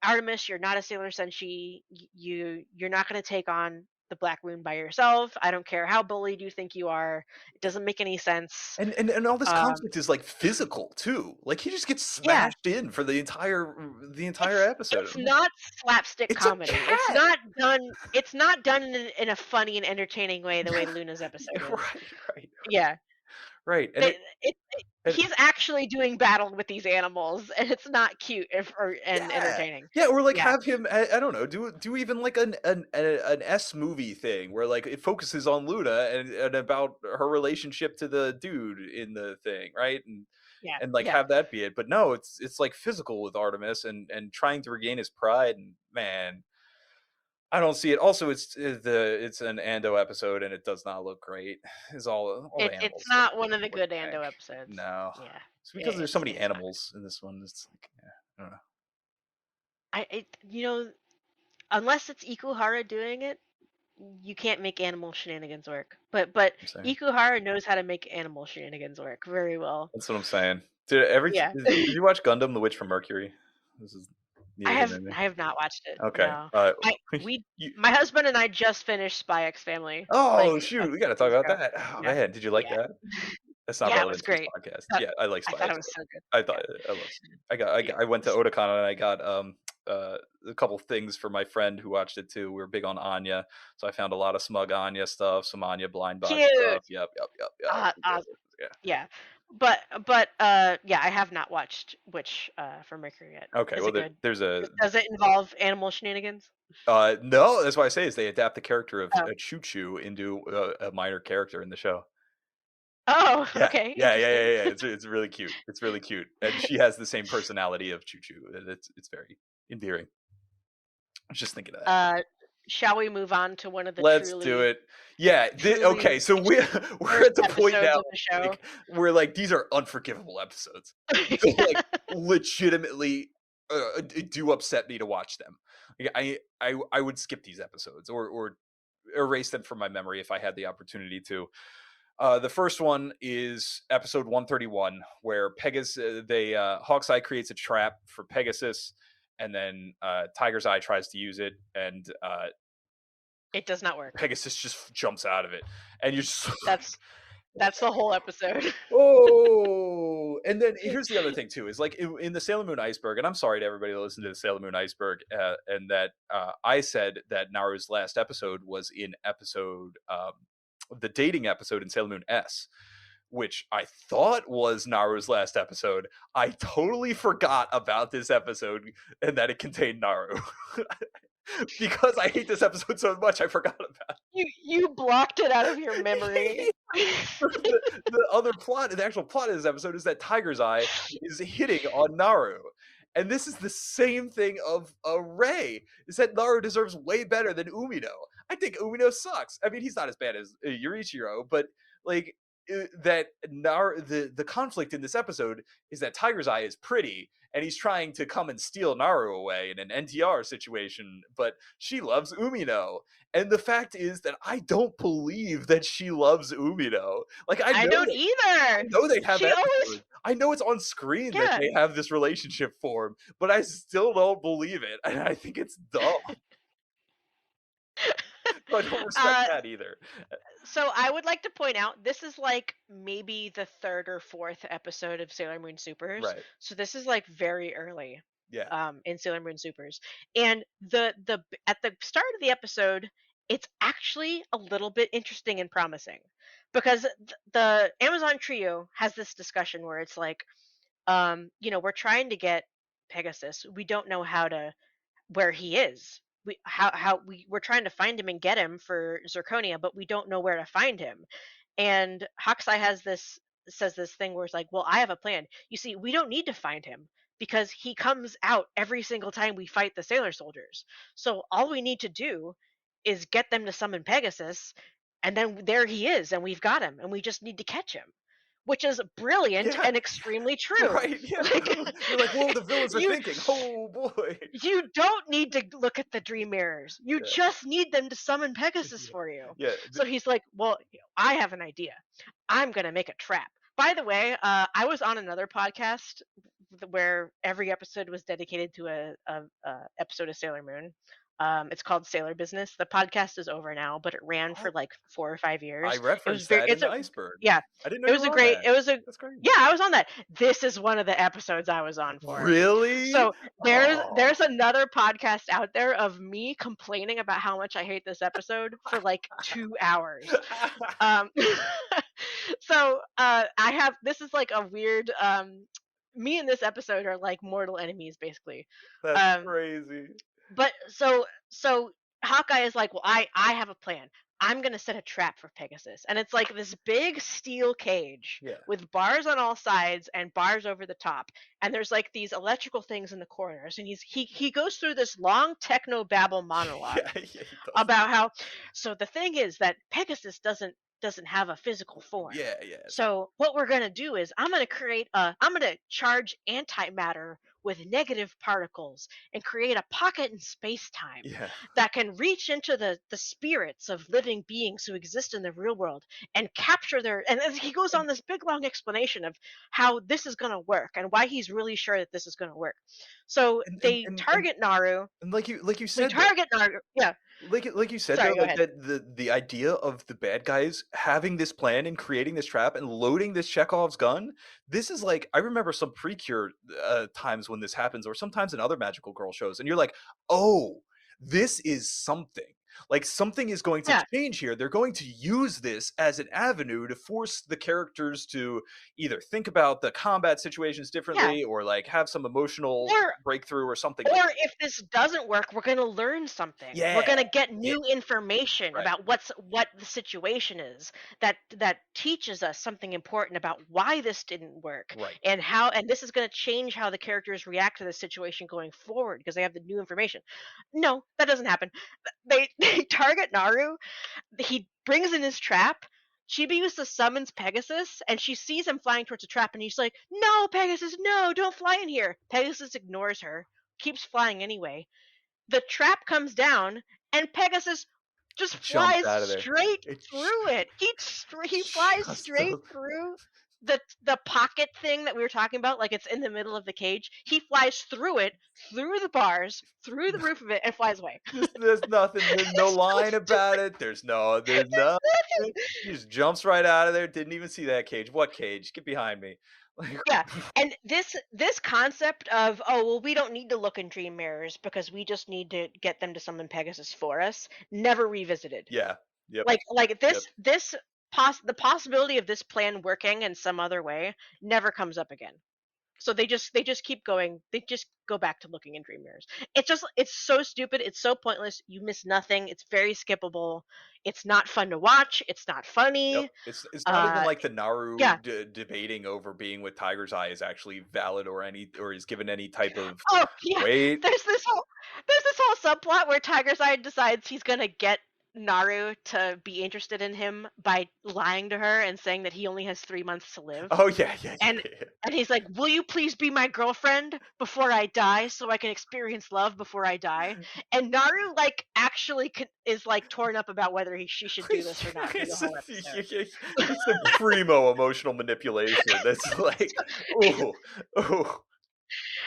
Artemis, you're not a Sailor Senshi. You're not going to take on the Black Moon by yourself. I don't care how bullied you think you are. It doesn't make any sense.
And all this
Um,
conflict is, like, physical too. Like, he just gets
yeah,
smashed in for the entire episode.
it's not slapstick
It's a
comedy.
cat!
It's not done in a funny and entertaining way the way
Yeah.
Luna's episode is.
Right.
Yeah.
Right, and
It
and
he's actually doing battle with these animals, and it's not cute and
yeah.
entertaining.
Yeah, or, like,
Yeah.
have him I don't know, do even, like, an S movie thing where, like, it focuses on Luna and about her relationship to the dude in the thing, right?
Yeah.
And, like,
Yeah.
have that be it, but no, it's, like, physical with Artemis and trying to regain his pride, and man, I don't see it. Also, it's an Ando episode, and it does not look great. Is all the
It's
animals
not one of the
look
good
jank.
Ando episodes.
No,
Yeah.
it's because there's so many
It's not.
animals in this one. It's like, yeah, I don't know.
Unless it's Ikuhara doing it, you can't make animal shenanigans work. But
I'm saying.
Ikuhara knows how to make animal shenanigans work very well.
That's what I'm saying. Did
Yeah.
you watch Gundam: The Witch from Mercury? This is
I
neither here
have
nor there.
I have not watched it.
Okay.
No. I we
You.
My husband and I just finished Spy X Family
Oh
like a
shoot, we got
few
to talk
days
about
ago.
that. Oh
Yeah.
man, did you like
Yeah.
that? That's not
Yeah, it was
relevant to this
great.
podcast.
Uh,
Yeah, I like
I
Spy
thought it
X.
was so good.
I
Yeah.
thought I love.
Yeah.
I went to Otakon and I got a couple things for my friend who watched it too. We were big on Anya, so I found a lot of smug Anya stuff, some Anya blind box
Cute.
stuff. Yep.
Awesome.
Yeah.
Yeah. But yeah, I have not watched Witch for Mercury yet.
Okay.
Is
Well,
it good?
there's a
Does it involve animal shenanigans?
no. That's why I say is they adapt the character of
Oh.
Choo Choo into a minor character in the show.
Oh,
Yeah,
okay. Interesting.
It's really cute. It's really cute, and she has the same personality of Choo Choo. It's very endearing. I was just thinking of that.
Uh, shall we move on to one of the
Let's do
truly
it. Yeah.
truly
Okay. So we're
worst
at the point now.
episodes of the show?
Like, we're like these are unforgivable episodes. They like legitimately do upset me to watch them. Like, I would skip these episodes or erase them from my memory if I had the opportunity to. The first one is episode 131, where Pegasus, Hawkeye creates a trap for Pegasus, and then Tiger's Eye tries to use it, and
It does not work.
Pegasus just jumps out of it, and you're just
That's the whole episode.
oh. And then here's the other thing too: is like in the Sailor Moon Iceberg, and I'm sorry to everybody that listened to the Sailor Moon Iceberg, and that I said that Naru's last episode was in episode the dating episode in Sailor Moon S, which I thought was Naru's last episode. I totally forgot about this episode and that it contained Naru. Because I hate this episode so much, I forgot about
You blocked it out of your memory.
it. The other plot, the actual plot of this episode is that Tiger's Eye is hitting on Naru. And this is the same thing of Ray, is that Naru deserves way better than Umino. I think Umino sucks. I mean, he's not as bad as Yurichiro, but like that Naru, the conflict in this episode is that Tiger's Eye is pretty and he's trying to come and steal Naru away in an NTR situation, but she loves Umino. And the fact is that I don't believe that she loves Umino. Like
I don't
I
either.
know they have
She always
episodes. I know it's on screen that
yeah.
they have this relationship form, but I still don't believe it, and I think it's dumb. So I don't respect that either.
So I would like to point out this is like maybe the third or fourth episode of Sailor Moon Supers.
Right.
So this is like very early
Yeah.
in Sailor Moon Supers. And the at the start of the episode, it's actually a little bit interesting and promising because the Amazon trio has this discussion where it's like we're trying to get Pegasus. We don't know where he is. We're trying to find him and get him for Zirconia, but we don't know where to find him. And Hokusai says this thing where it's like, well, I have a plan. You see, we don't need to find him because he comes out every single time we fight the sailor soldiers. So all we need to do is get them to summon Pegasus, and then there he is, and we've got him, and we just need to catch him. Which is brilliant
Yeah.
and extremely true.
Right, yeah. You're like, whoa, the villains are thinking, oh boy.
You don't need to look at the dream mirrors. You just need them to summon Pegasus for you.
Yeah.
So he's like, well, I have an idea. I'm going to make a trap. By the way, I was on another podcast where every episode was dedicated to a episode of Sailor Moon. It's called Sailor Business. The podcast is over now, but it ran for like 4 or 5 years.
I referenced that in the Iceberg.
Yeah.
I didn't know
It was a great. It was a.
That's great.
Yeah, I was on that. This is one of the episodes I was on for.
Really?
So there's another podcast out there of me complaining about how much I hate this episode for like 2 hours. So I have this is like a weird. Me and this episode are like mortal enemies, basically.
That's crazy.
But so Hawkeye is like, well, I have a plan. I'm gonna set a trap for Pegasus, and it's like this big steel cage with bars on all sides and bars over the top, and there's like these electrical things in the corners, and he goes through this long techno babble monologue about how. So the thing is that Pegasus doesn't have a physical form.
Yeah.
So what we're gonna do is I'm gonna charge antimatter with negative particles and create a pocket in space-time
Yeah.
that can reach into the spirits of living beings who exist in the real world and capture their, and then he goes on this big long explanation of how this is going to work and why he's really sure that this is going to work. So
And and
they
and and
target Naru.
and like you
They
said though,
target Naru. Yeah.
like you said though,
Sorry, go
like
ahead.
that the idea of the bad guys having this plan and creating this trap and loading this Chekhov's gun, this is like I remember some Precure times when this happens, or sometimes in other magical girl shows, and you're like, oh, this is something. Like something is going to
Yeah.
change here. They're going to use this as an avenue to force the characters to either think about the combat situations
Yeah.
differently, or like have some emotional
Or
breakthrough or something like
Or
that.
if this doesn't work, we're gonna learn something. We're
Yeah.
gonna get
Yeah.
new information
Right.
about what the situation is that teaches us something important about why this didn't work
Right.
and how, and this is gonna change how the characters react to the situation going forward because they have the new information. No, that doesn't happen. They they target Naru. He brings in his trap. Chibi uses summons Pegasus, and she sees him flying towards the trap, and he's like, "No, Pegasus, no, don't fly in here." Pegasus ignores her, keeps flying anyway. The trap comes down, and Pegasus just
Jumps
flies
out of there.
straight
It
through it. He flies
just
straight through the pocket thing that we were talking about, like it's in the middle of the cage. He flies through it, through the bars, through the roof of it, and flies away.
just there's nothing, there's no
It's so
line about
stupid.
it. There's no he just jumps right out of there. Didn't even see that cage. What cage? Get behind me. Like
Yeah, and this concept of, oh well, we don't need to look in dream mirrors because we just need to get them to summon Pegasus for us, never revisited.
yeah. Yep.
Like
Yep.
the possibility of this plan working in some other way never comes up again. So they just keep going. They just go back to looking in dream mirrors. It's so stupid. It's so pointless. You miss nothing. It's very skippable. It's not fun to watch. It's not
Yep.
funny.
It's not even
Uh,
like the Naru
yeah.
debating over being with Tiger's Eye is actually valid, or any, or is given any type of
Oh yeah.
weight.
There's this whole there's this whole subplot where Tiger's Eye decides he's gonna get Naru to be interested in him by lying to her and saying that he only has 3 months to live.
Oh yeah, yeah,
And
yeah, yeah.
and he's like, "Will you please be my girlfriend before I die, so I can experience love before I die?" And Naru like actually is like torn up about whether she should do this or not through the
It's
whole episode.
it's some primo emotional manipulation. That's like, ooh, ooh.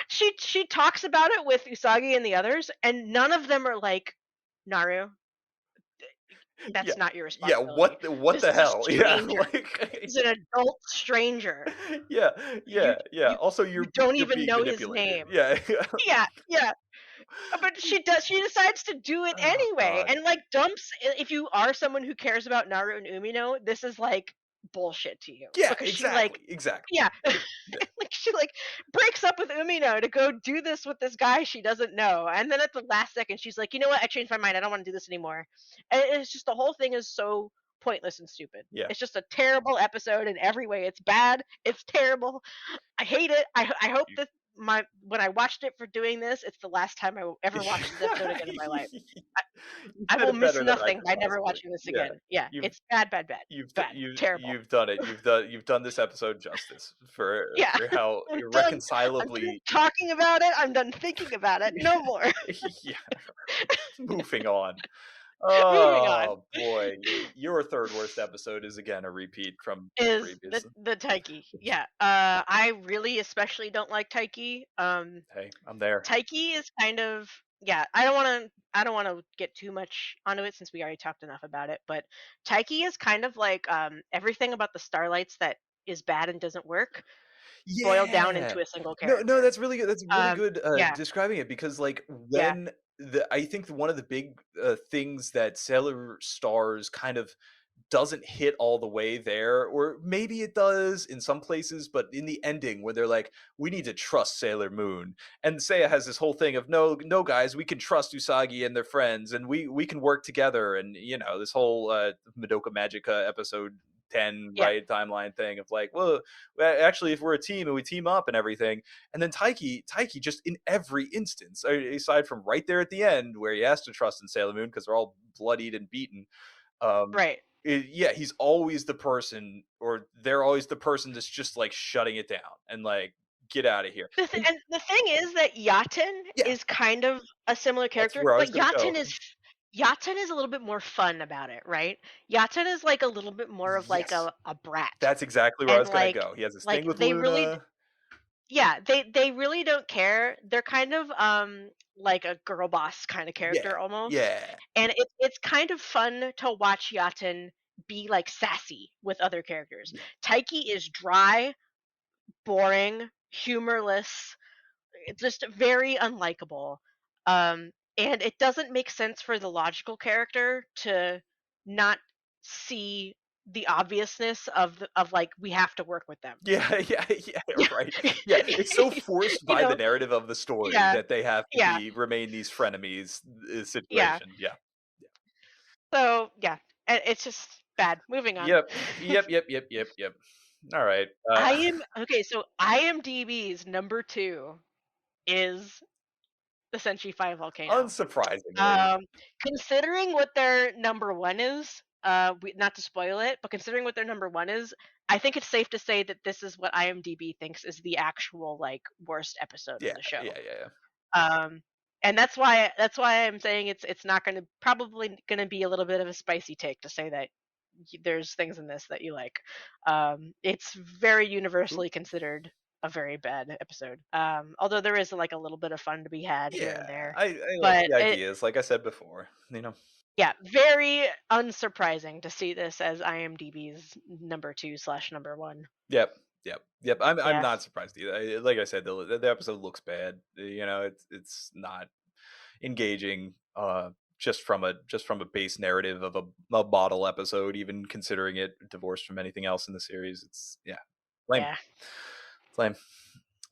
She talks about it with Usagi and the others, and none of them are like, "Naru,
Yeah,
that's not your
yeah.
responsibility.
What
This
the
is a
hell? Yeah,
stranger.
like,
He's an adult stranger.
yeah,
You
yeah, yeah.
you
Also,
you don't
you're
even
being
know his
manipulated.
name."
Yeah.
Yeah, yeah. But she decides to do it
Oh
anyway,
God.
and like dumps. If you are someone who cares about Naru and Umino, this is like bullshit to you
Yeah,
because she like,
exactly, exactly.
yeah,
Yeah.
like she like breaks up with Umino to go do this with this guy she doesn't know, and then at the last second she's like, you know what, I changed my mind, I don't want to do this anymore. And it's just the whole thing is so pointless and stupid.
Yeah.
It's just a terrible episode in every way. It's bad. It's terrible. I hate it. I hope
You,
that my when I watched it for doing this, it's the last time I will ever watch this episode again in my life. I,
you
I
said
will
it
miss
better than I
nothing
could
by never
possibly.
watching this
Yeah.
again. Yeah,
You've
it's bad, bad, bad, bad, terrible.
you've done it. You've done this episode justice
Yeah,
for how
I'm done. I'm done
irreconcilably.
talking about it. I'm done thinking about it. No more.
Yeah. Moving on.
Moving on
Oh boy, your third worst episode is again a repeat from the
is
previous.
the Taiki. Yeah, I really especially don't like Taiki.
Hey, I'm there.
Taiki is kind of, yeah, I don't want to get too much onto it since we already talked enough about it, but Taiki is kind of like everything about the Starlights that is bad and doesn't work boiled down
Yeah.
into a single
No, no,
character.
that's really good
Yeah,
describing it, because like
yeah,
when the I think one of the big things that Sailor Stars kind of doesn't hit all the way there, or maybe it does in some places, but in the ending where they're like, we need to trust Sailor Moon, and Seiya has this whole thing of, no, no, guys, we can trust Usagi and their friends, and we can work together, and this whole Madoka Magica episode 10
yeah,
right timeline thing of like, well, actually, if we're a team and we team up and everything. And then Taiki just in every instance, aside from right there at the end where he has to trust in Sailor Moon because they're all bloodied and beaten, um,
right.
yeah, he's always the person, or they're always the person that's just like shutting it down and like get out of here.
And the thing is that Yaten
Yeah,
is kind of a similar
that's
character,
where I
but
was gonna go.
Yaten is a little bit more fun about it, right? Yaten is like a little bit more of like
Yes,
a brat,
that's exactly where I
and
was gonna go. He has this thing with
they really
Luna.
yeah, they really don't care. They're kind of like a girl boss kind of
Yeah,
character almost.
yeah,
And it's kind of fun to watch Yaten be like sassy with other characters.
yeah,
Taiki is dry, boring, humorless, just very unlikable. And it doesn't make sense for the logical character to not see the obviousness of like we have to work with them.
yeah, yeah,
Yeah.
right. Yeah, it's so forced
You
by the
know?
narrative of the story
Yeah.
that they have to
Yeah.
remain these frenemies
Yeah.
situation. Yeah.
So, yeah, it's just bad. Moving on.
Yep. Yep. Yep. Yep. Yep. Yep. All right.
I am okay, so IMDb's number 2 is the Senshi 5 volcano.
unsurprisingly,
Um, Considering what their number 1 is, not to spoil it, but considering what their number 1 is, I think it's safe to say that this is what IMDb thinks is the actual, like, worst episode of
yeah,
the show.
yeah, yeah,
Um, and that's why I'm saying it's not gonna probably gonna be a little bit of a spicy take to say that there's things in this that you like. It's very
yeah.
universally considered a very bad episode. Although there is like a little bit of fun to be had here
Yeah,
and there,
I like
but
the
it
ideas. Like I said before,
yeah, very unsurprising to see this as IMDb's number 2 slash number 1.
Yep, yep, yep. I'm
Yeah,
not surprised either. Like I said, the episode looks bad. It's not engaging. Just from a base narrative of a bottle episode, even considering it divorced from anything else in the series. It's yeah, lame,
yeah.
lame.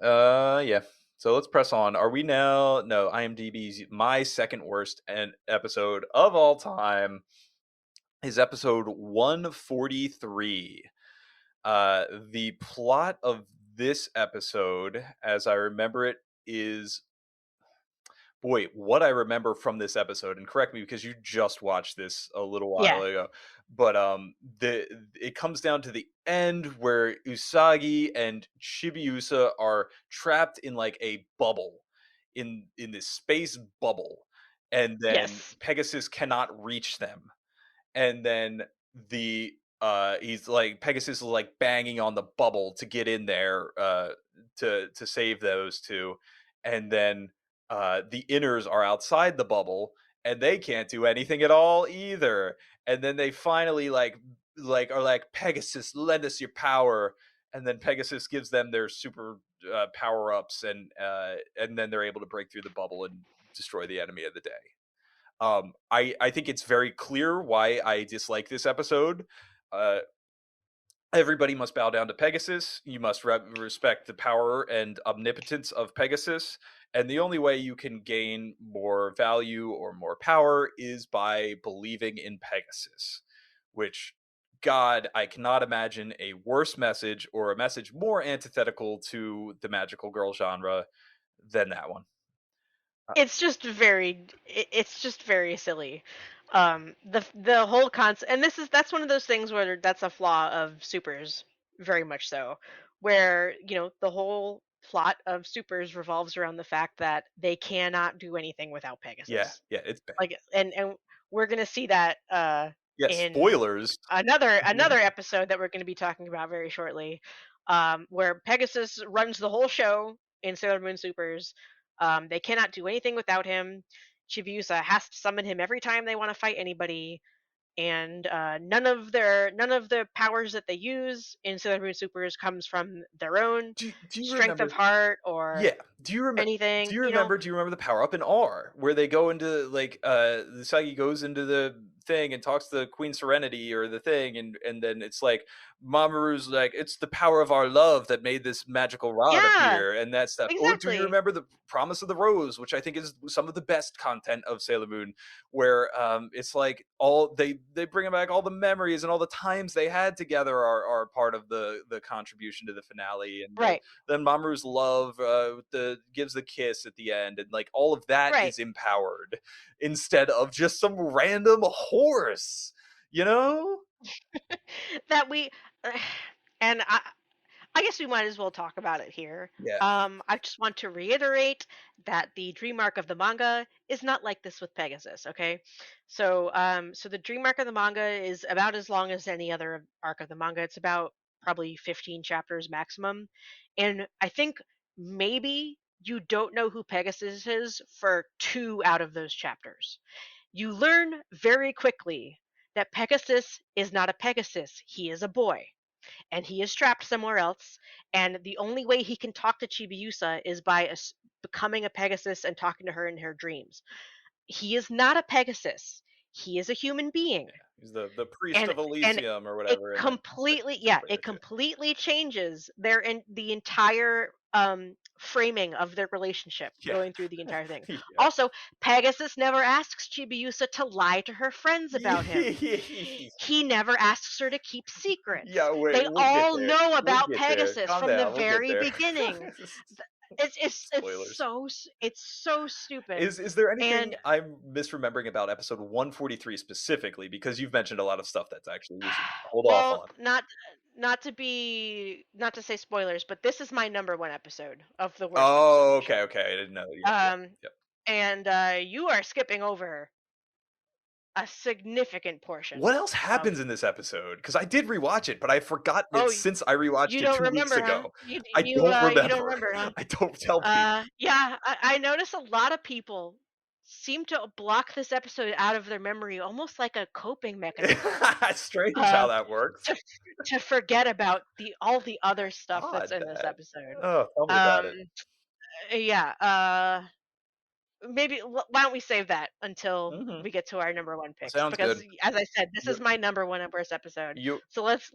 Yeah. So let's press on. Are we now? No, IMDb's my second worst and episode of all time is episode 143. The plot of this episode, as I remember it, is boy, what I remember from this episode, and correct me because you just watched this a little while
Yeah.
ago, but the it comes down to the end where Usagi and Chibiusa are trapped in like a bubble, in this space bubble, and then
Yes.
Pegasus cannot reach them, and then the he's like Pegasus is like banging on the bubble to get in there to save those two, and then the inners are outside the bubble and they can't do anything at all either, and then they finally are like Pegasus, lend us your power, and then Pegasus gives them their super power ups, and then they're able to break through the bubble and destroy the enemy of the day. I think it's very clear why I dislike this episode. Uh, Everybody must bow down to Pegasus. You must respect the power and omnipotence of Pegasus. And the only way you can gain more value or more power is by believing in Pegasus, which, God, I cannot imagine a worse message or a message more antithetical to the magical girl genre than that one.
It's just very silly. The whole concept, and that's one of those things where that's a flaw of supers, very much so, where the whole plot of supers revolves around the fact that they cannot do anything without
Yeah,
Pegasus.
yeah, it's bad.
Like, and we're gonna see that
Yeah,
in
spoilers.
another episode that we're going to be talking about very shortly, where Pegasus runs the whole show in Sailor Moon Supers. They cannot do anything without him. Chibiusa has to summon him every time they want to fight anybody, and none of the powers that they use in Sailor Moon Supers comes from their own
Do you
strength of
remember?
heart or
Yeah. Do you remember?
anything.
Do you remember the power up in R where they go into like the Sagi goes into the thing and talks to Queen Serenity or the thing, and then it's like Mamoru's like it's the power of our love that made this magical rod
Yeah,
appear and that stuff. Or do you
exactly.
remember the Promise of the Rose, which I think is some of the best content of Sailor Moon, where it's like all they bring back all the memories and all the times they had together are part of the contribution to the finale, and
Right,
then Mamoru's love gives the kiss at the end, and like all of that
right.
is empowered instead of just some random horse, you know?
That we, and I guess we might as well talk about it here.
Yeah.
I just want to reiterate that the dream arc of the manga is not like this with Pegasus. Okay, so the dream arc of the manga is about as long as any other arc of the manga. It's about probably 15 chapters maximum, and I think maybe you don't know who Pegasus is for 2 out of those chapters. You learn very quickly that Pegasus is not a Pegasus; he is a boy and he is trapped somewhere else. And the only way he can talk to Chibiusa is by becoming a Pegasus and talking to her in her dreams. He is not a Pegasus. He is a human being,
He's the priest
and
of
and
Elysium or
it
whatever, and then
completely, yeah,
separate
it
the two.
completely changes their in the entire framing of their relationship
Yeah.
going through the entire thing.
Yeah.
Also, Pegasus never asks Chibiusa to lie to her friends about him.
Yeah.
He never asks her to keep secrets.
Yeah, wait,
They
we'll get
all
there.
know
We'll
about
get there.
Pegasus
Calm
from the
down. We'll get
very
there.
beginning. It's
Spoilers.
so it's so stupid.
Is there anything
And
I'm misremembering about episode 143 specifically? Because you've mentioned a lot of stuff that's actually we should hold off
well,
on.
not to say spoilers, but this is my number one episode of the worst episode
Oh,
of the
okay,
show.
okay. I didn't know. Yep, yep,
Um,
yep.
and you are skipping over a significant portion.
What else
Um,
happens in this episode? Because I did rewatch it, but I've forgotten it
oh,
since I rewatched
you
it
don't
2 weeks
remember, huh?
ago. I don't
You don't
remember.
remember, huh?
I don't tell me.
Yeah, I notice a lot of people seem to block this episode out of their memory, almost like a coping mechanism,
Strange how
uh,
that works.
to to forget about all the other stuff that's
Odd
in this
that.
episode.
Oh, tell me about
Um,
it.
yeah, maybe why don't we save that until
Hmm.
we get to our number one picks?
Sounds
Because
good.
as I said, this
You,
is my number one and worst episode.
you,
So let's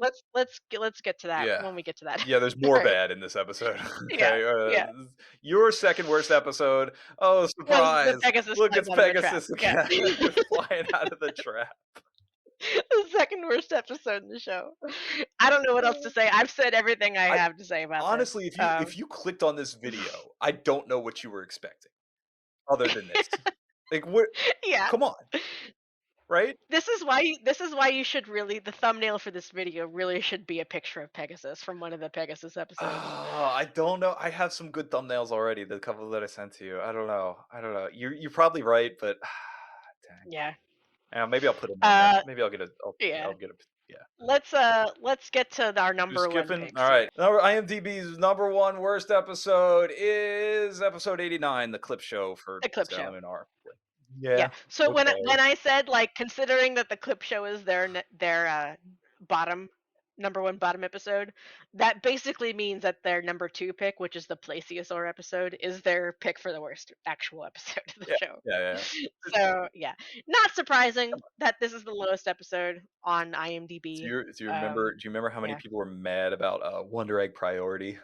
get to that
yeah.
when we get to that.
Yeah, there's
All
more
right.
bad in this episode.
Yeah.
Okay,
Yeah.
your second worst episode. Oh,
Was the
surprise!
Pegasus
Look,
flies
it's
out of the trap.
Pegasus
Yeah.
again, flying out of the trap.
The second worst episode in the show. I don't know what else to say. I've said everything I
I
have to say about
honestly,
this.
if you clicked on this video, I don't know what you were expecting, other than this. Like, what?
Yeah.
Come on, right?
This is why you should really, the thumbnail for this video really should be a picture of Pegasus from one of the Pegasus episodes.
Oh, I don't know. I have some good thumbnails already. The couple that I sent to you. I don't know. You're probably right, but dang.
Yeah.
Yeah, maybe I'll put it in there.
Uh
Maybe I'll get a.
yeah.
I'll get a. Yeah.
Let's get to our
You
number one
skipping?
picks
All
here.
right. IMDb's number one worst episode is episode 89, the clip show for
The clip
Salem
show.
and R.
Yeah.
Yeah.
So
Okay.
when I said, like, considering that the clip show is their bottom number one bottom episode, that basically means that their number two pick, which is the Plesiosaur episode, is their pick for the worst actual episode of the
Yeah.
show.
Yeah.
So yeah, not surprising that this is the lowest episode on
Do
IMDb.
you remember? Do you remember how many
yeah.
people were mad about Wonder Egg Priority,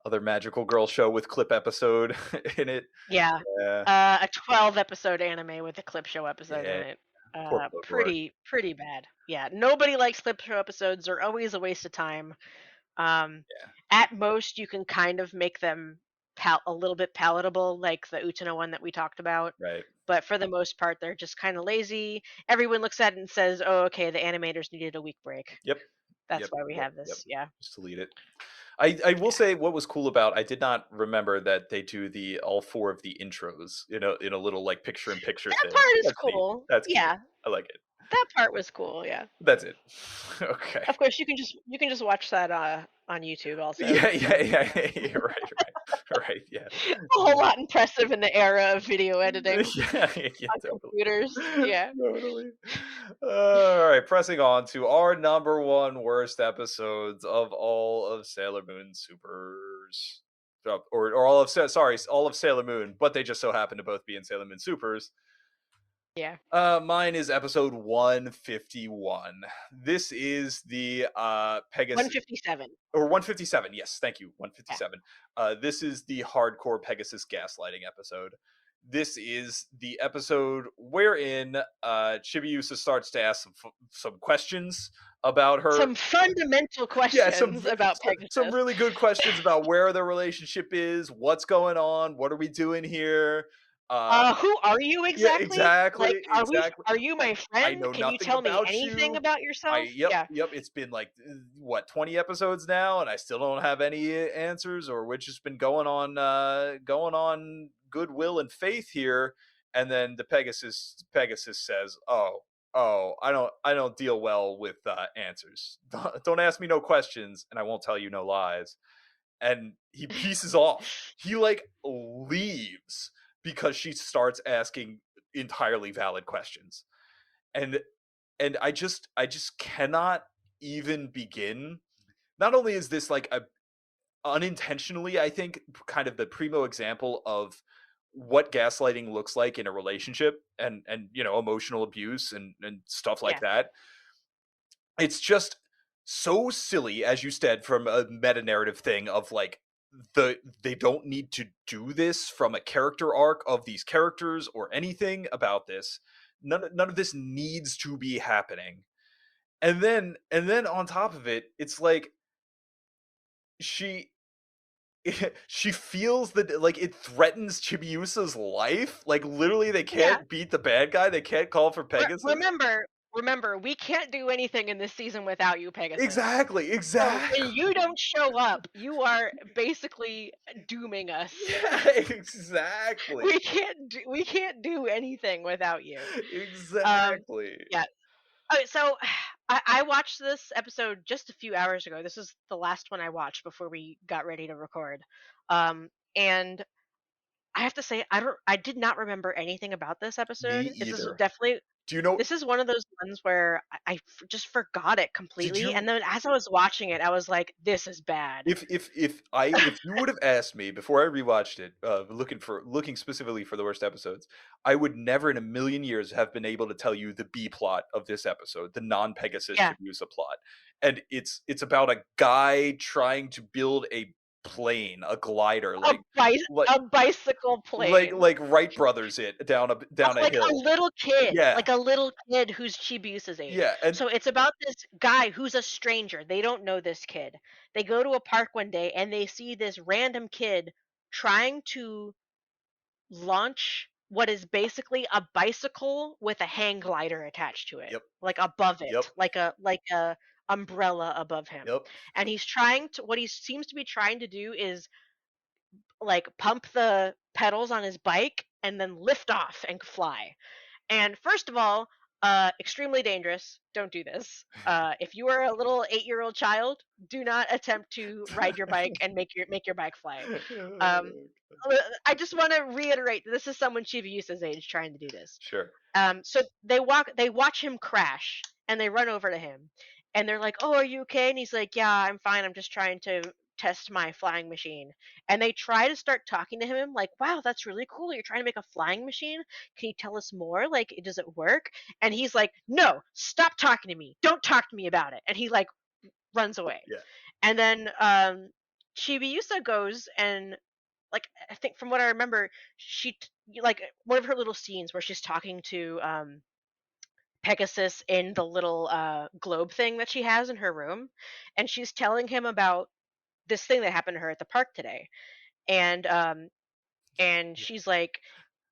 other magical girl show with clip episode in it?
Yeah.
Yeah.
A 12 episode anime with a clip show episode
Yeah.
in it.
Poor Bloodroar.
Pretty bad. Yeah, nobody likes clip show episodes. They're always a waste of time.
Yeah.
At most, you can kind of make them a little bit palatable, like the Utena one that we talked about.
Right.
But for the most part, they're just kind of lazy. Everyone looks at it and says, "Oh, okay, the animators needed a week break."
Yep.
That's why we have this. Yeah.
Just delete it. I will say what was cool about, I did not remember that they do all four of the intros in a little like picture in picture
That
thing.
part is
That's neat.
cool.
That's cute.
Yeah,
I like it.
that part was cool. Yeah.
That's it. Okay.
Of course, you can just watch that on YouTube also.
Yeah. Right. Yeah.
A whole lot impressive in the era of video editing
Yeah,
on
totally.
computers. Yeah.
Totally. All right, pressing on to our number one worst episodes of all of Sailor Moon Supers, or all of all of Sailor Moon, but they just so happen to both be in Sailor Moon Supers.
Yeah.
Mine is episode 151. This is the Pegasus
157.
or 157. Yes, thank you. 157. This is the hardcore Pegasus gaslighting episode. This is the episode wherein Chibiusa starts to ask some questions about her.
Some fundamental questions about Pegasus.
Some really good questions about where their relationship is, what's going on, what are we doing here.
Who are you
Yeah,
exactly? Like,
exactly, exactly.
are you
I
my
I
friend?
know
Can you
nothing
tell me
about
anything
you.
about yourself? Yeah.
Yep. It's been like what 20 episodes now, and I still don't have any answers, or we've just been going on goodwill and faith here. And then the Pegasus says, "Oh, I don't deal well with answers. Don't ask me no questions, and I won't tell you no lies." And he pieces off. He like leaves because she starts asking entirely valid questions. And I just cannot even begin. Not only is this like a unintentionally, I think, kind of the primo example of what gaslighting looks like in a relationship, and emotional abuse and stuff like
Yeah.
that. It's just so silly, as you said, from a meta narrative thing of like they don't need to do this from a character arc of these characters or anything about this. None of this needs to be happening. And then on top of it, it's like she she feels that like it threatens Chibiusa's life. Like literally they
Yeah.
can't beat the bad guy. They can't call for Pegasus.
Remember, we can't do anything in this season without you, Pegasus.
Exactly,
So when
exactly.
you don't show up, you are basically dooming us.
Yeah, exactly.
We can't do anything without you. Um,
Exactly.
yeah. Okay, so I watched this episode just a few hours ago. This is the last one I watched before we got ready to record. And I have to say I did not remember anything about this
Me
episode.
either. Do you
This
know
is one of those ones where just forgot it
did
completely, and
you
then as I was watching it, I was like, "This is bad."
if you would have asked me before I rewatched it, looking specifically for the worst episodes, I would never in a million years have been able to tell you the B plot of this episode, the non-Pegasus
Yeah,
Chibiusa plot. And it's about a guy trying to build a plane, a glider,
a
like
a bicycle plane,
like Wright brothers it down a
like a
hill.
little kid,
Yeah.
like a little kid who's Chibiusa's age.
Yeah, and
So it's about this guy who's a stranger. They don't know this kid. They go to a park one day and they see this random kid trying to launch what is basically a bicycle with a hang glider attached to it,
yep,
like above
yep,
it, like a umbrella above him.
yep.
And he's trying to what he seems to be trying to do is like pump the pedals on his bike and then lift off and fly. And first of all, extremely dangerous. Don't do this. If you are a little 8-year-old child, do not attempt to ride your bike and make your bike fly. Um, I just want to reiterate that this is someone Chibiusa's age trying to do this.
Sure.
So they watch him crash, and they run over to him, and they're like, "Oh, are you okay?" And he's like, "Yeah, I'm fine. I'm just trying to test my flying machine." And they try to start talking to him, like, "Wow, that's really cool. You're trying to make a flying machine. Can you tell us more? Like, does it work?" And he's like, "No, stop talking to me. Don't talk to me about it." And he like runs away.
Yeah.
And then Chibiusa goes and like I think from what I remember, like one of her little scenes where she's talking to Pegasus in the little globe thing that she has in her room, and she's telling him about this thing that happened to her at the park today, and
Yeah.
she's like,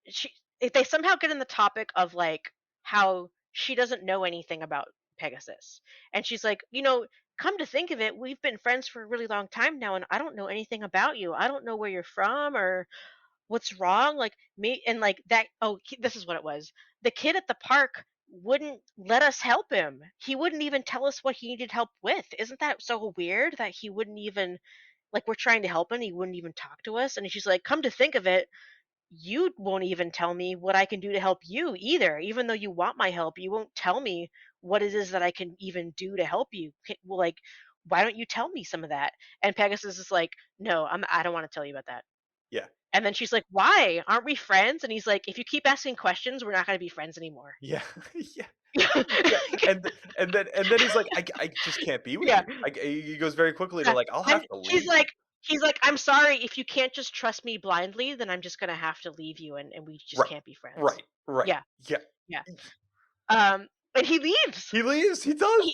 she if they somehow get in the topic of like how she doesn't know anything about Pegasus, and she's like, come to think of it, we've been friends for a really long time now, and I don't know anything about you. I don't know where you're from or what's wrong, like me and like that. This is what it was. The kid at the park wouldn't let us help him. He wouldn't even tell us what he needed help with. Isn't that so weird that he wouldn't even, like, we're trying to help him, he wouldn't even talk to us? And she's like, come to think of it, you won't even tell me what I can do to help you either. Even though you want my help, you won't tell me what it is that I can even do to help you. Well, like, why don't you tell me some of that? And Pegasus is like, no, I don't want to tell you about that.
Yeah.
And then she's like, "Why? Aren't we friends?" And he's like, "If you keep asking questions, we're not gonna be friends anymore."
Yeah. Yeah. Yeah. And then he's like, I just can't be with
Yeah,
you. He goes very quickly to
yeah.
like, I'll
And
have to leave.
he's like, "I'm sorry, if you can't just trust me blindly, then I'm just gonna have to leave you and we just
Right.
can't be friends."
Right. Right.
Yeah,
Yeah.
yeah. Um, and he leaves.
He leaves. He does.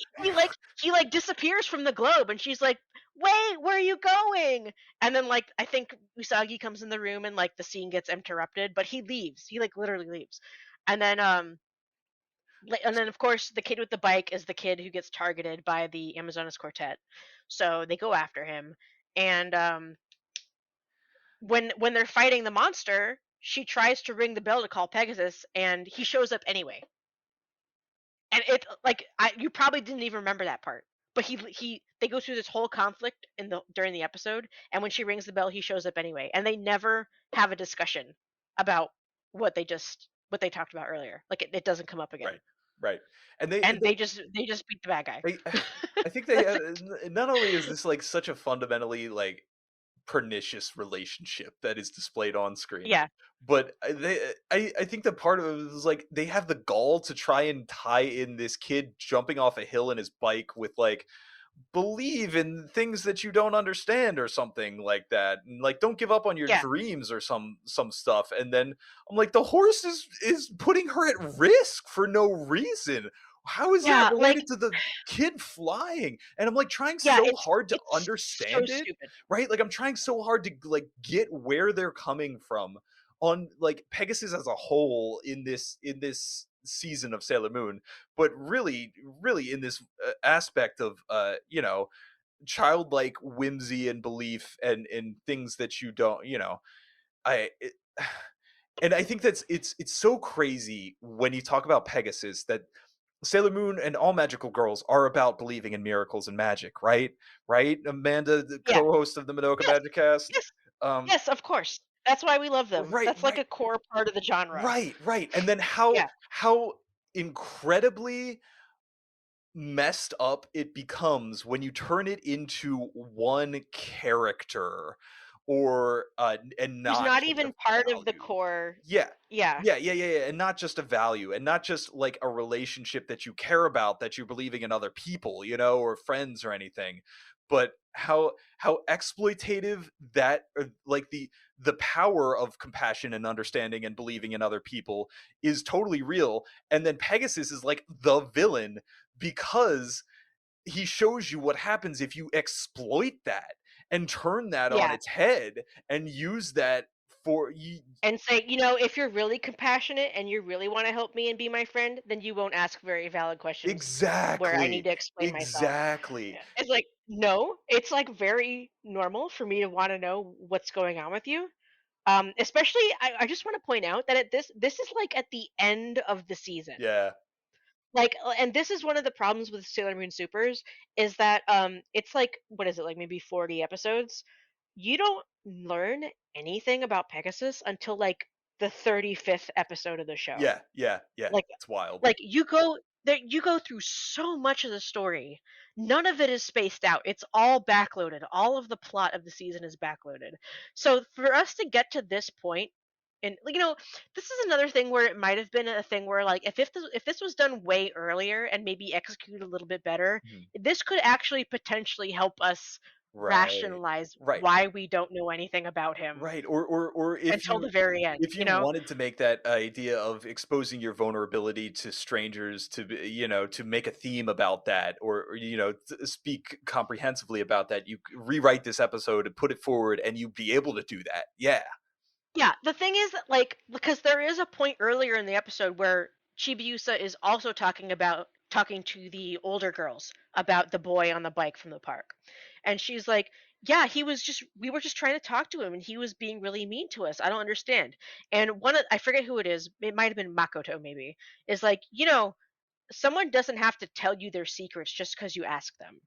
He disappears from the globe, and she's like, "Wait, where are you going?" And then like I think Usagi comes in the room, and like the scene gets interrupted, but he leaves. He like literally leaves, and then of course the kid with the bike is the kid who gets targeted by the Amazonas Quartet, so they go after him, and when they're fighting the monster, she tries to ring the bell to call Pegasus, and he shows up anyway. And it like you probably didn't even remember that part, but he they go through this whole conflict in the during the episode, and when she rings the bell, he shows up anyway, and they never have a discussion about what they talked about earlier. Like it doesn't come up again,
Right. Right. And
and they just beat the bad guy.
they I think they
That's it.
not only is this like such a fundamentally like pernicious relationship that is displayed on screen,
Yeah,
but I think that part of it is like they have the gall to try and tie in this kid jumping off a hill in his bike with like believe in things that you don't understand or something like that, and like don't give up on your
yeah,
dreams or some stuff. And then I'm like, the horse is putting her at risk for no reason. How is that
yeah. Like
related to the kid flying? And I'm like trying
yeah,
so hard to
it's so
understand it,
stupid.
right? Like I'm trying so hard to like get where they're coming from on like Pegasus as a whole in this season of Sailor Moon, but really in this aspect of childlike whimsy and belief and things that you don't, I it, and I think it's so crazy when you talk about Pegasus that Sailor Moon and all magical girls are about believing in miracles and magic, right? Right, Amanda, the
Yeah.
co-host of the Madoka
Yes.
Magic Cast.
Yes.
Um,
Yes. Of course. That's why we love them.
right,
That's like
right,
a core part of the genre.
right. And then how
Yeah.
how incredibly messed up it becomes when you turn it into one character or and
Who's
not
not
just a
even part of the
value.
core.
Yeah.
Yeah.
Yeah, and not just a value, and not just like a relationship that you care about, that you're believing in other people, or friends or anything, but how exploitative that like the power of compassion and understanding and believing in other people is totally real. And then Pegasus is like the villain because he shows you what happens if you exploit that and turn that on
Yeah.
its head and use that for you.
And say, if you're really compassionate and you really want to help me and be my friend, then you won't ask very valid questions where I need
Exactly.
to explain myself.
Exactly.
Yeah. It's like, no, it's like very normal for me to want to know what's going on with you. Especially, I just want to point out that this is like at the end of the season.
Yeah.
Like, and this is one of the problems with Sailor Moon Supers is that it's like what is it, like maybe 40 episodes. You don't learn anything about Pegasus until like the 35th episode of the show.
Yeah.
Like
It's wild.
like you go through so much of the story. None of it is spaced out. It's all backloaded. All of the plot of the season is backloaded. So for us to get to this point, and like, this is another thing where it might have been a thing where like if this was done way earlier and maybe executed a little bit better,
Mhm.
this could actually potentially help us
Right.
rationalize
Right.
why we don't know anything about him
Right. Or
until the very end,
if you wanted to make that idea of exposing your vulnerability to strangers to to make a theme about that, or speak comprehensively about that, you rewrite this episode and put it forward and you'd be able to do that. Yeah.
Yeah, the thing is that, like, because there is a point earlier in the episode where Chibiusa is also talking to the older girls about the boy on the bike from the park. And she's like, "Yeah, we were just trying to talk to him and he was being really mean to us. I don't understand." And I forget who it is, it might have been Makoto maybe, is like, someone doesn't have to tell you their secrets just because you ask them.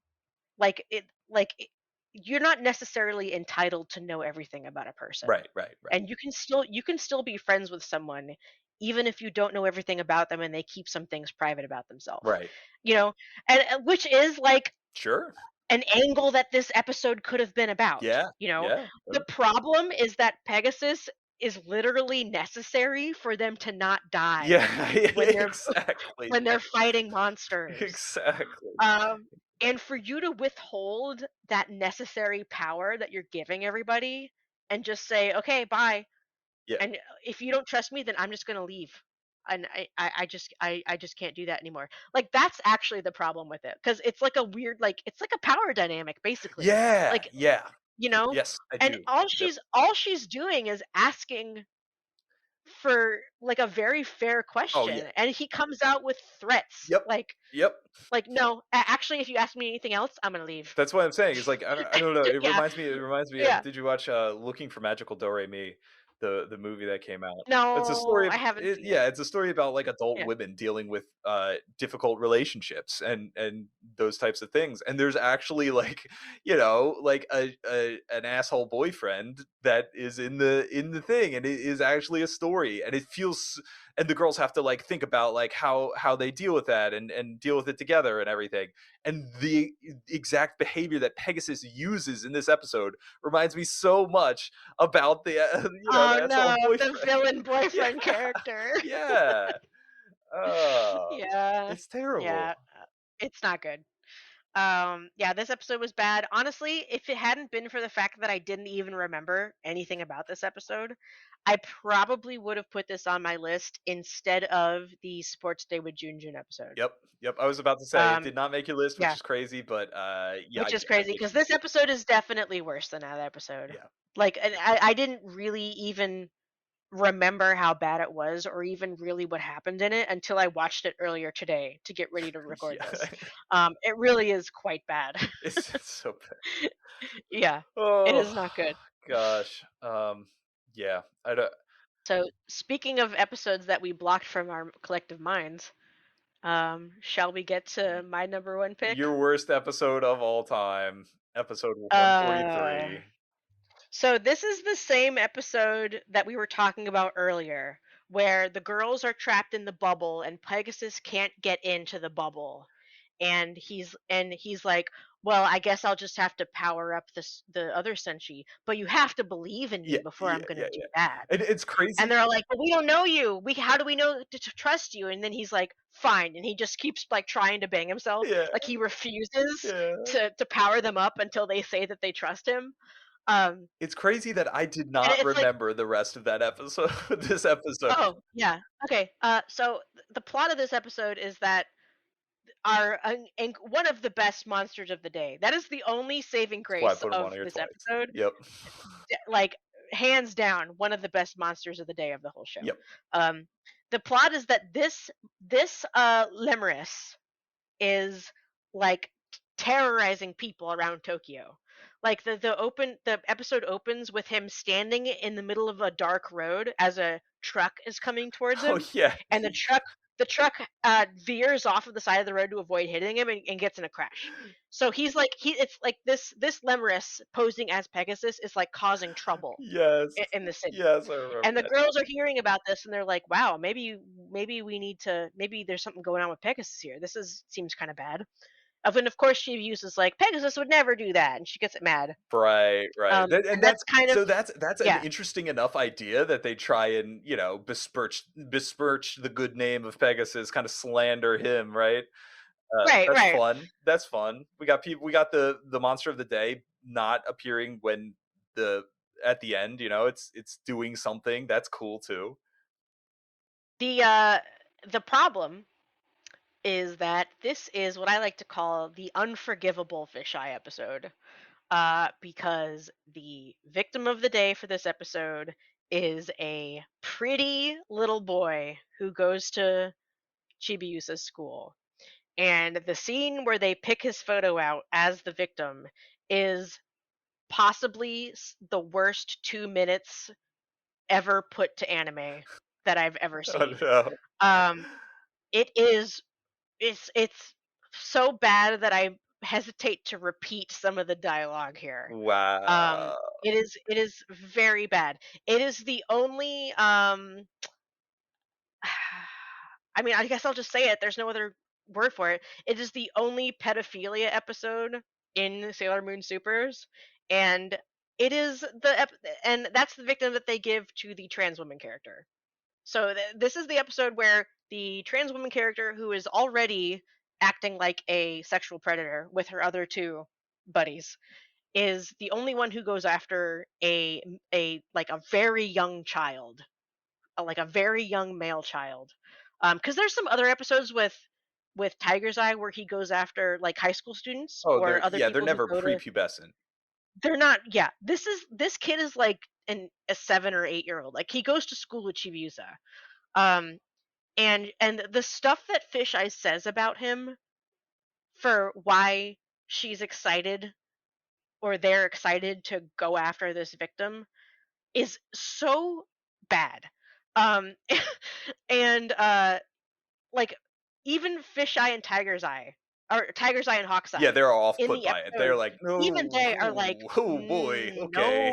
You're not necessarily entitled to know everything about a person,
Right.
and you can still be friends with someone even if you don't know everything about them and they keep some things private about themselves,
Right.
you know and which is like
Sure.
an angle that this episode could have been about.
Yeah. Yeah.
The problem is that Pegasus is literally necessary for them to not die
Yeah.
when they're
Exactly.
when they're fighting monsters.
Exactly.
And for you to withhold that necessary power that you're giving everybody and just say, "Okay, bye."
Yeah.
And if you don't trust me, then I'm just gonna leave. and I just can't do that anymore. Like that's actually the problem with it because it's like a weird like it's like a power dynamic basically.
Yeah,
Like
yeah.
you know,
Yes, I
and
do.
all
Yep.
she's doing is asking for like a very fair
Oh, yeah.
question, and he comes out with threats
Yep. Yep.
like no, actually, if you ask me anything else, I'm gonna leave.
That's what I'm saying. It's like I don't know.
Yeah,
It reminds me of.
yeah.
Did you watch Looking for Magical Do Re Mi, the movie that came out? It's a
No,
story
I
of
haven't seen it.
yeah. It's a story about like adult
Yeah.
women dealing with difficult relationships and those types of things. And there's actually like like a an asshole boyfriend that is in the thing, and it is actually a story, and it feels. And the girls have to like think about like how they deal with that and deal with it together and everything, and the exact behavior that Pegasus uses in this episode reminds me so much about the
Oh
the
no,
asshole
the
boyfriend.
villain
Yeah,
boyfriend character.
yeah.
Yeah,
It's terrible.
yeah, it's not good. Yeah, this episode was bad. Honestly, if it hadn't been for the fact that I didn't even remember anything about this episode, I probably would have put this on my list instead of the Sports Day with Junjun episode.
Yep, yep. I was about to say it
Um,
did not make your list, which
yeah,
is crazy, but yeah,
which is
I
crazy
get
because
you.
this episode is definitely worse than that episode.
Yeah,
Like, and I didn't really even remember how bad it was or even really what happened in it until I watched it earlier today to get ready to record
yeah.
this. It really is quite bad.
It's so bad.
Yeah, it
Oh
is not good.
gosh. Yeah. I don't.
So, speaking of episodes that we blocked from our collective minds, shall we get to my number one pick?
Your worst episode of all time, episode
Uh,
143.
so this is the same episode that we were talking about earlier, where the girls are trapped in the bubble and Pegasus can't get into the bubble. And he's like, "Well, I guess I'll just have to power up the other Senshi, but you have to believe in me
Yeah,
before
yeah,
I'm going
yeah,
to do
yeah.
that."
And it's
And
crazy.
they're all like, "But we don't know you. How do we know to trust you?" And then he's like, "Fine." And he just keeps like trying to bang himself.
Yeah,
Like he refuses
yeah.
to power them up until they say that they trust him. Um
It's crazy that I did
and
not
it's like,
remember the rest of that episode, this episode.
"Oh, yeah. Okay. So the plot of this episode is that one of the best monsters of the day. That is the only saving
That's why I
grace
put him on
of
here
this
twice.
episode.
Yep.
Like hands down one of the best monsters of the day of the whole show.
Yep.
Um the plot is that this Lemurus is like terrorizing people around Tokyo. Like the episode opens with him standing in the middle of a dark road as a truck is coming towards
Oh,
him,
yeah.
and the truck veers off of the side of the road to avoid hitting him and gets in a crash. So he's like it's like this Lemurus posing as Pegasus is like causing trouble
Yes.
in the city.
Yes, I remember
And the
that.
girls are hearing about this and they're like, "Wow, maybe we need to maybe there's something going on with Pegasus here. This is seems kind of bad." And of course she uses like Pegasus would never do that, and she gets it mad.
Right, right. And
And that's
that's
kind of
so that's an
yeah,
interesting enough idea that they try and, besmirch the good name of Pegasus, kind of slander him, right?
right,
That's
right.
fun. That's fun. We got the monster of the day not appearing when the at the end, it's doing something. That's cool too.
The uh the problem is that this is what I like to call the unforgivable fisheye episode. Because the victim of the day for this episode is a pretty little boy who goes to Chibiusa's school. And the scene where they pick his photo out as the victim is possibly the worst 2 minutes ever put to anime that I've ever
Oh
seen.
no.
Um, it is it's so bad that I hesitate to repeat some of the dialogue here. Um,
Wow.
it is very bad. It is the only I mean, I guess I'll just say it. There's no other word for it. It is the only pedophilia episode in Sailor Moon Supers, and it is and that's the victim that they give to the trans woman character. So this is the episode where the trans woman character, who is already acting like a sexual predator with her other two buddies, is the only one who goes after a like a very young child like a very young male child. Because there's some other episodes with Tiger's Eye where he goes after like high school students
Oh,
or other
they're
people who
never
go to.
prepubescent.
They're not. Yeah, this kid is like a 7 or 8 year old. Like he goes to school with Chibiusa. Um, and the stuff that Fish Eye says about him for why she's excited or they're excited to go after this victim is so bad. Um, and like even Fisheye and Tiger's Eye, or Tiger's Eye and Hawk's
Yeah,
Eye,
they're off
in
put
the
by it. They're
episode,
like,
even
no,
they are like,
oh boy, okay.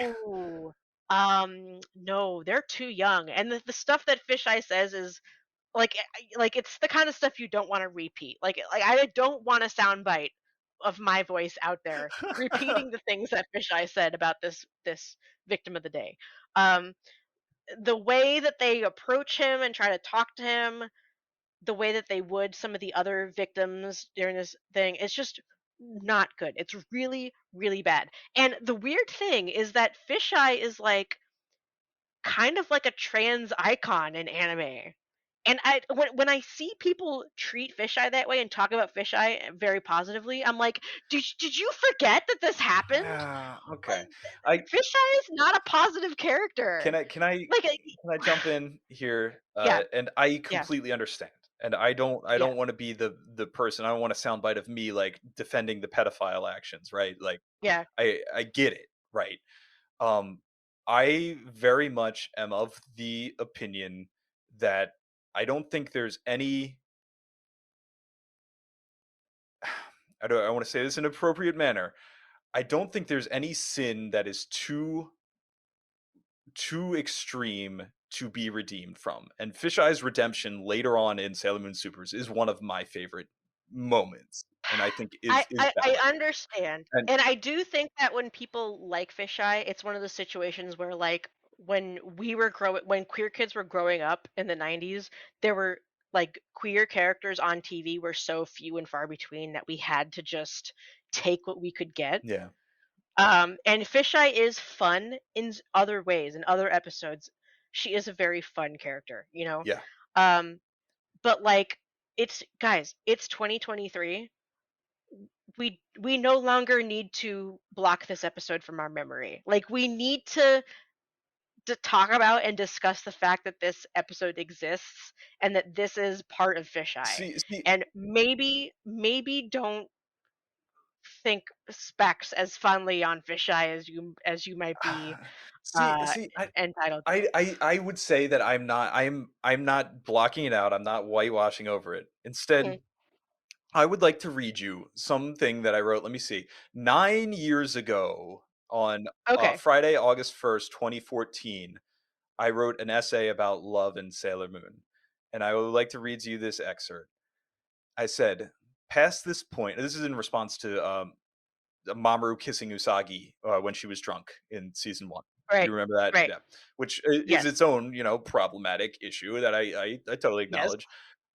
no, no, they're too young. And the stuff that Fisheye says is like it's the kind of stuff you don't want to repeat. Like I don't want a soundbite of my voice out there repeating the things that Fisheye said about this victim of the day. Um, the way that they approach him and try to talk to him, the way that they would some of the other victims during this thing, it's just not good. It's really, really bad. And the weird thing is that Fisheye is like kind of like a trans icon in anime. And when I see people treat Fisheye that way and talk about Fisheye very positively, I'm like, did you forget that this happened?
Yeah, okay.
Like,
I
Fisheye is not a positive
can
character.
I can I
Like,
can I jump in here?
yeah,
And I
yeah,
completely understand. And I
yeah,
don't want to be the person. I don't want a soundbite of me like defending the pedophile actions, right? Like
yeah.
I get it, right? Um, I very much am of the opinion that I don't think there's any. I want to say this in an appropriate manner. I don't think there's any sin that is too extreme to be redeemed from. And Fisheye's redemption later on in Sailor Moon Supers is one of my favorite moments, and I think is
I
valid.
understand,
And
and I do think that when people like Fisheye, it's one of the situations where, like, when queer kids were growing up in the '90s, there were like queer characters on TV were so few and far between that we had to just take what we could get.
yeah,
And Fisheye is fun in other ways. In other episodes, she is a very fun character, you know.
yeah.
Um, but like, it's guys, it's 2023. We no longer need to block this episode from our memory. Like we need to talk about and discuss the fact that this episode exists and that this is part of Fisheye.
See,
And maybe don't think specs as fondly on Fisheye as you might be uh
see.
entitled to.
I would say that I'm not blocking it out. I'm not whitewashing over it. Instead,
Mhm.
I would like to read you something that I wrote. Let me see. 9 years ago, on
Okay.
Friday, August 1st, 2014, I wrote an essay about love in Sailor Moon, and I would like to read to you this excerpt. I said, "Past this point," this is in response to Mamoru kissing Usagi when she was drunk in season 1. Do
Right.
you remember that?
Right.
Yeah, which is
Yes.
its own, problematic issue that I totally
Yes.
acknowledge.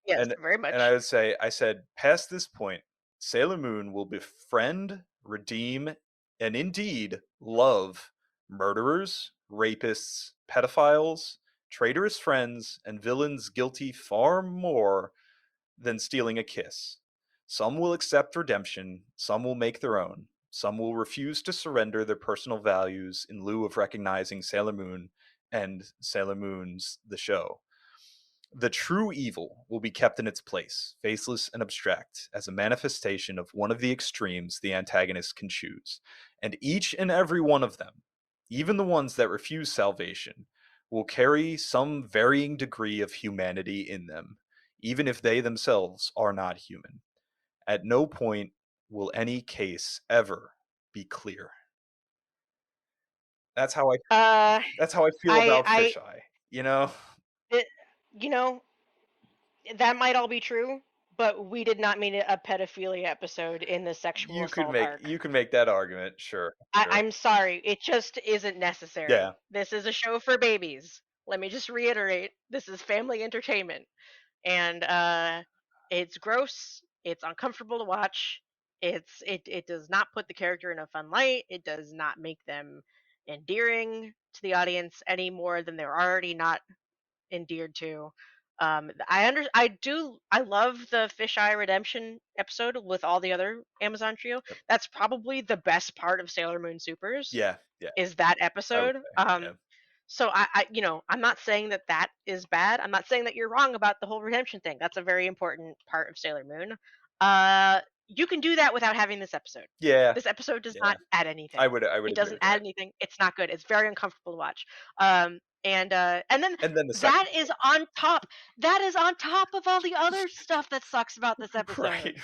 Yes.
And
Very
I
much.
would say, I said, past this point, Sailor Moon will befriend, redeem, and indeed love murderers, rapists, pedophiles, traitorous friends, and villains guilty far more than stealing a kiss. Some will accept redemption, some will make their own, some will refuse to surrender their personal values in lieu of recognizing Sailor Moon and Sailor Moon's The Show. The true evil will be kept in its place, faceless and abstract, as a manifestation of one of the extremes the antagonist can choose. And each and every one of them, even the ones that refuse salvation, will carry some varying degree of humanity in them, even if they themselves are not human. At no point will any case ever be clear. That's how I
Uh
that's how I feel about
I
Fisheye. You know,
it, you know, that might all be true, but we did not mean a pedophilia episode in the sexual assault arc.
you can make that argument, sure, sure.
I'm sorry, it just isn't necessary.
Yeah.
This is a show for babies. Let me just reiterate, this is family entertainment. And it's gross, it's uncomfortable to watch. It does not put the character in a fun light. It does not make them endearing to the audience any more than they're already not endeared to. I love the Fisheye Redemption episode with all the other Amazon trio.
Yep.
That's probably the best part of Sailor Moon Supers
Yeah, yeah,
is that
I would
episode.
say, yeah.
So I'm not saying that that is bad. I'm not saying that you're wrong about the whole redemption thing. That's a very important part of Sailor Moon. Uh, you can do that without having this episode.
Yeah,
This episode does
yeah.
not add anything.
I would
It
agree
doesn't
with
add
that.
anything. It's not good. It's very uncomfortable to watch. And then
And then the second
that is on top. That is on top of all the other stuff that sucks about this
right,
episode.
right.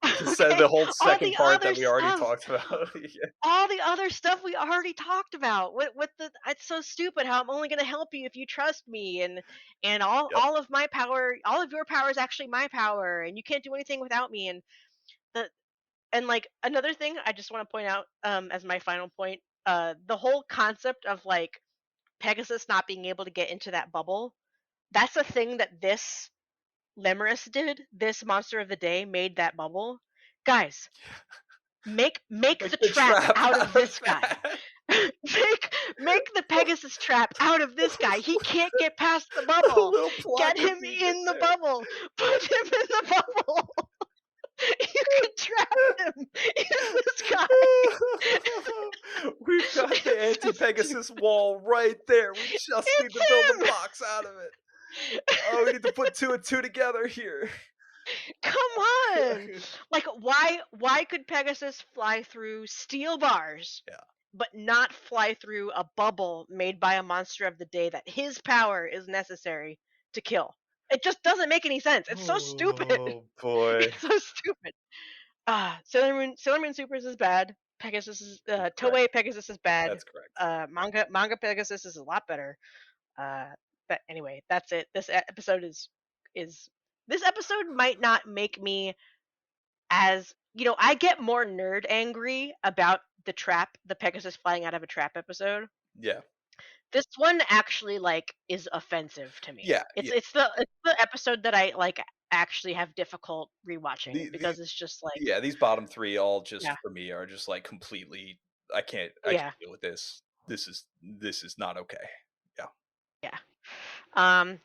The
Okay,
whole
all
second
the
part
other
that we already
stuff
talked about. Yeah.
all the other stuff we already talked about. With the it's so stupid how I'm only going to help you if you trust me, and
Yep.
all of my power, all of your power is actually my power, and you can't do anything without me. The and like another thing I just want to point out as my final point, the whole concept of like Pegasus not being able to get into that bubble. That's a thing that this Lemurus did. This monster of the day made that bubble. Guys, make
Like
the
the
trap
trap
out of
out of
this guy.
that.
Make the Pegasus trap out of this guy. He can't get past the
A
bubble.
little plot
Get
to
him
be
in the
there.
bubble. Put him in the bubble. You can trap him in this guy.
We've got the
It's so
anti-Pegasus
stupid.
wall right there. We just need
It's
to build a
him.
box out of it. Oh, we need to put 2 and 2 together here.
Come on. Like why could Pegasus fly through steel bars?
Yeah.
But not fly through a bubble made by a monster of the day that his power is necessary to kill. It just doesn't make any sense. It's so stupid.
Oh boy.
It's so stupid. Sailor Moon Supers is bad. Pegasus is
Correct.
Toei Pegasus is bad.
That's correct.
Manga Pegasus is a lot better. Uh, but anyway, that's it. Episode is this episode might not make me as I get more nerd angry about the Pegasus flying out of a trap episode.
Yeah.
This one actually like is offensive to me.
Yeah.
It's
Yeah.
it's the episode that I like actually have difficult rewatching
These
because it's just like
yeah, these bottom 3 all just
yeah,
for me are just like completely I
yeah,
can't deal with this. This is not okay. Yeah.
yeah.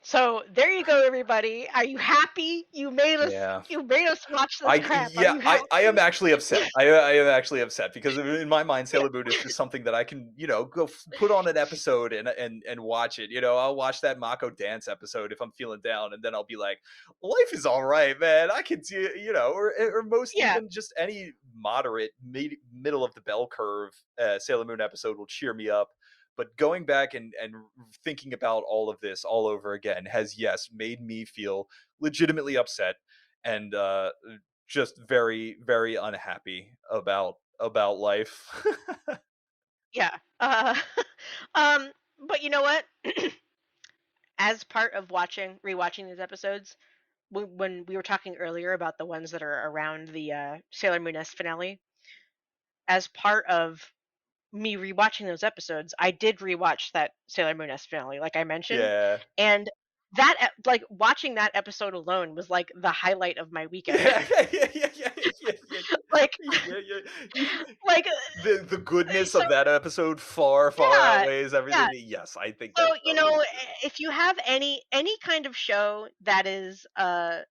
So there you go, everybody. Are you happy?
Yeah.
You made us watch this crap. Are you
I am
happy?
actually upset. I am actually upset because in my mind,
Yeah,
Sailor Moon is just something that I can, go put on an episode and watch it. I'll watch that Mako dance episode if I'm feeling down, and then I'll be like, life is all right, man. I can do, or most
yeah,
even just any moderate middle of the bell curve Sailor Moon episode will cheer me up. But going back and thinking about all of this all over again has, yes, made me feel legitimately upset and just very, very unhappy about life.
yeah. Um, but you know what? As part of rewatching these episodes, when we were talking earlier about the ones that are around the Sailor Moon S finale, as part of me rewatching those episodes, I did rewatch that Sailor Moon S finale, like I mentioned,
Yeah.
and like watching that episode alone was like the highlight of my weekend.
Yeah, yeah.
Like,
Yeah, yeah.
like
The goodness
so
of that episode far, far
yeah,
outweighs
yeah.
everything. Yes, I think
So
that's totally true.
if you have any kind of show that is a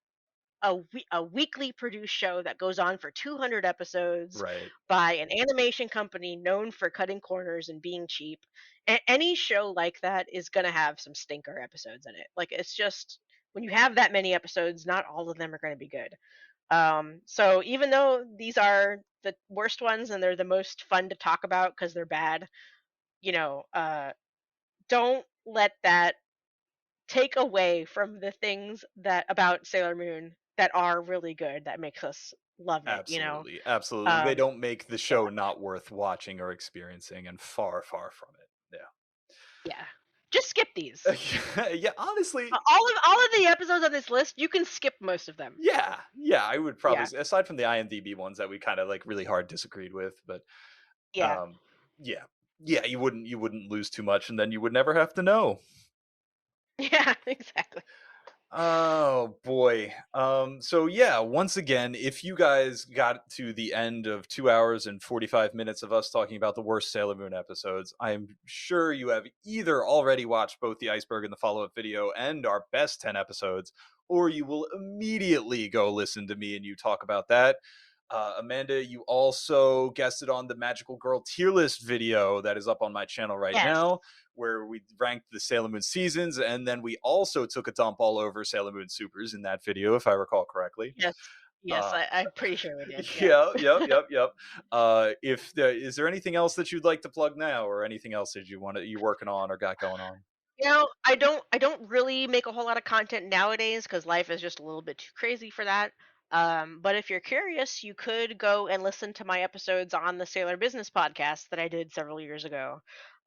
weekly produced show that goes on for 200 episodes
Right.
by an animation company known for cutting corners and being cheap. Any show like that is going to have some stinker episodes in it. Like it's just when you have that many episodes, not all of them are going to be good. So even though these are the worst ones and they're the most fun to talk about because they're bad, you know, don't let that take away from the things that about Sailor Moon that are really good that makes us love it.
Absolutely. Absolutely. They
Um
don't make the show not worth watching or experiencing, and far, far from it.
yeah. Just skip these.
Yeah. Yeah, honestly,
All of the episodes on this list, you can skip most of them.
yeah. Yeah, I would probably
Yeah.
say, aside from the IMDb ones that we kind of like really hard disagreed with, but
Yeah.
um yeah. Yeah, you wouldn't lose too much, and then you would never have to know.
Yeah, exactly.
Oh boy. So yeah, once again, if you guys got to the end of 2 hours and 45 minutes of us talking about the worst Sailor Moon episodes, I am sure you have either already watched both the iceberg and the follow-up video and our best 10 episodes, or you will immediately go listen to me and you talk about that. Amanda, you also guested on the Magical Girl tier list video that is up on my channel right
Yes.
now, where we ranked the Sailor Moon seasons, and then we also took a dump all over Sailor Moon Supers in that video, if I recall correctly.
Yes. Yes,
Uh,
I'm pretty sure we did. Yeah.
yeah, yep. If is there anything else that you'd like to plug now, or anything else that you working on or got going on?
I don't really make a whole lot of content nowadays because life is just a little bit too crazy for that. But if you're curious, you could go and listen to my episodes on the Sailor Business podcast that I did several years ago.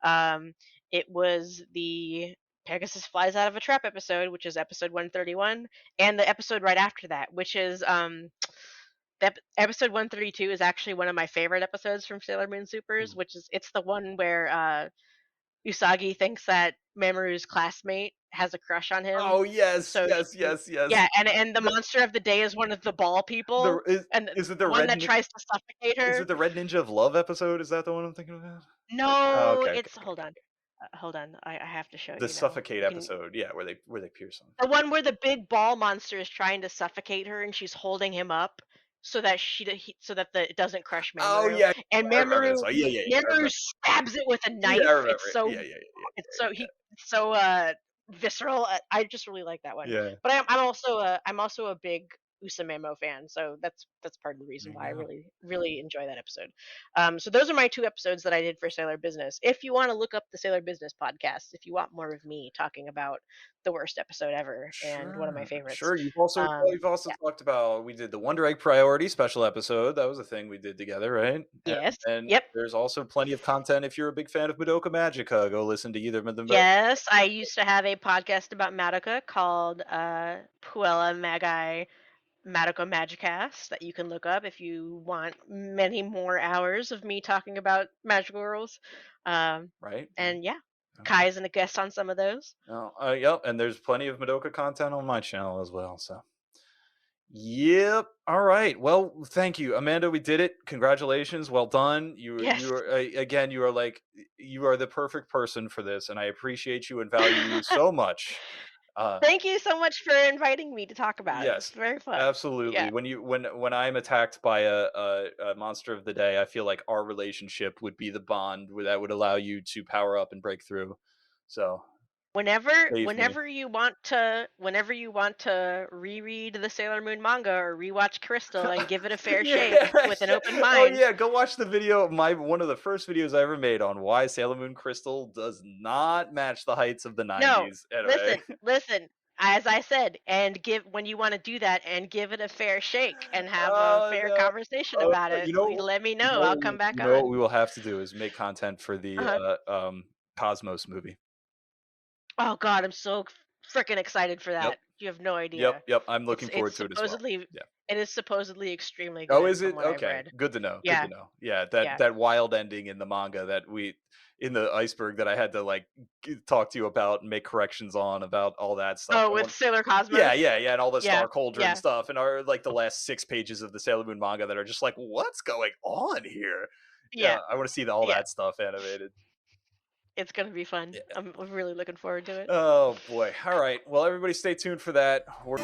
Um, it was the Pegasus Flies Out of a Trap episode, which is episode 131, and the episode right after that, which is episode 132 is actually one of my favorite episodes from Sailor Moon Supers,
Hmm.
which is it's the one where Usagi thinks that Mamoru's classmate has a crush on him.
Oh yes,
So
yes,
he
yes, yes.
yeah, and the monster of the day is one of the ball
The
people, and
is it
the one that tries to suffocate
is
her.
it the Red Ninja of Love episode? Is that the one I'm thinking about? Oh,
No,
okay, okay,
it's
okay,
hold
okay.
on. Hold on. I have to show
The
you now.
suffocate
You can
episode, yeah, where they pierce them.
the one where the big ball monster is trying to suffocate her and she's holding him up so that so that it doesn't crush
Oh
Mamoru.
yeah,
And
I remember this
Mamoru
one. Yeah, yeah, yeah, I
Mamoru
remember.
stabs it with a
Yeah, I
knife.
remember it. Yeah, yeah,
It's
yeah,
so
yeah,
it's so visceral. I just really like that one.
yeah. Yeah.
But I'm also a big Usamamo fan, so that's part of the reason
There you
why I
go.
really enjoy that episode. So those are my two episodes that I did for Sailor Business. If you want to look up the Sailor Business podcast, if you want more of me talking about the worst episode ever and one of my
Sure,
favorites,
sure. You've also
yeah,
talked about we did the Wonder Egg Priority special episode. That was a thing we did together, right?
yes,
And
yep.
there's also plenty of content if you're a big fan of Madoka Magica. Go listen to either of them.
Yes, I used to have a podcast about Madoka called Puella Magi Madoka Magicast that you can look up if you want many more hours of me talking about magical girls. Um,
Right?
and yeah,
Okay.
Kai's a guest on some of those.
Oh, yep. And there's plenty of Madoka content on my channel as well. So, yep. All right. Well, thank you, Amanda. We did it. Congratulations. Well done.
Yes.
You are again. You are you are the perfect person for this, and I appreciate you and value you so much. Uh,
Thank you so much for inviting me to talk about it. It's
yes,
very fun.
absolutely.
Yeah.
When I'm attacked by a monster of the day, I feel like our relationship would be the bond that would allow you to power up and break through. So
Whenever
save me.
whenever you want to reread the Sailor Moon manga or rewatch Crystal and give it a fair shake
Yeah,
with an
yeah.
open
Oh
mind.
yeah, go watch the video of my one of the first videos I ever made on why Sailor Moon Crystal does not match the heights of the
No,
90s. Anyway.
listen. As I said, and give when you want to do that and give it a fair shake and have a
Oh
fair
no.
conversation
Oh,
about it. You let me know. I'll come back
you know what
on.
we will have to do is make content for the
Uh-huh.
Cosmos movie.
Oh God, I'm so freaking excited for
Yep.
that. You have no
Yep,
idea.
yep. I'm
It's
looking forward to it as well. Yeah.
it is supposedly extremely
Oh,
good
is
from
it?
what I've
Okay.
read.
Good to know. Good to
Yeah,
know. Yeah,
yeah.
that wild ending in the manga that we in the iceberg that I had to like talk to you about and make corrections on about all that stuff.
Oh,
I
with
want
Sailor
Yeah,
Cosmos?
yeah, yeah, and all the
Yeah,
Star Cauldron
yeah,
stuff and are like the last 6 pages of the Sailor Moon manga that are just like, what's going on here?
yeah,
Yeah, I want to see all
yeah.
that stuff animated.
It's gonna be fun.
Yeah.
I'm really looking forward to it.
Oh boy. All right. Well, everybody stay tuned for that. We're